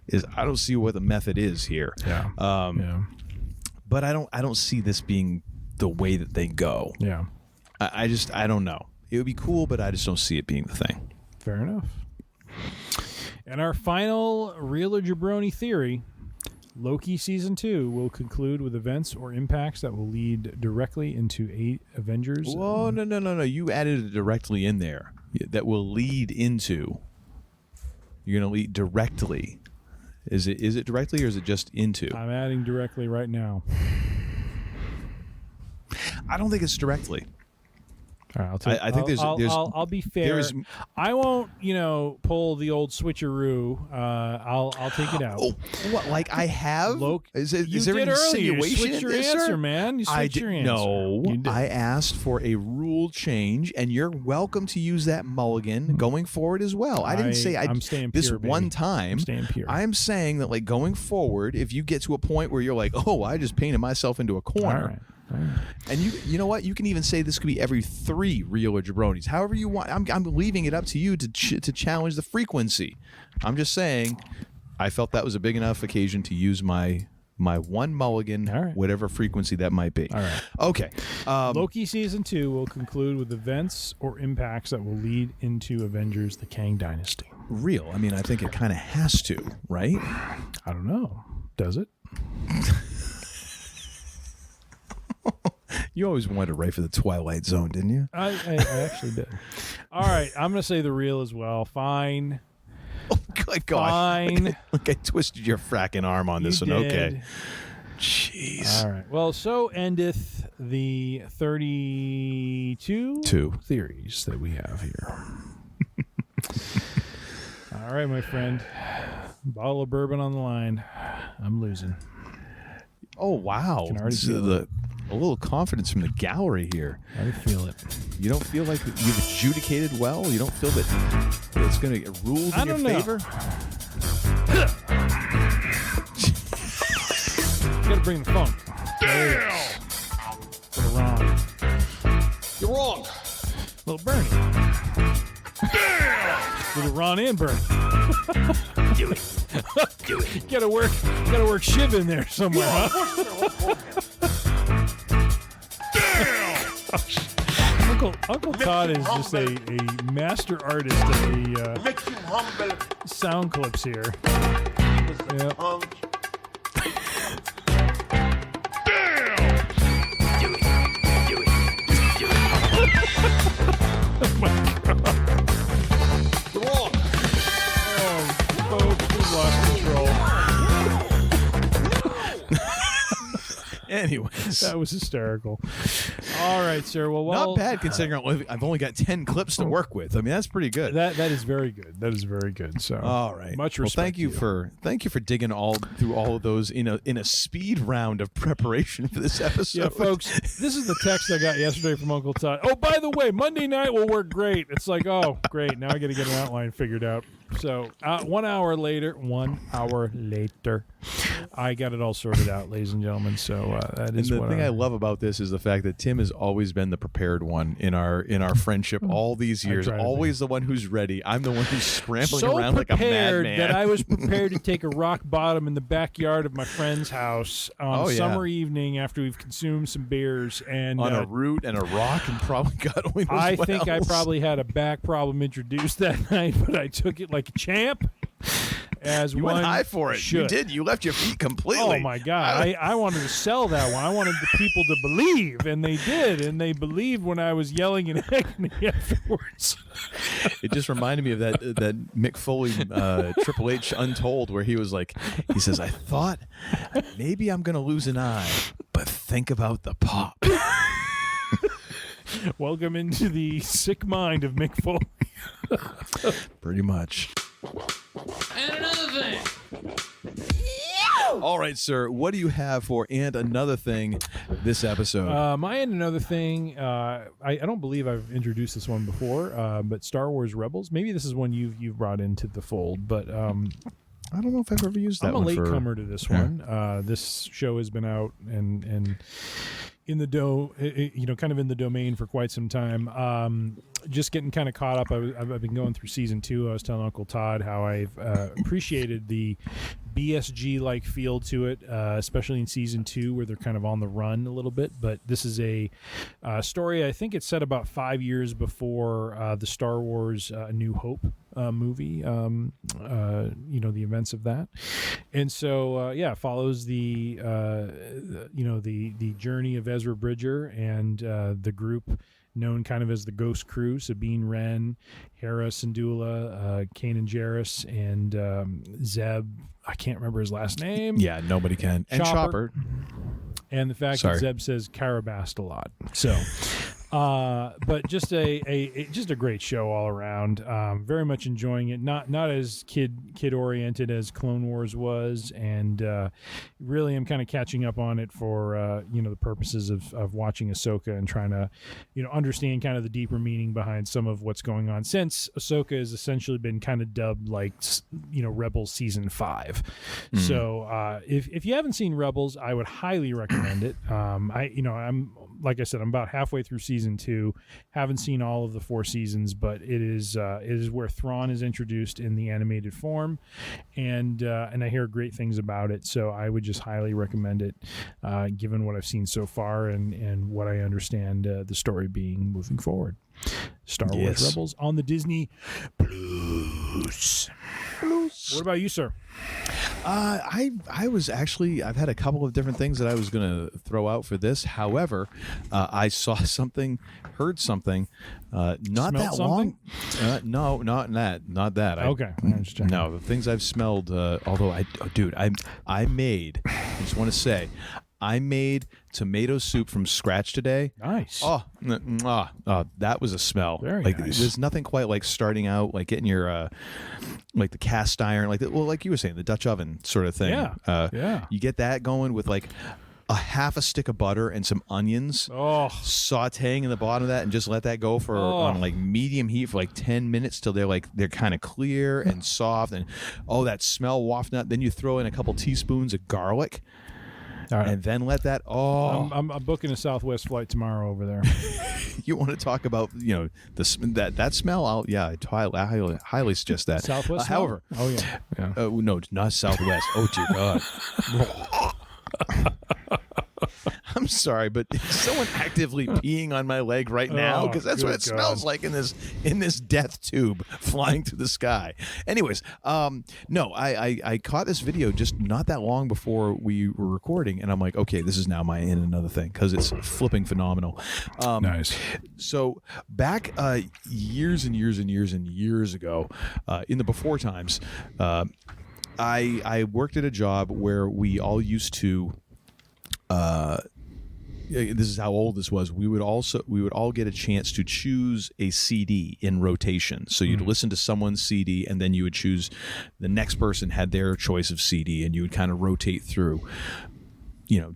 Is I don't see what the method is here. But I don't see this being the way that they go. Yeah. I don't know. It would be cool, but I just don't see it being the thing. Fair enough. And our final real or jabroni theory, Loki Season 2 will conclude with events or impacts that will lead directly into 8 Avengers. Whoa, no. You added it directly in there. That will lead into. You're going to lead directly. Is it directly or is it just into? I'm adding directly right now. I don't think it's directly. All right, I think I'll be fair. I won't, pull the old switcheroo. I'll take it out. Oh, what? Like I have? Is there an insinuation? You switched your answer, man. You switched your answer. No, I asked for a rule change, and you're welcome to use that mulligan going forward as well. I didn't say I'm staying pure, this baby. one time. I'm staying pure. I'm saying that, like, going forward, if you get to a point where you're like, oh, I just painted myself into a corner. All right. And you know what? You can even say this could be every 3 real or jabronis. However you want. I'm leaving it up to you to challenge the frequency. I'm just saying, I felt that was a big enough occasion to use my one mulligan, whatever frequency that might be. All right. Okay. Loki Season 2 will conclude with events or impacts that will lead into Avengers: The Kang Dynasty. Real. I mean, I think it kind of has to, right? I don't know. Does it? You always wanted to write for the Twilight Zone, didn't you? I actually did. All right, I'm going to say the real as well. Fine. Oh, good God. Fine. Look, I twisted your fracking arm on this one. Did. Okay. Jeez. All right. Well, so endeth the 32 theories that we have here. All right, my friend. Bottle of bourbon on the line. I'm losing. Oh, wow. Can already feel a little confidence from the gallery here. I feel it. You don't feel like you've adjudicated well? You don't feel that it's going to get ruled in your favor? You got to bring the funk. Damn! You're wrong. You're wrong. Little Bernie. Damn! Little Ron and Bernie. Do it. Do it. Gotta work Shiv in there somewhere, huh? Uncle Todd is just a master artist of the sound clips here. Yep. Oh my God. You're wrong. Oh, folks, we've lost control. Anyways, that was hysterical. All right, sir. Well, not bad considering I've only got 10 clips to work with. I mean, that's pretty good. That is very good. That is very good. So, all right, much respect. Well, thank you for digging through all of those in a speed round of preparation for this episode. Yeah, folks, this is the text I got yesterday from Uncle Todd. Oh, by the way, Monday night will work great. It's like, oh, great. Now I got to get an outline figured out. So 1 hour later, I got it all sorted out, ladies and gentlemen. So that is the thing I love about this is the fact that Tim has always been the prepared one in our friendship all these years. Always the one who's ready. I'm the one who's scrambling around like a madman. That I was prepared to take a rock bottom in the backyard of my friend's house on a summer evening after we've consumed some beers and on a root and a rock and probably got only knows I what think else. I probably had a back problem introduced that night, but I took it like a champ. As you one went high for it. Should. You did. You left your feet completely. Oh my God! I wanted to sell that one. I wanted the people to believe, and they did, and they believed when I was yelling in agony afterwards. It just reminded me of that Mick Foley Triple H Untold, where he says, "I thought maybe I'm going to lose an eye, but think about the pop." Welcome into the sick mind of Mick Foley. Pretty much. And another thing. All right, sir. What do you have for and another thing this episode? My and another thing. I don't believe I've introduced this one before, but Star Wars Rebels. Maybe this is one you've brought into the fold, but I don't know if I've ever used that. I'm a latecomer to this one. This show has been out and in the kind of in the domain for quite some time. Just getting kind of caught up. I've been going through season 2. I was telling Uncle Todd how I've appreciated the BSG-like feel to it, especially in season 2 where they're kind of on the run a little bit. But this is a story, I think it's set about 5 years before the Star Wars A New Hope movie, the events of that. And so, follows the journey of Ezra Bridger and the group known kind of as the Ghost Crew: Sabine Wren, Hera Syndulla, Kanan Jarrus, and Zeb. I can't remember his last name. Yeah, nobody can. And Chopper. And the fact that Zeb says Karabast a lot. So, but just a great show all around. Very much enjoying it. Not as kid oriented as Clone Wars was, and really I'm kind of catching up on it for the purposes of watching Ahsoka and trying to understand kind of the deeper meaning behind some of what's going on, since Ahsoka has essentially been kind of dubbed like Rebels season 5. So if you haven't seen Rebels, I would highly recommend it. I'm like I said, I'm about halfway through season 2. Haven't seen all of the 4 seasons, but it is where Thrawn is introduced in the animated form, and I hear great things about it. So I would just highly recommend it, given what I've seen so far and what I understand the story being moving forward. Star Wars Rebels on the Disney Plus. What about you, sir? I've had a couple of different things that I was going to throw out for this. However, I saw something, heard something, not Smelled that something? long. Not that. Okay. No, the things I've smelled, although I made, I just want to say, I made tomato soup from scratch today. Nice. Oh, that was a smell. Very nice. There's nothing quite like starting out, like getting your, like the cast iron, like you were saying, the Dutch oven sort of thing. Yeah. You get that going with like a half a stick of butter and some onions, sauteing in the bottom of that, and just let that go for on like medium heat for like 10 minutes till they're kind of clear and soft, and that smell wafting out. Then you throw in a couple teaspoons of garlic. All right. And then let that. I'm booking a Southwest flight tomorrow over there. You want to talk about that smell? I highly suggest that. Southwest. However, no, not Southwest. Oh dear God. I'm sorry, but is someone actively peeing on my leg right now? Because that's what it smells like in this death tube flying through the sky. Anyways, no, I caught this video just not that long before we were recording, and I'm like, okay, this is now my in another thing because it's flipping phenomenal. Nice. So back years and years and years and years ago, in the before times, I worked at a job where we all used to. This is how old this was. We would all get a chance to choose a CD in rotation. So you'd listen to someone's CD, and then you would choose the next person had their choice of CD, and you would kind of rotate through,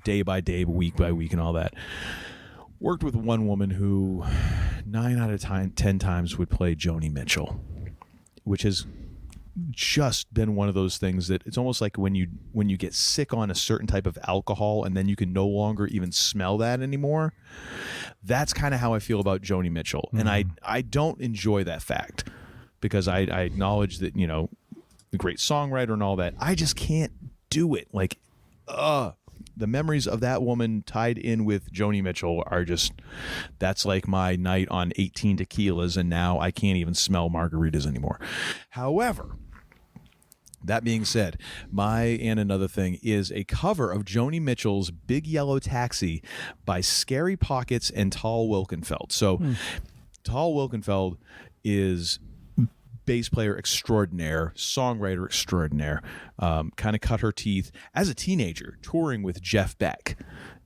day by day, week by week, and all that. Worked with one woman who 9 out of 10 times would play Joni Mitchell, which has just been one of those things that it's almost like when you get sick on a certain type of alcohol and then you can no longer even smell that anymore. That's kind of how I feel about Joni Mitchell. And I don't enjoy that fact because I acknowledge that, the great songwriter and all that. I just can't do it. Like, the memories of that woman tied in with Joni Mitchell are just, that's like my night on 18 tequilas, and now I can't even smell margaritas anymore. However, that being said, my and another thing is a cover of Joni Mitchell's Big Yellow Taxi by Scary Pockets and Tal Wilkenfeld. So Tal Wilkenfeld is bass player extraordinaire, songwriter extraordinaire, kind of cut her teeth as a teenager touring with Jeff Beck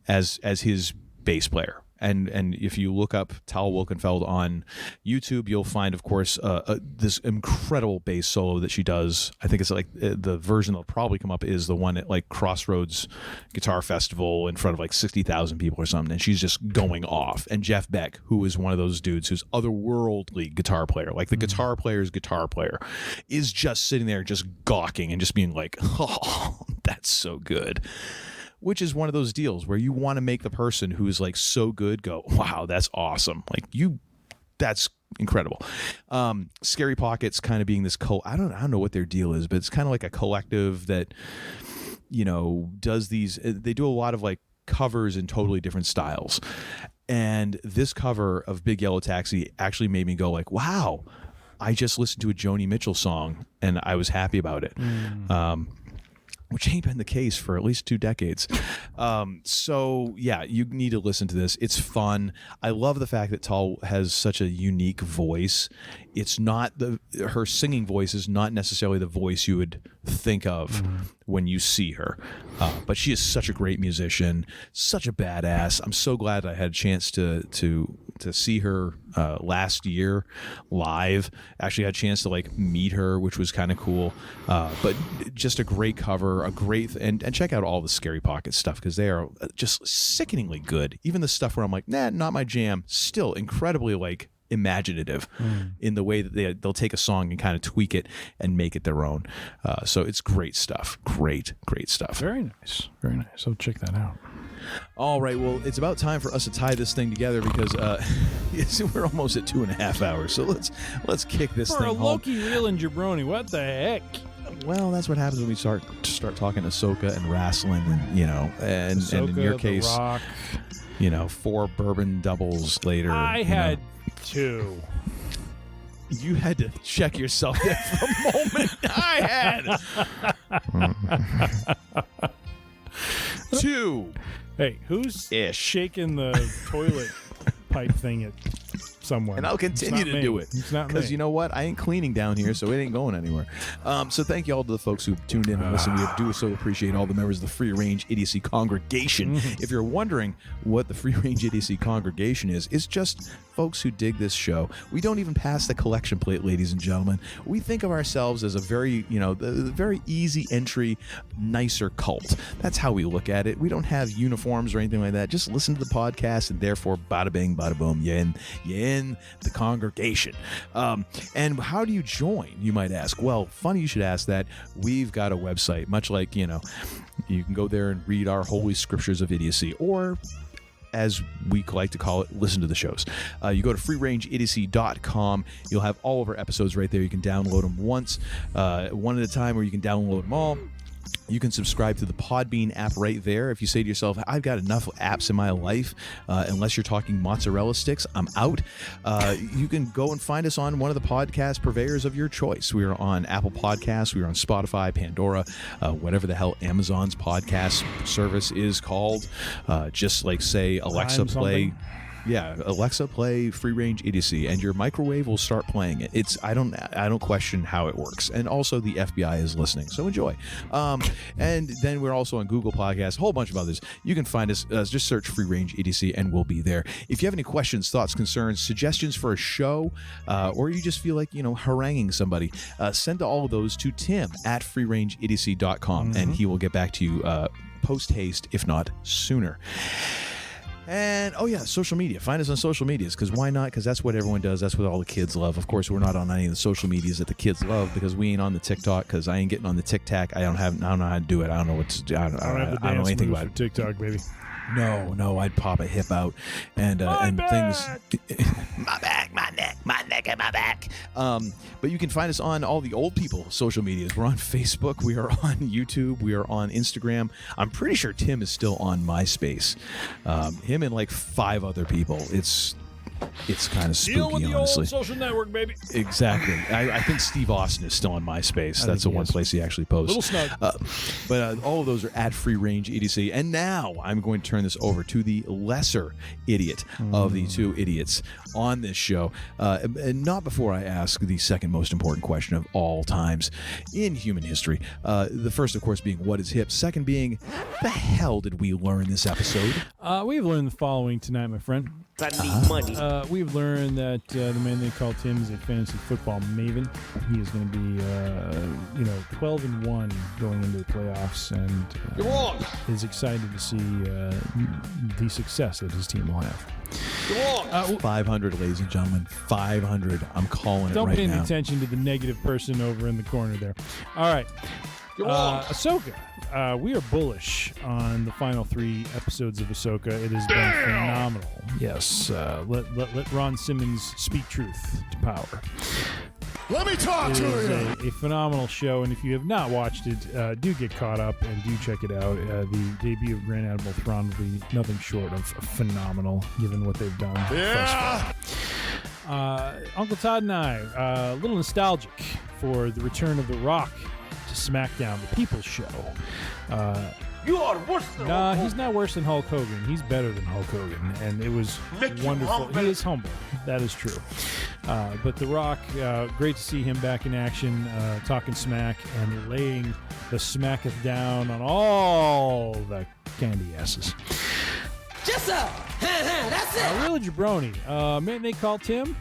as his bass player. And if you look up Tal Wilkenfeld on YouTube, you'll find, of course, this incredible bass solo that she does. I think it's like the version that'll probably come up is the one at like Crossroads Guitar Festival in front of like 60,000 people or something. And she's just going off. And Jeff Beck, who is one of those dudes who's otherworldly guitar player, like the guitar player's guitar player, is just sitting there just gawking and just being like, oh, that's so good. Which is one of those deals where you want to make the person who is like so good go, wow, that's awesome. Like that's incredible. Scary Pockets kind of being this I don't know what their deal is, but it's kind of like a collective that, does these, they do a lot of like covers in totally different styles. And this cover of Big Yellow Taxi actually made me go like, wow, I just listened to a Joni Mitchell song and I was happy about it. Which ain't been the case for at least 2 decades. So, yeah, you need to listen to this. It's fun. I love the fact that Tal has such a unique voice. It's not her singing voice is not necessarily the voice you would think of when you see her. But she is such a great musician, such a badass. I'm so glad I had a chance to see her last year live. Actually had a chance to like meet her, which was kind of cool. But just a great cover, and check out all the Scary Pockets stuff because they are just sickeningly good. Even the stuff where I'm like, nah, not my jam, still incredibly like imaginative in the way that they'll take a song and kind of tweak it and make it their own. So it's great stuff. Great stuff. Very nice. Very nice. So check that out. All right, well, it's about time for us to tie this thing together because we're almost at 2.5 hours. So let's kick this thing home. For a Loki reel and Jabroni, what the heck? Well, that's what happens when we start talking Ahsoka and wrestling, and Ahsoka, and in your case, The Rock. 4 bourbon doubles later. I had 2. You had to check yourself there for a moment. I had 2. Hey, who's shaking the toilet pipe thing at someone? And I'll continue to do it. It's not me. Because you know what? I ain't cleaning down here, so it ain't going anywhere. So thank you all to the folks who tuned in and listened. We do so appreciate all the members of the Free Range Idiocy congregation. If you're wondering what the Free Range Idiocy congregation is, it's just folks who dig this show. We don't even pass the collection plate, ladies and gentlemen. We think of ourselves as a very, the very easy entry, nicer cult. That's how we look at it. We don't have uniforms or anything like that. Just listen to the podcast, and therefore, bada bing, bada boom, you're in the congregation. And how do you join, you might ask? Well, funny you should ask that. We've got a website, much like, you can go there and read our holy scriptures of idiocy, or as we like to call it, listen to the shows. You go to freerangeidiocy.com. You'll have all of our episodes right there. You can download them once, one at a time, or you can download them all. You can subscribe to the Podbean app right there. If you say to yourself, I've got enough apps in my life, unless you're talking mozzarella sticks, I'm out. You can go and find us on one of the podcast purveyors of your choice. We are on Apple Podcasts. We are on Spotify, Pandora, whatever the hell Amazon's podcast service is called. Just like say, Alexa, play... Yeah, Alexa, play Free Range Idiocy, and your microwave will start playing it. I don't question how it works, and also the FBI is listening, so enjoy. And then we're also on Google Podcasts, a whole bunch of others. You can find us, just search Free Range Idiocy, and we'll be there. If you have any questions, thoughts, concerns, suggestions for a show, or you just feel like haranguing somebody, send all of those to Tim at freerangeidiocy.com, and he will get back to you post haste, if not sooner. And, social media. Find us on social medias, because why not? Because that's what everyone does. That's what all the kids love. Of course, we're not on any of the social medias that the kids love, because we ain't on the TikTok, because I ain't getting on the TikTok. I don't know how to do it. I don't know what to do. I don't know anything about it. TikTok, baby. No, I'd pop a hip out and things. My back, my neck, and my back. But you can find us on all the old people social medias. We're on Facebook. We are on YouTube. We are on Instagram. I'm pretty sure Tim is still on MySpace. Him and like 5 other people. It's kind of spooky, Deal with the honestly. old social network, baby. Exactly. I think Steve Austin is still on MySpace. That's the one place he actually posts. Little snug. But all of those are at Free Range Idiocy. And now I'm going to turn this over to the lesser idiot of the two idiots on this show. And not before I ask the second most important question of all times in human history. The first, of course, being what is hip. Second being, the hell did we learn this episode? We've learned the following tonight, my friend. I need money. We've learned that the man they call Tim is a fantasy football maven. He is going to be, 12-1 going into the playoffs, and You're wrong. is excited to see the success that his team will have. You're wrong. 500, ladies and gentlemen. 500. I'm calling it right now. Don't pay any attention to the negative person over in the corner there. All right. Ahsoka. We are bullish on the final 3 episodes of Ahsoka. It has been phenomenal. Yes. Let Ron Simmons speak truth to power. Let me talk to you. It is a phenomenal show, and if you have not watched it, do get caught up and do check it out. The debut of Grand Admiral Thrawn will be nothing short of phenomenal, given what they've done thus far. Uncle Todd and I, a little nostalgic for the return of The Rock to SmackDown, the People's Show. You are worse than Hulk Hogan. He's not worse than Hulk Hogan. He's better than Hulk Hogan, and it was wonderful. He is humble. That is true. But The Rock, great to see him back in action, talking smack and laying the smacketh down on all the candy asses. Yes, sir. That's it. Real Jabroni, man they call Tim.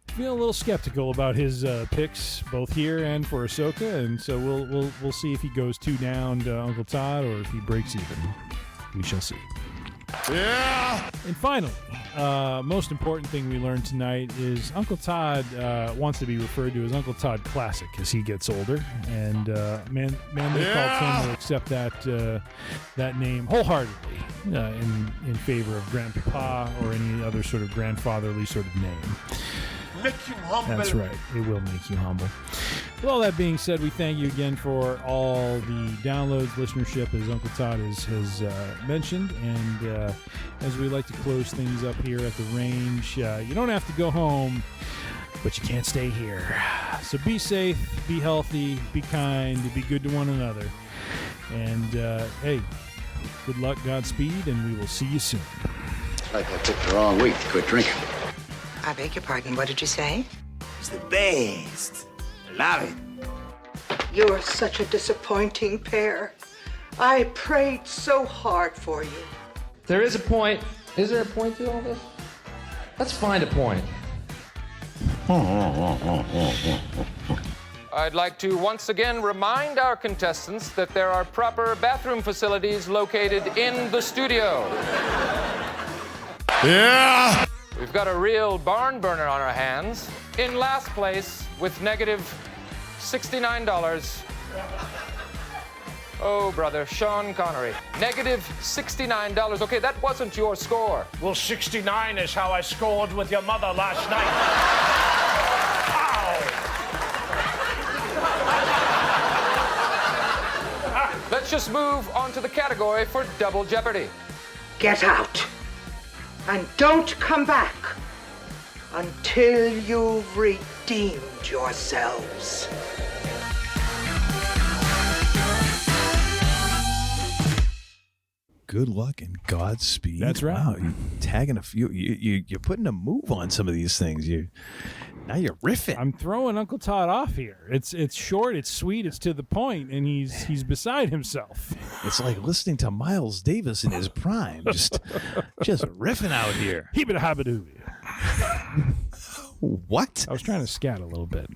Feeling a little skeptical about his picks, both here and for Ahsoka, and so we'll see if he goes 2 down to Uncle Todd or if he breaks even. We shall see. Yeah. And finally, most important thing we learned tonight is Uncle Todd wants to be referred to as Uncle Todd Classic as he gets older, and man they call Tim will accept that name wholeheartedly in favor of Grandpapa or any other sort of grandfatherly sort of name. Make you humble. That's right. It will make you humble. With all that being said, we thank you again for all the downloads, listenership, as Uncle Todd has mentioned. And as we like to close things up here at the range, you don't have to go home, but you can't stay here. So be safe, be healthy, be kind, be good to one another. And, hey, good luck, Godspeed, and we will see you soon. Like I picked the wrong week to quit drinking. I beg your pardon, what did you say? It's the best. Love it. You're such a disappointing pair. I prayed so hard for you. There is a point. Is there a point to all this? Let's find a point. I'd like to once again remind our contestants that there are proper bathroom facilities located in the studio. Yeah. We've got a real barn burner on our hands. In last place with negative $69. Oh, brother, Sean Connery. Negative $69. Okay, that wasn't your score. Well, 69 is how I scored with your mother last night. let's just move on to the category for Double Jeopardy. Get out. And don't come back until you've redeemed yourselves. Good luck and Godspeed. That's right. Wow, you're tagging a few. You're putting a move on some of these things. Now you're riffing. I'm throwing Uncle Todd off here. It's short, it's sweet, it's to the point, and he's beside himself. It's like listening to Miles Davis in his prime, just riffing out here. Heebie-habadoo. What? I was trying to scat a little bit.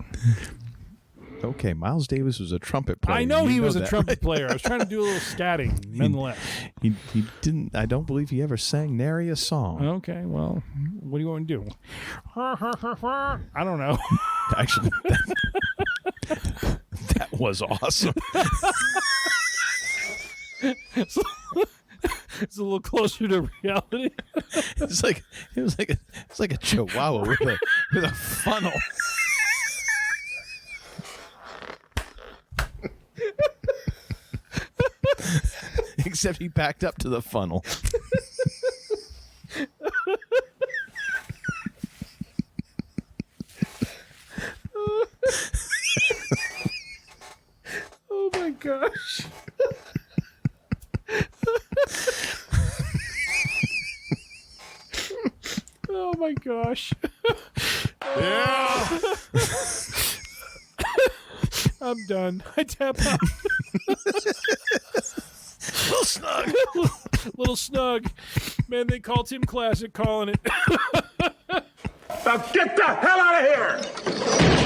Okay, Miles Davis was a trumpet player. I know he was a that, trumpet right? player. I was trying to do a little scatting, nonetheless. He didn't. I don't believe he ever sang nary a song. Okay, well, what do you want to do? I don't know. Actually, that was awesome. It's a little closer to reality. It was like a chihuahua with a funnel. Except he backed up to the funnel. Oh my gosh. Oh my gosh. Yeah. I'm done. I tap out. Little snug. Little snug. Man, they call Tim Classic calling it. Now get the hell out of here!